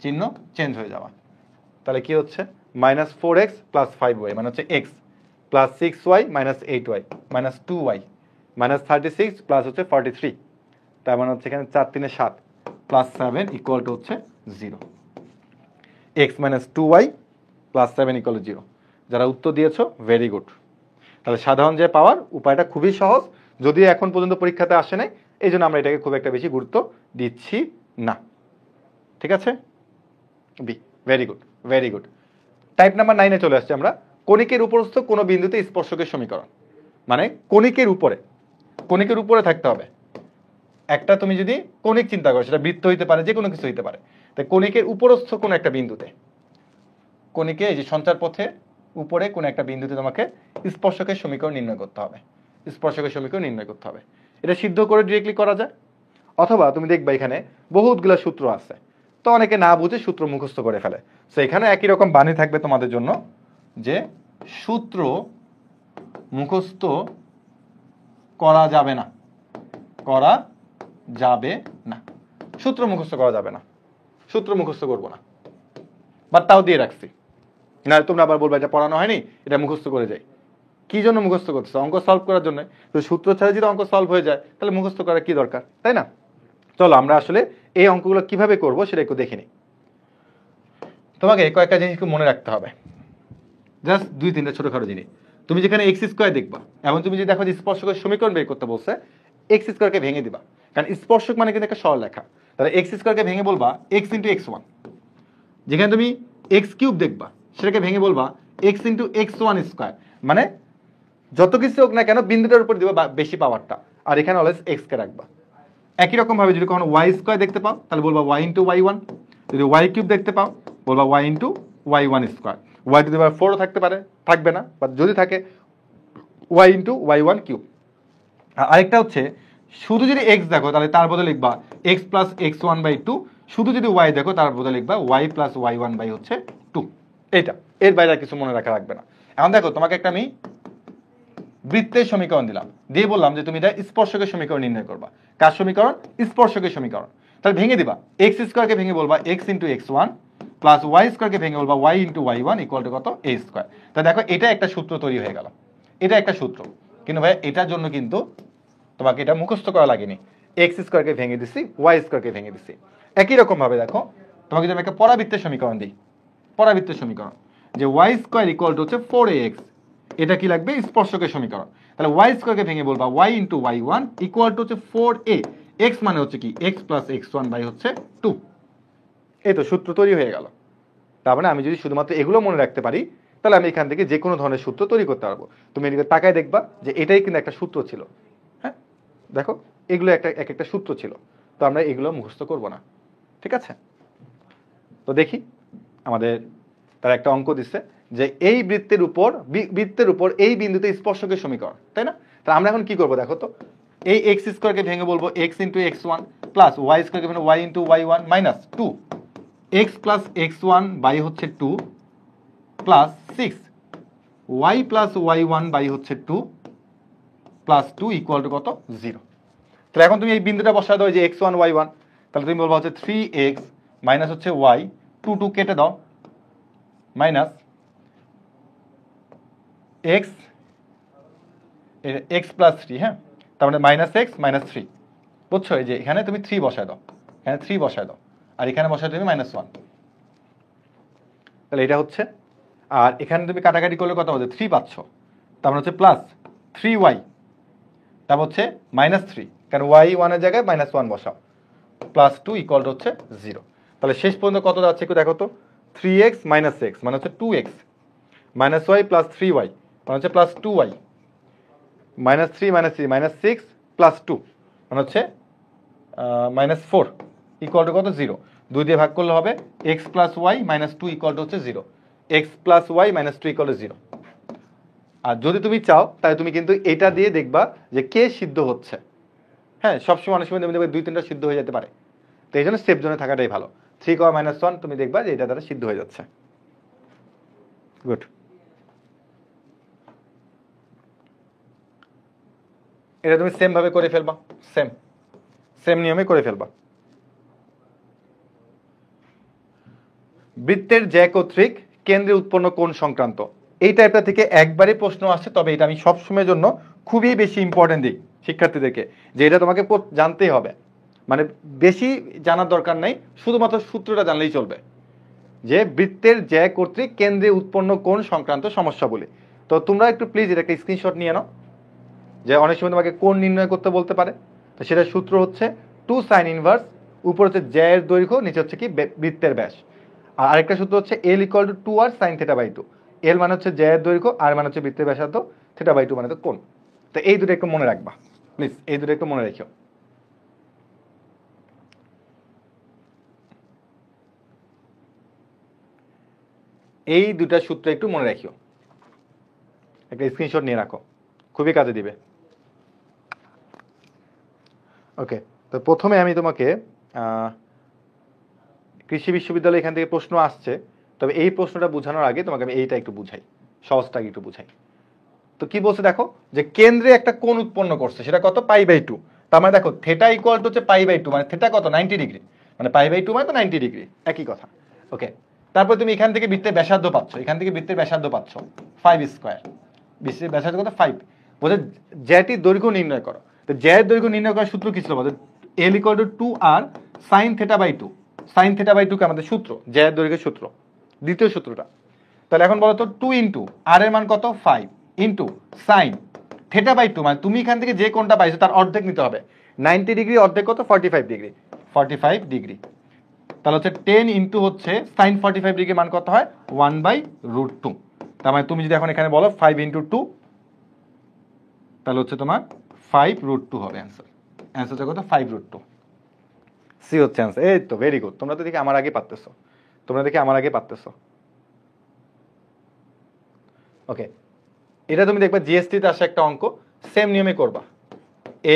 চিহ্ন চেঞ্জ হয়ে যাওয়া। তাহলে কি হচ্ছে -4x প্লাস 5y মানে হচ্ছে x plus 6y minus 8y minus 2y minus 36 plus হচ্ছে 43, তার মানে হচ্ছে এখানে 4 3 7 প্লাস 7 ইকুয়াল টু হচ্ছে 0, x minus 2y plus 7 equal to 0। যারা উত্তর দিয়েছো ভেরি গুড। তাহলে সাধারণ যে পাওয়ার উপায়টা খুবই সহজ, যদিও এখন পর্যন্ত পরীক্ষাতে আসে নাই, এই জন্য আমরা এটাকে খুব একটা বেশি গুরুত্ব দিচ্ছি না। ঠিক আছে, B, very good very good. Type number 9-এ চলে আসছে আমরা। কণিকের উপরস্থ কোনো বিন্দুতে স্পর্শকের সমীকরণ, মানে কণিকের উপরে থাকতে হবে একটা, তুমি যদি কণিক চিন্তা করো, সেটা বৃত্ত হইতে পারে, যে কোনো কিছু হইতে পারে। তাই কণিকের উপরস্থ কোনো একটা বিন্দুতে, কণিকে এই যে সঞ্চার পথে উপরে কোনো একটা বিন্দুতে তোমাকে স্পর্শকের সমীকরণ নির্ণয় করতে হবে, স্পর্শকের সমীকরণ নির্ণয় করতে হবে। এটা সিদ্ধ করে ডিরেক্টলি করা যায়, অথবা তুমি দেখবা এখানে বহুতগুলো সূত্র আছে, তো অনেকে না বুঝে সূত্র মুখস্থ করে ফেলে। তো এখানে একই রকম বাণী থাকবে তোমাদের জন্য, যে সূত্র মুখস্থ করা যাবে না, করা যাবে না, সূত্র মুখস্থ করা যাবে না, সূত্র মুখস্থ করবো না, বাট তাও দিয়ে রাখছি, না তোমরা আবার বলবে এটা পড়ানো হয়নি, এটা মুখস্থ করে যাই। কি জন্য মুখস্থ করতেছো? অঙ্ক সলভ করার জন্য। তো সূত্র ছাড়া যদি অঙ্ক সলভ হয়ে যায় তাহলে মুখস্থ করার কি দরকার, তাই না? চলো আমরা আসলে এই অঙ্কগুলো কিভাবে করব সেটা একটু দেখে নিই। তোমাকে কয়েকটা জিনিস মনে রাখতে হবে, জাস্ট 2-3টা ছোটখাটো জিনিস। তুমি যেখানে এক্স স্কোয়ার দেখবা, এবং তুমি যদি দেখো যে স্পর্শকের সমীকরণ বের করতে বলছে, এক্স স্কোয়ারকে ভেঙে দিবা, কারণ স্পর্শক মানে কিন্তু একটা সরলরেখা। তাহলে এক্স স্কোয়ারকে ভেঙে বলবা এক্স ইন্টু x1। যেখানে তুমি এক্স কিউব দেখবা, সেটাকে ভেঙে বলবা এক্স ইন্টু x1 স্কোয়ার, মানে যত কিছু হোক না কেন বিন্দুটার উপর দিবা বেশি পাওয়ারটা, আর এখানে অলওয়েজ এক্স কে রাখবা। একই রকম ভাবে যদি কখনো ওয়াই স্কোয়ার দেখতে পাও তাহলে বলবা ওয়াই ইন্টু y1, যদি ওয়াই কিউব দেখতে পাও বলবা y into y1 square. Y to the power 4ও থাকতে পারে, থাকবে না, বাট যদি থাকে ওয়াই ইন্টু y1 কিউব। আরেকটা হচ্ছে শুধু যদি এক্স দেখো তাহলে তার বদলে লিখবা এক্স প্লাস x1/2, শুধু যদি ওয়াই দেখো তার বদলে লিখবা ওয়াই প্লাস y1/2। এইটা এর বাইরে আর কিছু মনে রাখা লাগবে না। এখন দেখো তোমাকে একটা আমি বৃত্তের সমীকরণ দিলাম, দিয়ে বললাম যে তুমি এটা স্পর্শকের সমীকরণ নির্ণয় করবা। কার সমীকরণ? স্পর্শকের সমীকরণ। তাহলে ভেঙে দিবা, এক্স স্কোয়ারকে ভেঙে বলবা x into x one plus y স্কোয়ারকে ভেঙে বলবা y into y one equal to কত? A square. তা দেখো এটা একটা সূত্র তৈরি হয়ে গেল, এটা একটা সূত্র। কিন্তু ভাই এটার জন্য কিন্তু তোমাকে এটা মুখস্থ করা লাগেনি, এক্স স্কোয়ারকে ভেঙে দিছি, ওয়াই স্কোয়ারকে ভেঙে দিছি। একই রকম ভাবে দেখো তোমাকে যদি আমি একটা পরাবৃত্তের সমীকরণ দিই, পরাবৃত্তের সমীকরণ যে ওয়াই স্কোয়ার ইকুয়াল টু হচ্ছে 4ax, এটা কি লাগবে? স্পর্শকের সমীকরণ। তাহলে ওয়াই স্কোয়ারকে ভেঙে বলবা y into y one equal to হচ্ছে 4a, এক্স মানে হচ্ছে কি x plus x one by হচ্ছে 2। এই তো সূত্র তৈরি হয়ে গেল। তার মানে আমি যদি শুধুমাত্র এগুলো মনে রাখতে পারি তাহলে আমি এখান থেকে যে কোনো ধরনের সূত্র তৈরি করতে পারবো। তুমি এদিকে তাকায় দেখবা যে এটাই কিন্তু একটা সূত্র ছিল। হ্যাঁ দেখো এগুলো এক একটা সূত্র ছিল, তো আমরা এগুলো মুখস্থ করব না, ঠিক আছে? তো দেখি আমাদের তার একটা অঙ্ক দিচ্ছে যে এই বৃত্তের উপর এই বিন্দুতে স্পর্শকের সমীকরণ, তাই না? তাহলে আমরা এখন কি করবো দেখো তো, এই এক্স স্কোয়ারকে ভেঙে বলবো x into x one plus y স্কোয়ারকে ভেঙে y into y one minus 2x plus x one by হচ্ছে 2 plus 6 y plus y one by হচ্ছে 2 প্লাস 2 ইকুয়াল টু কত? 0। তাহলে এখন তুমি এই বিন্দুটা বসায় দাও যে x1 y1, তাহলে তুমি বলবা হচ্ছে 3x মাইনাস হচ্ছে y, 2 কেটে দাও, মাইনাস x x প্লাস 3, হ্যাঁ তার মানে মাইনাস x মাইনাস 3, বুঝছো? এই যে এখানে তুমি 3 বসায় দাও, এখানে 3 বসায় দাও, আর এখানে বসায় তুমি -1, তাহলে এটা হচ্ছে। আর এখানে তুমি কাটাকাটি করলে কত হবে? 3 পাচ্ছ, তার মানে হচ্ছে প্লাস 3y, তারপর হচ্ছে -3, কারণ y1 এর জায়গায় -1 বসাও, প্লাস 2 ইকুয়াল টু হচ্ছে 0। তাহলে শেষ পর্যন্ত কত যাচ্ছে একটু দেখো তো, 3x মাইনাস x মানে হচ্ছে 2x, minus y plus 3y মানে হচ্ছে plus 2y, minus 3 minus 3 minus 6 plus 2 মানে হচ্ছে -4 ইকুয়াল টু কত? 0। 2 দিয়ে ভাগ করলে হবে x plus y minus 2 equal to হচ্ছে 0, x plus y minus 2 equal to 0। আর যদি তুমি চাও তাহলে তুমি কিন্তু এটা দিয়ে দেখবা যে কে সিদ্ধ হচ্ছে। হ্যাঁ সবসময় অনেক সময় দেখবে 2-3টা সিদ্ধ হয়ে যেতে পারে, তো এই জন্য সেফ জোনে থাকাটাই ভালো। 3, -1 তুমি দেখবা যে এটা দ্বারা সিদ্ধ হয়ে যাচ্ছে। গুড। এটা তুমি সেম ভাবে করে ফেলবা, সেম নিয়মে করে ফেলবা। বৃত্তের জ্যা কর্তৃক কেন্দ্রে উৎপন্ন কোণ সংক্রান্ত এই টাইপটা থেকে একবারই প্রশ্ন আসছে, তবে এটা আমি সবসময়ের জন্য খুবই বেশি ইম্পর্টেন্ট দিই শিক্ষার্থীদেরকে, যে এটা তোমাকে জানতেই হবে, মানে বেশি জানার দরকার নাই, শুধুমাত্র সূত্রটা জানলেই চলবে, যে বৃত্তের জ্যা কর্তৃক কেন্দ্রে উৎপন্ন কোণ সংক্রান্ত সমস্যা বলে। তো তোমরা একটু প্লিজ এটা একটা স্ক্রিনশট নিয়ে নাও, যে অনেক সময় তোমাকে কোণ নির্ণয় করতে বলতে পারে, তো সেটার সূত্র হচ্ছে 2 sin ইনভার্স, উপর হচ্ছে জ্যা এর দৈর্ঘ্য, নিচে হচ্ছে কি বৃত্তের ব্যাস। আর আরেকটা সূত্র হচ্ছে l equal to 2r sin theta by 2, l মানে হচ্ছে জ্যা এর দৈর্ঘ্য, r মানে হচ্ছে বৃত্তের ব্যাসার্ধ, থিটা বাই 2 মানে তো কোণ। তো এই দুটো একটু মনে রাখবা প্লিজ, এই দুটো একটু মনে রাখিও। এই দুটা সূত্র একটু মনে রাখিও, একটা স্ক্রিনশট নিয়ে রাখো, খুবই কাজে দিবে। ওকে, তো প্রথমে আমি তোমাকে কৃষি বিশ্ববিদ্যালয় এখান থেকে প্রশ্ন আসছে, তবে এই প্রশ্নটা বোঝানোর আগে তোমাকে আমি এইটা একটু বুঝাই, সহজটা একটু বুঝাই। তো কি বলছে দেখো, যে কেন্দ্রে একটা কোণ উৎপন্ন করছে, সেটা কত? π/2। তার মানে দেখো থিটা ইকুয়াল টু হচ্ছে π/2, মানে থিটা কত? 90 ডিগ্রি, মানে π/2 মানে তো 90 ডিগ্রি, একই কথা। ওকে, তারপর তুমি এখান থেকে বৃত্তের ব্যাসার্ধ পাচ্ছ, এখান থেকে বৃত্তের ব্যাসার্ধ পাচ্ছ 5 স্কয়ার, বৃত্তের ব্যাসার্ধ কত? 5। বলছে জ্যাটির দৈর্ঘ্য নির্ণয় করো। তো জ্যায়ের দৈর্ঘ্য নির্ণয় করার সূত্র কি ছিল? বলছে l equal to 2r sin theta by 2, sin theta by 2 কে আমাদের সূত্র, জ্যায়ের দৈর্ঘ্যের সূত্র, দ্বিতীয় সূত্রটা। তাহলে এখন বলো তো 2 ইনটু r এর মান কত? 5 ইনটু সাইন থিটা বাই 2, মানে তুমি এখান থেকে যে কোণটা পাইছো তার অর্ধেক নিতে হবে। 90 ডিগ্রি অর্ধেক কত? 45 ডিগ্রি, 45 ডিগ্রি। তাহলে হচ্ছে 10 ইনটু হচ্ছে সাইন 45 ডিগ্রি মান কত হয়? 1/√2। তার মানে তুমি যদি এখন এখানে বলো 5 ইনটু 2, তাহলে হচ্ছে তোমার 5√2 হবে অ্যান্সার। অ্যান্সারটা কত? 5√2। সি হচ্ছে অ্যান্সার। এই তো ভেরি গুড, তোমরা তো দেখি আমার আগে পারতেছো, ওকে, এটা তুমি দেখবা জিএসটিতে আসে একটা অঙ্ক, সেম নিয়মে করবা,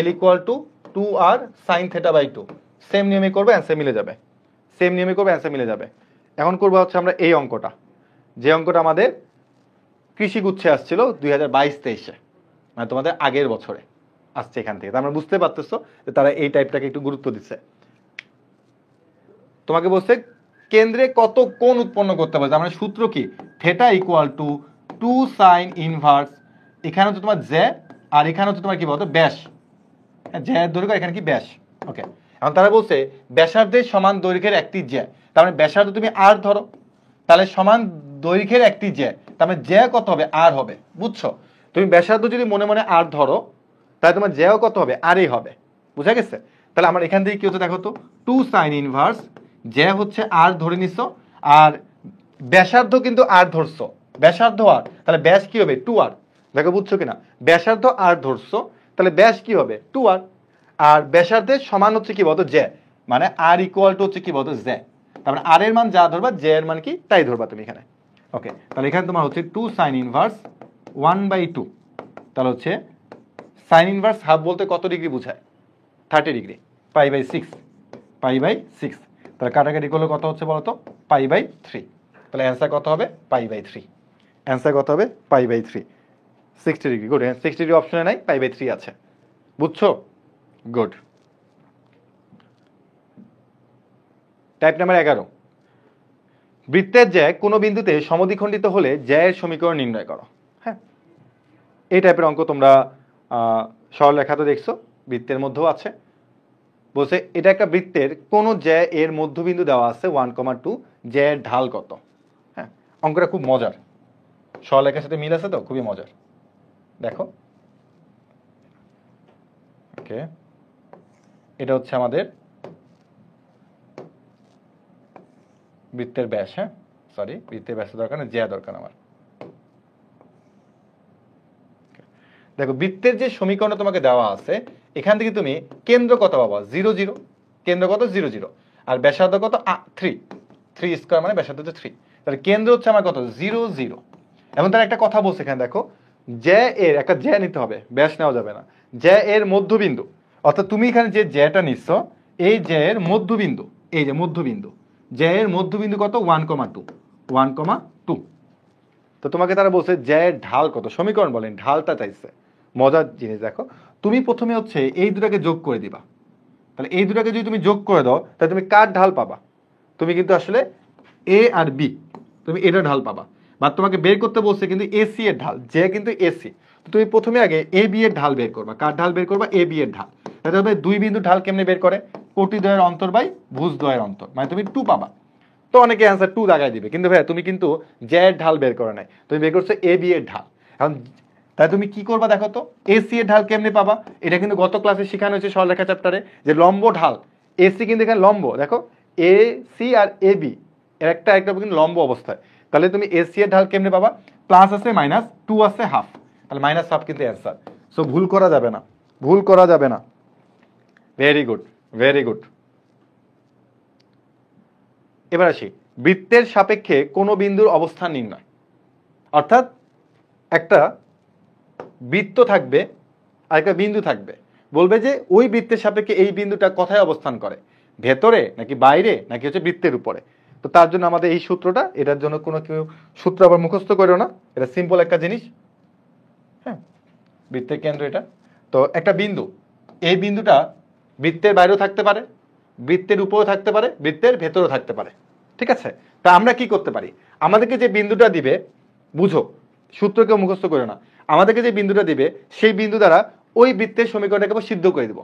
l equal to 2r sin theta by 2, same নিয়মে করবে, অ্যান্সার মিলে যাবে, এখন করবা হচ্ছে আমরা এই অঙ্কটা, যে অঙ্কটা আমাদের কৃষিগুচ্ছে আসছিল 2022-23-এ, মানে তোমাদের আগের বছরে আসছে এখান থেকে। আমরা বুঝতে পারতেছো যে তারা এই টাইপটাকে একটু গুরুত্ব দিচ্ছে। তোমাকে বলছে কেন্দ্রে কত কোণ উৎপন্ন করতে পারে, মানে সূত্র কি, theta equal to 2 sign inverse, এখানে হচ্ছে তোমার জে আর এখানে হচ্ছে তোমার কি বলতো ব্যাস, জে এর দৈর্ঘ্য, এখানে কি ব্যাস। ওকে, এখন তারা বলছে ব্যাসার্ধের সমান দৈর্ঘ্যের একটি জে, তার মানে ব্যাসার্ধ তুমি আর ধরো, তাহলে সমান দৈর্ঘ্যের একটি জে, তার মানে জে কত হবে, আর হবে। বুঝছো, তুমি ব্যাসার্ধ যদি মনে মনে আর ধরো তাহলে তোমার জেও কত হবে, আরই হবে। বুঝা গেছে? তাহলে আমার এখান থেকে কি হচ্ছে দেখো তো, 2 সাইন ইনভার্স, জে হচ্ছে আর ধরে নিছো, আর ব্যাসার্ধ কিন্তু আর ধরছো, ব্যাসার্ধ আর, তাহলে ব্যাস কি হবে 2r। দেখো বুঝছো কিনা, ব্যাসার্ধ আর ধরছো, তাহলে ব্যাস কি হবে 2r, আর ব্যাসার্ধের সমান হচ্ছে কি বলতো জে, মানে আর ইকুয়াল টু হচ্ছে কি বলতো জে, তার মানে আর এর মান যা ধরবা জে এর মান কি তাই ধরবা তুমি এখানে। ওকে, তাহলে এখানে তোমার হচ্ছে 2 সাইন ইনভার্স 1/2, তাহলে হচ্ছে সাইন ইনভার্স হাফ বলতে কত ডিগ্রি বোঝায়, 30 ডিগ্রি, π/6, π/6, তাহলে কাটাকাটি করলে কত হচ্ছে বলতো, π/3, তাহলে অ্যান্সার কত হবে, π/3, অ্যান্সার কত হবে π/3, 60 ডিগ্রি। গুড, 60 ডিগ্রি অপশনে নাই, π/3 আছে। বুঝছো? গুড। টাইপ নাম্বার 11, বৃত্তের জ্যা কোনো বিন্দুতে সমদ্বিখণ্ডিত হলে জ্যায়ের সমীকরণ নির্ণয় করো। হ্যাঁ, এই টাইপের অঙ্ক তোমরা সরলরেখা তো দেখছো, বৃত্তের মধ্যেও আছে। বলছে এটা একটা বৃত্তের কোন জ্যা এর মধ্যবিন্দু দেওয়া আছে 1,2, জ্যায়ের ঢাল কত। হ্যাঁ, অঙ্কটা খুব মজার, সরলরেখার সাথে মিল আছে তো, খুবই মজার। দেখো, ওকে, এটা হচ্ছে আমাদের বৃত্তের ব্যাস। হ্যাঁ, সরি, বৃত্তের ব্যাস দরকার না, জ্যা দরকার আমার। দেখো, বৃত্তের যে সমীকরণ তোমাকে দেওয়া আছে, এখান থেকে তুমি কেন্দ্র কত পাবা, 0 0, কেন্দ্র কত 0 0, আর ব্যাসার্ধ কত 3 স্কয়ার, মানে ব্যাসার্ধ হচ্ছে 3, তাহলে কেন্দ্র হচ্ছে আমার কত 0 0। এবং তার একটা কথা বলছে এখানে, দেখো জ্যা এর একটা জ্যা নিতে হবে, ব্যাস নেওয়া যাবে না, জ্যা এর মধ্যবিন্দু, অর্থাৎ তুমি এখানে যে জ্যাটা নিচ্ছ এই জ্যা এর মধ্যবিন্দু, এই যে মধ্যবিন্দু, জ্যা এর মধ্যবিন্দু কত 1,2, 1,2। তো তোমাকে তারা বলছে জ্যা এর ঢাল কত, সমীকরণ বলেন, ঢালটা চাইছে। মজার জিনিস দেখো, তুমি প্রথমে হচ্ছে এই দুটাকে যোগ করে দিবা, তাহলে এই দুটাকে যদি তুমি যোগ করে দাও তাহলে তুমি কার ঢাল পাবা, তুমি কিন্তু আসলে এ আর বি, তুমি এটা ঢাল পাবা। বা তোমাকে বের করতে বলছে কিন্তু এসি এর ঢাল, যে কিন্তু এসি, তো তুমি প্রথমে আগে এ বি এর ঢাল বের করবা। কার ঢাল বের করবা, এ বি এর ঢাল। তাহলে দুই বিন্দু ঢাল কেমনে বের করে, কোটিদ্বয়ের অন্তর বাই ভুজদ্বয়ের অন্তর, মানে তুমি 2 পাবা। তো অনেকে অ্যান্সার 2 দাগাই দিবে, কিন্তু ভাইয়া তুমি কিন্তু জ্যা এর ঢাল বের করে নাই, তুমি বের করছো এ বি এর ঢাল। এখন তাই তুমি কি করবা দেখো তো, এসি এর ঢাল কেমনে পাবা, এটা কিন্তু গত ক্লাসে শেখানো হয়েছে সরলরেখা চ্যাপ্টারে, যে লম্ব ঢাল, এসি কিন্তু এখানে লম্ব, দেখো A C R A B এর একটা কিন্তু লম্ব অবস্থায়, তাহলে তুমি এসি এর ঢাল কেমনে পাবা, প্লাস আছে মাইনাস 2 আছে হাফ, তাহলে -1/2 কিন্তু অ্যান্সার। সো ভুল করা যাবে না, ভুল করা যাবে না। Very good, very good. এবার আসি, বৃত্তের সাপেক্ষে কোন বিন্দুর অবস্থান নির্ণয়। অর্থাৎ একটা বৃত্ত থাকবে আর একটা বিন্দু থাকবে, বলবে যে ওই বৃত্তের সাপেক্ষে এই বিন্দুটা কোথায় অবস্থান করে, ভেতরে নাকি বাইরে নাকি হচ্ছে বৃত্তের উপরে। তো তার জন্য আমাদের এই সূত্রটা, এটার জন্য কোনো কেউ সূত্র আবার মুখস্থ করো না, এটা সিম্পল একটা জিনিস। হ্যাঁ, বৃত্তের কেন্দ্র এটা, তো একটা বিন্দু, এই বিন্দুটা বৃত্তের বাইরেও থাকতে পারে, বৃত্তের উপরেও থাকতে পারে, বৃত্তের ভেতরেও থাকতে পারে। ঠিক আছে, তা আমরা কি করতে পারি, আমাদেরকে যে বিন্দুটা দিবে, বুঝো সূত্রকে মুখস্থ করে না, আমাদেরকে যে বিন্দুটা দিবে সেই বিন্দু দ্বারা ওই বৃত্তের সমীকরণটাকে সিদ্ধ করে দিব।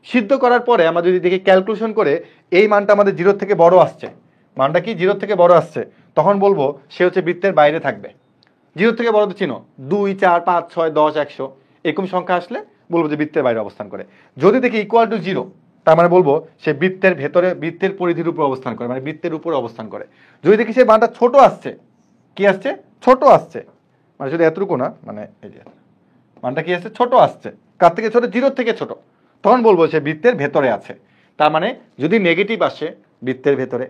সিদ্ধ করার পরে আমরা যদি দেখি ক্যালকুলেশন করে এই মানটা আমাদের 0 থেকে বড় আসছে, মানটা কি 0 থেকে বড় আসছে, তখন বলবো সে হচ্ছে বৃত্তের বাইরে থাকবে। 0 থেকে বড় তো চিনো, 2 4 5 6 10 100 এরকম সংখ্যা আসলে বলবো যে বৃত্তের বাইরে অবস্থান করে। যদি দেখি ইকুয়াল টু 0, তার মানে বলবো সে বৃত্তের ভেতরে, বৃত্তের পরিধির উপর অবস্থান করে, মানে বৃত্তের উপরে অবস্থান করে। যদি দেখি সে মানটা ছোট আসছে, কি আসছে, ছোট আসছে, মানে যদি এতটুকু না, মানে এই যে মানটা কি আসছে, ছোট আসছে, কার থেকে ছোট, 0 থেকে ছোট, তখন বলবো সে বৃত্তের ভেতরে আছে। তার মানে যদি নেগেটিভ আসে বৃত্তের ভেতরে,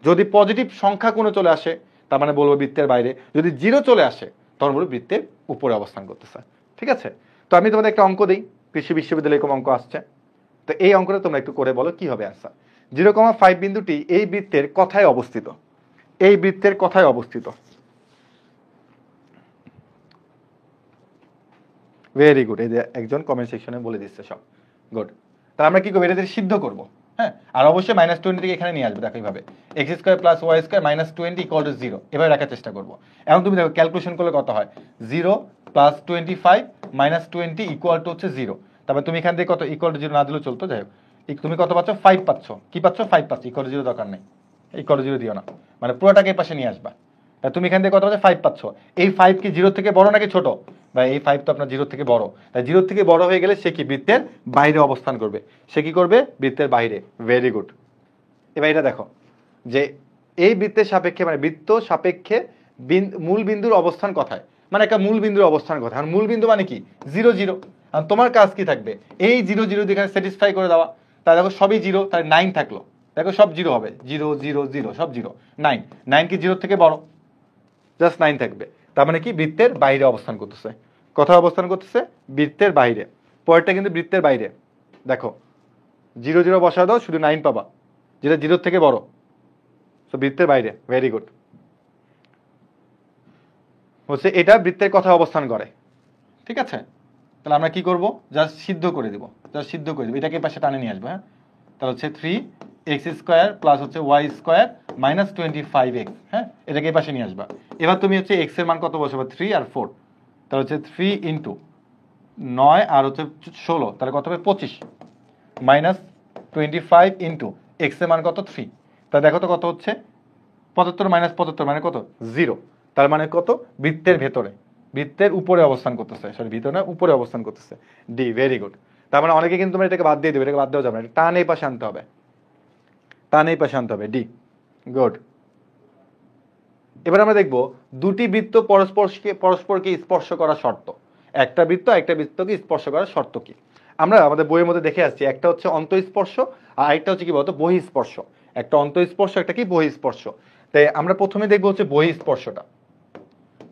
যদি পজিটিভ সংখ্যা কোনো চলে আসে তার মানে বলবো বৃত্তের বাইরে, যদি 0 চলে আসে তখন বলবো বৃত্তের উপরে অবস্থান করতেছে। ঠিক আছে, তো আমি তোমাদের একটা অঙ্ক দিই, কৃষি বিশ্ববিদ্যালয়ে এরকম অঙ্ক আসছে, তো এই অঙ্কটা তোমরা একটু করে বলো কি হবে অ্যান্সার। 0,5 বিন্দুটি এই বৃত্তের কোথায় অবস্থিত, এই বৃত্তের কোথায় অবস্থিত। ভেরি গুড, এই যে একজন কমেন্ট সেকশনে বলে দিচ্ছে সব, গুড। তাহলে আমরা কি করবো, এটা সিদ্ধ করবো, হ্যাঁ। আর অবশ্যই -20 থেকে এখানে নিয়ে আসবে, দেখো এইভাবে x² + y² -20 = 0, এভাবে রাখার চেষ্টা করবো। এখন তুমি দেখো ক্যালকুলেশন করলে কত হয়, 0 + 25 - 20 = হচ্ছে 0। তারপরে তুমি এখান থেকে কত =0 না দিলেও চলতো, যাই হোক তুমি কত পাচ্ছ, 5 পাচ্ছ, কি পাচ্ছ, 5 পাচ্ছ, =0 দরকার নেই, =0 দিও না, মানে পুরোটাকে এই পাশে নিয়ে আসবা। তুমি এখান থেকে কত পাচ্ছ, 5 পাচ্ছ। এই 5 কি 0 থেকে বড় নাকি ছোট, বা এই 5 তো আপনার 0 থেকে বড়, তাই 0 থেকে বড় হয়ে গেলে সে কি বৃত্তের বাইরে অবস্থান করবে, সে কি করবে, বৃত্তের বাইরে। Very good. এবার এটা দেখো যে এই বৃত্তের সাপেক্ষে, মানে বৃত্ত সাপেক্ষে মূল বিন্দুর অবস্থান কোথায়, মানে একটা মূল বিন্দুর অবস্থান কোথায়। আর মূল বিন্দু মানে কি, 0 0। আর তোমার কাজ কি থাকবে, এই 0 0 দিয়ে স্যাটিসফাই করে দেওয়া। তাই দেখো সবই 0, তাই 9 থাকলো, দেখো সব 0 হবে, 0 0 0 সব 0, 9 9 কি 0 থেকে বড়, জাস্ট 9 থাকবে। তার মানে কি, বৃত্তের বাইরে অবস্থান করতেছে। কোথায় অবস্থান করতেছে, বৃত্তের বাইরে। পরেরটা কিন্তু বৃত্তের বাইরে, দেখো 0 0 বসা দাও, শুধু 9 পাবা, যেটা 0 থেকে বড়, তো বৃত্তের বাইরে। Very good. হচ্ছে এটা বৃত্তের কথায় অবস্থান করে, ঠিক আছে। তাহলে আমরা কি করব, জাস্ট সিদ্ধ করে দেব, জাস্ট সিদ্ধ করে দেব, এটাকে পাশে টানে নিয়ে আসবো, হ্যাঁ। তাহলে হচ্ছে 3x² + হচ্ছে y² -25x, হ্যাঁ, এটাকে এই পাশে নিয়ে আসবা। এবার তুমি হচ্ছে x এর মান কত বসাবে, 3 আর 4, তাহলে হচ্ছে 3 × 9 আর হচ্ছে 16, তাহলে কত হবে, 25 -25 × x এর মান কত, 3। তাহলে দেখো তো কত হচ্ছে, 75 - 75 মানে কত, 0। তার মানে কত, বৃত্তের ভেতরে, বৃত্তের উপরে অবস্থান করতেছে, সরি ভিতরে না, উপরে অবস্থান করতেছে, ডি। Very good. তার মানে অনেকে কিন্তু এটাকে বাদ দিয়ে দেবে, এটাকে বাদ দেওয়া যাবে না, টান এই পাশে আনতে হবে, টান এই পাশে আনতে হবে, ডি। গুড। এবার আমরা দেখব দুটি বৃত্ত পরস্পরকে স্পর্শ করার শর্ত। একটা বৃত্ত একটা বৃত্তকে স্পর্শ করার শর্ত কি, আমরা আমাদের বইয়ের মধ্যে দেখে আসছি। একটা হচ্ছে অন্তঃস্পর্শ আর আরেকটা হচ্ছে কি বলতো, বহিঃস্পর্শ। একটা অন্তঃস্পর্শ, একটা কি, বহিঃস্পর্শ। তাই আমরা প্রথমে দেখবো হচ্ছে বহিঃস্পর্শটা,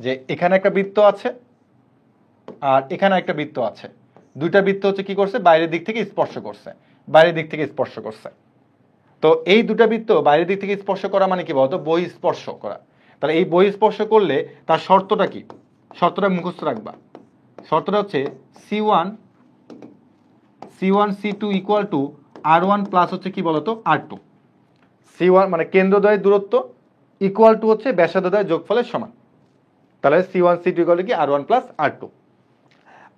যে এখানে একটা বৃত্ত আছে আর এখানে একটা বৃত্ত আছে, দুইটা বৃত্ত হচ্ছে কি করছে, বাইরের দিক থেকে স্পর্শ করছে, বাইরের দিক থেকে স্পর্শ করছে। তো এই দুটা বৃত্ত বাইরের দিক থেকে স্পর্শ করা মানে কি বলতো, বহিঃস্পর্শ করা। তাহলে এই বহিঃস্পর্শ করলে তার শর্তটা কি, শর্তটা মুখস্থ রাখবা। শর্তটা হচ্ছে C1 C2 = R1 প্লাস হচ্ছে কি বলতো, R2। C1 মানে কেন্দ্রদ্বয়ের দূরত্ব ইকুয়াল টু হচ্ছে ব্যাসার্ধদ্বয়ের যোগফলের সমান। তাহলে C1 C2 = কি, R1 প্লাস R2।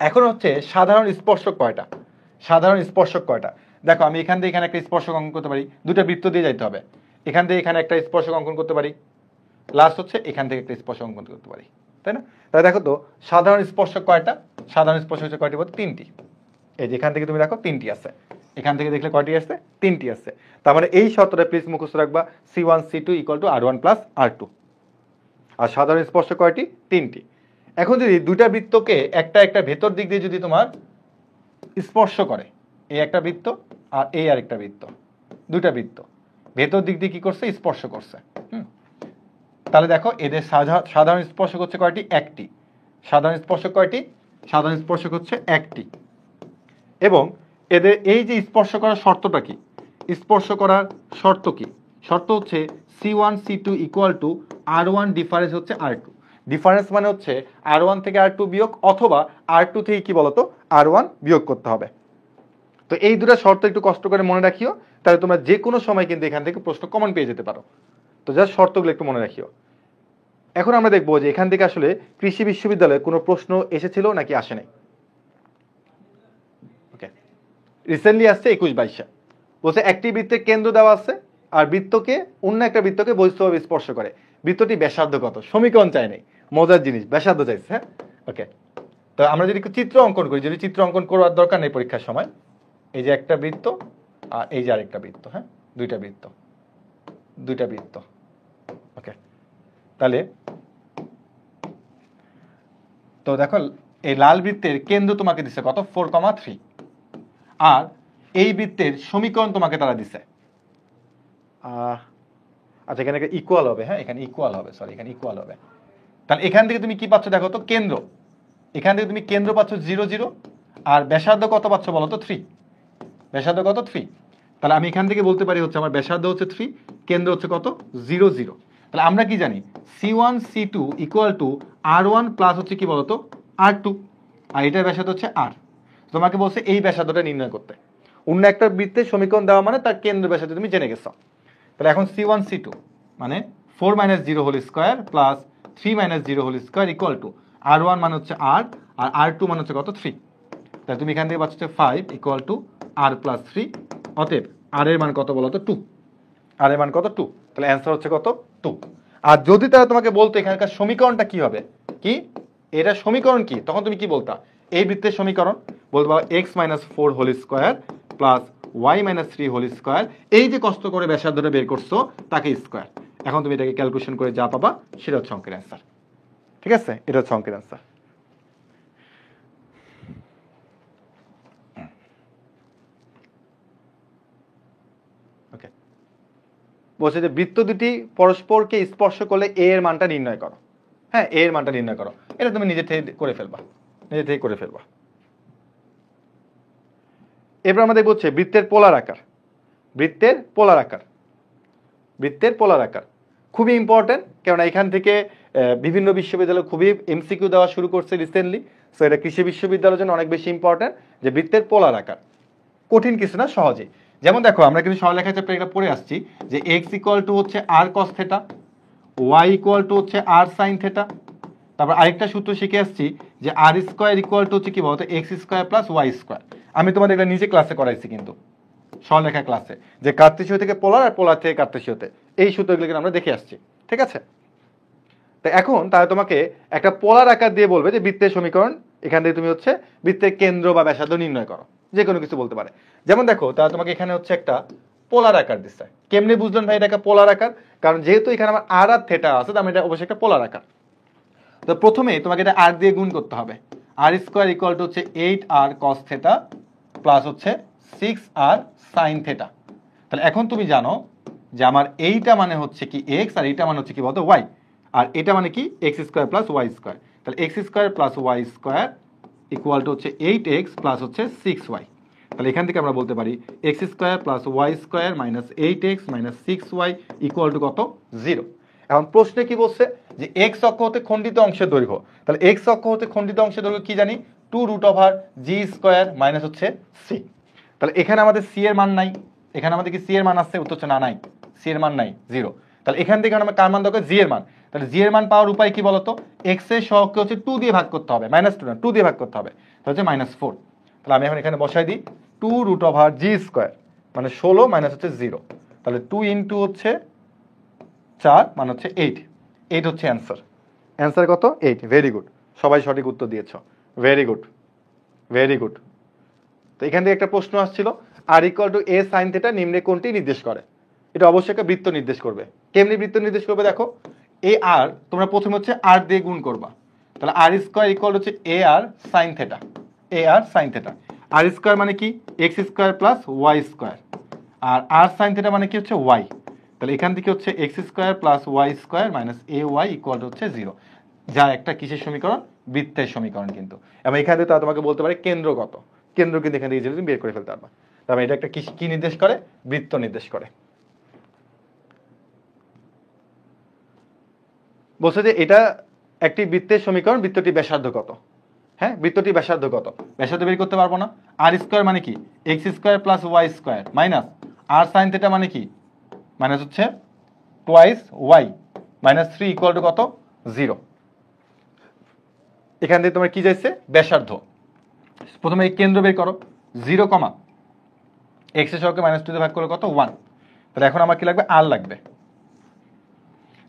এখন হচ্ছে সাধারণ স্পর্শক কয়টা, সাধারণ স্পর্শক কয়টা, দেখো আমি এখান থেকে এখানে একটা স্পর্শক অঙ্কন করতে পারি, দুটো বৃত্ত দিয়ে যাইতে হবে, এখান থেকে এখানে একটা স্পর্শক অঙ্কন করতে পারি, লাস্ট হচ্ছে এখান থেকে একটা স্পর্শক অঙ্কন করতে পারি, তাই না। তাহলে দেখো তো সাধারণ স্পর্শক কয়টা, সাধারণ স্পর্শক হচ্ছে কয়টি, বলতে 3টি। এই যে এখান থেকে তুমি দেখো 3টি আছে, এখান থেকে দেখলে কয়টি আছে, 3টি আছে। তার মানে এই শর্তটা প্লিজ মুখস্থ রাখবা, C1 C2 = R1 plus R2। আর সাধারণ স্পর্শক কয়টি, 3টি। এখন যদি দুটা বৃত্তকে একটা একটা ভেতর দিক দিয়ে যদি তোমার স্পর্শ করে, এই একটা বৃত্ত আর এই আরেকটা বৃত্ত, দুটা বৃত্ত ভেতর দিক দিয়ে কি করছে, স্পর্শ করছে, তাহলে দেখো এদের সাধারণ স্পর্শক হচ্ছে কয়টি, একটি। সাধারণ স্পর্শক কয়টি, সাধারণ স্পর্শক হচ্ছে একটি। এবং এদের এই যে স্পর্শ করার শর্তটা কি, স্পর্শ করার শর্ত কি, শর্ত হচ্ছে C1 C2 = R1 ডিফারেন্স হচ্ছে R2। ডিফারেন্স মানে হচ্ছে R1 থেকে R2 বিয়োগ, অথবা R2 থেকে কি বলতো, R1 বিয়োগ করতে হবে। তো এই দুটো শর্ত একটু কষ্ট করে মনে রাখিও, তাহলে তোমরা যে কোনো সময় কিন্তু এখান থেকে প্রশ্ন কমন পেয়ে যেতে পারো। তো জাস্ট শর্তগুলো একটু মনে রাখিও। এখন আমরা দেখবো যে এখান থেকে আসলে কৃষি বিশ্ববিদ্যালয়ে কোনো প্রশ্ন এসেছিল নাকি আসে নাই। ওকে, রিসেন্টলি আসছে 21-22 বলছে একটি বৃত্তের কেন্দ্র দেওয়া আছে আর বৃত্তকে অন্য একটা বৃত্তকে বহিঃস্থভাবে স্পর্শ করে, বৃত্তটি ব্যাসার্ধ কত, সমীকরণ চাই নাই, মজার জিনিস, ব্যাসার্ধ চাইছে, হ্যাঁ। ওকে, তো আমরা যদি চিত্র অঙ্কন করি, যদি চিত্র অঙ্কন করার দরকার নেই পরীক্ষার সময়, এই যে একটা বৃত্ত আর এই যে আরেকটা বৃত্ত, হ্যাঁ, দুইটা বৃত্ত, দুইটা বৃত্ত। ওকে, তাহলে তো দেখো এই লাল বৃত্তের কেন্দ্র তোমাকে দিছে কত, 4,3, আর এই বৃত্তের সমীকরণ তোমাকে তারা দিছে, আচ্ছা এখানে ইকুয়াল হবে, হ্যাঁ এখানে ইকুয়াল হবে, সরি এখানে ইকুয়াল হবে। তাহলে এখান থেকে তুমি কি পাচ্ছ, দেখো তো কেন্দ্র, এখান থেকে তুমি কেন্দ্র পাচ্ছ 0 0, আর ব্যাসার্ধ কত পাচ্ছ বলো তো, 3। ব্যাসার্ধ কত, 3। তাহলে আমি এখান থেকে বলতে পারি হচ্ছে আমার ব্যাসার্ধ হচ্ছে 3, কেন্দ্র হচ্ছে কত, 0 0। তাহলে আমরা কি জানি, C1 C2 = R1 প্লাস হচ্ছে কি বলতো, R2। আর এটার ব্যাসার্ধ হচ্ছে আর। তোমাকে বলছে এই ব্যাসার্ধটা নির্ণয় করতে। অন্য একটা বৃত্তের সমীকরণ দেওয়া মানে তার কেন্দ্র ব্যাসার্ধ তুমি জেনে গেছো। তাহলে এখন C1 C2 মানে 4 - 0 whole square plus 3 - 0 whole square equal to R1 মানে হচ্ছে আর R2 মানে হচ্ছে কত 3। তাহলে তুমি এখান থেকে পাচ্ছ 5 ইকুয়াল টু R প্লাস 3। অতএব আর এর মান কত বলো তো 2। আর এর মান কত 2। তাহলে অ্যান্সার হচ্ছে কত 2। আর যদি তারা তোমাকে বলতো এখানকার সমীকরণটা কি হবে, কি এটা সমীকরণ কি, তখন তুমি কি বলতা? এই বৃত্তের সমীকরণ বলতে পারো x - 4 whole square plus y - 3 whole square, এই যে কষ্ট করে ব্যাসার্ধটা বের করছো তাকে স্কোয়ার। এখন তুমি এটাকে ক্যালকুলেশন করে যা পাবা সেটা হচ্ছে অঙ্কের অ্যান্সার। ঠিক আছে, এটা হচ্ছে অঙ্কের অ্যান্সার। ওকে, বলছে যে বৃত্ত দুটি পরস্পরকে স্পর্শ করলে এ এর মানটা নির্ণয় করো। হ্যাঁ, এ এর মানটা নির্ণয় করো, এটা তুমি নিজে থেকে করে ফেলবা, নিজে থেকে করে ফেলবা। এবার আমাদের বলছে বৃত্তের পোলার আকার। বৃত্তের পোলার আকার, বৃত্তের পোলার আকার খুবই ইম্পর্টেন্ট, কেননা এখান থেকে বিভিন্ন বিশ্ববিদ্যালয় খুবই এমসিকিউ দেওয়া শুরু করছে রিসেন্টলি। সো এটা কৃষি বিশ্ববিদ্যালয়ের জন্য অনেক বেশি ইম্পর্টেন্ট যে বৃত্তের পোলার আকার। কঠিন কিছু না, সহজে। যেমন দেখো আমরা কিন্তু সরলরেখা চ্যাপ্টারে এটা পড়ে আসছি যে x ইকুয়াল টু হচ্ছে r cos theta, y equal to হচ্ছে r sin থিটা। তারপর আরেকটা সূত্র শিখে আসছি যে r স্কয়ার ইকুয়াল টু হচ্ছে কি বলতো x square plus y square. আমি তোমাদের এটা নিজে ক্লাসে করাইছি কিন্তু সরলরেখা ক্লাসে, যে কার্তেশীয় থেকে পোলার আর পোলার থেকে কার্তেশীয়তে, এই সূত্রগুলো কিন্তু আমরা দেখে আসছি। ঠিক আছে, তো এখন তাহলে তোমাকে একটা পোলার আকার দিয়ে বলবে যে বৃত্তের সমীকরণ, এখান থেকে তুমি হচ্ছে বৃত্তের কেন্দ্র বা ব্যাসার্ধ নির্ণয় করো, যে কোনো কিছু বলতে পারে। যেমন দেখো তাহলে তোমাকে এখানে হচ্ছে একটা পোলার আকার দিচ্ছে। কেমনে বুঝলেন ভাই এটা একটা পোলার আকার? কারণ যেহেতু এখানে আমার আর আর থেটা আছে, তার মানে এটা অবশ্যই একটা পোলার আকার। তো প্রথমে তোমাকে এটা আর দিয়ে গুণ করতে হবে। আর স্কোয়ার ইকুয়াল টু হচ্ছে 8r cos থিটা প্লাস হচ্ছে 6r sin থিটা। তাহলে এখন তুমি জানো যে আমার এইটা মানে হচ্ছে কি x আর এইটা মানে হচ্ছে কি বলতো y, আর এটা মানে কি x square plus y square. তাহলে x square plus y square equal to হচ্ছে 8x প্লাস হচ্ছে 6y। তাহলে এখান থেকে আমরা বলতে পারি x square plus y square minus 8x minus 6y equal to কত 0। এখন প্রশ্নে কি বলছে যে x অক্ষ হতে খণ্ডিত অংশের দৈর্ঘ্য। তাহলে x অক্ষ হতে খণ্ডিত অংশের দৈর্ঘ্য কি জানি 2√g স্কোয়ার মাইনাস হচ্ছে c। তাহলে এখানে আমাদের c এর মান নাই, এখানে আমাদের কি c এর মান আছে? উত্তর হচ্ছে না, নাই, c এর মান নাই, 0। তাহলে এখান থেকে আমরা কার মান দরকার? g এর মান। তাহলে g এর মান পাওয়ার উপায় কি বলতো? x এর সহগকে হচ্ছে 2 দিয়ে ভাগ করতে হবে, -2 না 2 দিয়ে ভাগ করতে হবে, তাহলে হচ্ছে -4। তাহলে আমি এখন এখানে বসাই দিই 2√g স্কোয়ার মানে 16 মাইনাস হচ্ছে 0। তাহলে 2 ইন্টু হচ্ছে 4 মানে হচ্ছে 8। 8 হচ্ছে অ্যান্সার। অ্যান্সার কত? 8। ভেরি গুড, সবাই সঠিক উত্তর দিয়েছ, ভেরি গুড, ভেরি গুড। তো এখান থেকে একটা প্রশ্ন আসছিল r equal to a sin theta নিম্নে কোনটি নির্দেশ করে? এটা অবশ্যই একটা বৃত্ত নির্দেশ করবে। কেমনি বৃত্ত নির্দেশ করবে দেখো, এ আর তোমরা প্রথমে হচ্ছে আর দিয়ে গুণ করবা। তাহলে আর স্কোয়ার ইকুয়াল হচ্ছে a r sine theta, a r sine theta. R square মানে কি x square plus y square, r sine theta মানে কি হচ্ছে ওয়াই। তাহলে এখান থেকে হচ্ছে x square plus y square minus a y equal হচ্ছে 0, যা একটা কিসের সমীকরণ? বৃত্তের সমীকরণ কিন্তু। এবং এখান থেকে তারা তোমাকে বলতে পারে কেন্দ্র কত, কেন্দ্র কিন্তু এখান থেকে তুমি বের করে ফেলতে পারবা। তারপরে এটা একটা কি নির্দেশ করে? বৃত্ত নির্দেশ করে। বলছে যে এটা একটি বৃত্তের সমীকরণ, বৃত্তটি ব্যাসার্ধ কত? হ্যাঁ, বৃত্তটি ব্যাসার্ধ কত? ব্যাসার্ধ বের করতে পারবো না। আর স্কোয়ার মানে কি x square plus y square minus r sine theta মানে কি মাইনাস হচ্ছে twice y minus 3 equal to কত 0। এখান থেকে তোমার কি যাইছে? ব্যাসার্ধ। প্রথমে এই কেন্দ্র বের করো, 0 কমা এক্স এর সহগকে -2 দিয়ে ভাগ করলে কত 1। তাহলে এখন আমার কি লাগবে? আর লাগবে।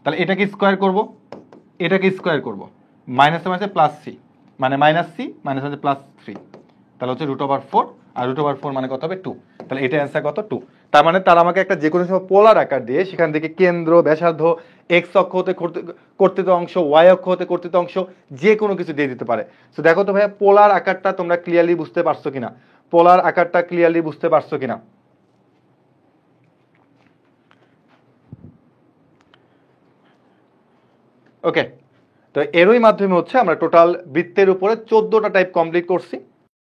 তাহলে এটাকে স্কোয়ার করব, এটাকে স্কোয়ার করব, মাইনাসে মাইনাসে প্লাস সি মানে মাইনাস সি মাইনাস হচ্ছে প্লাস 3। তাহলে হচ্ছে √4 আর √4 মানে কত হবে 2। তাহলে এটা অ্যান্সার কত 2। তার মানে তারা আমাকে একটা যে কোনো সময় পোলার আকার দিয়ে সেখান থেকে কেন্দ্র ব্যাসার্ধ এক্স অক্ষ হতে কর্তিত অংশ, ওয়াই অক্ষ হতে কর্তিত অংশ, যে কোনো কিছু দিয়ে দিতে পারে। তো দেখো তো ভাইয়া পোলার আকারটা তোমরা ক্লিয়ারলি বুঝতে পারছো কিনা? পোলার আকারটা ক্লিয়ারলি বুঝতে পারছো কিনা? ওকে, তো এরই মাধ্যমে হচ্ছে আমরা টোটাল বৃত্তের উপরে 14টা টাইপ কমপ্লিট করছি।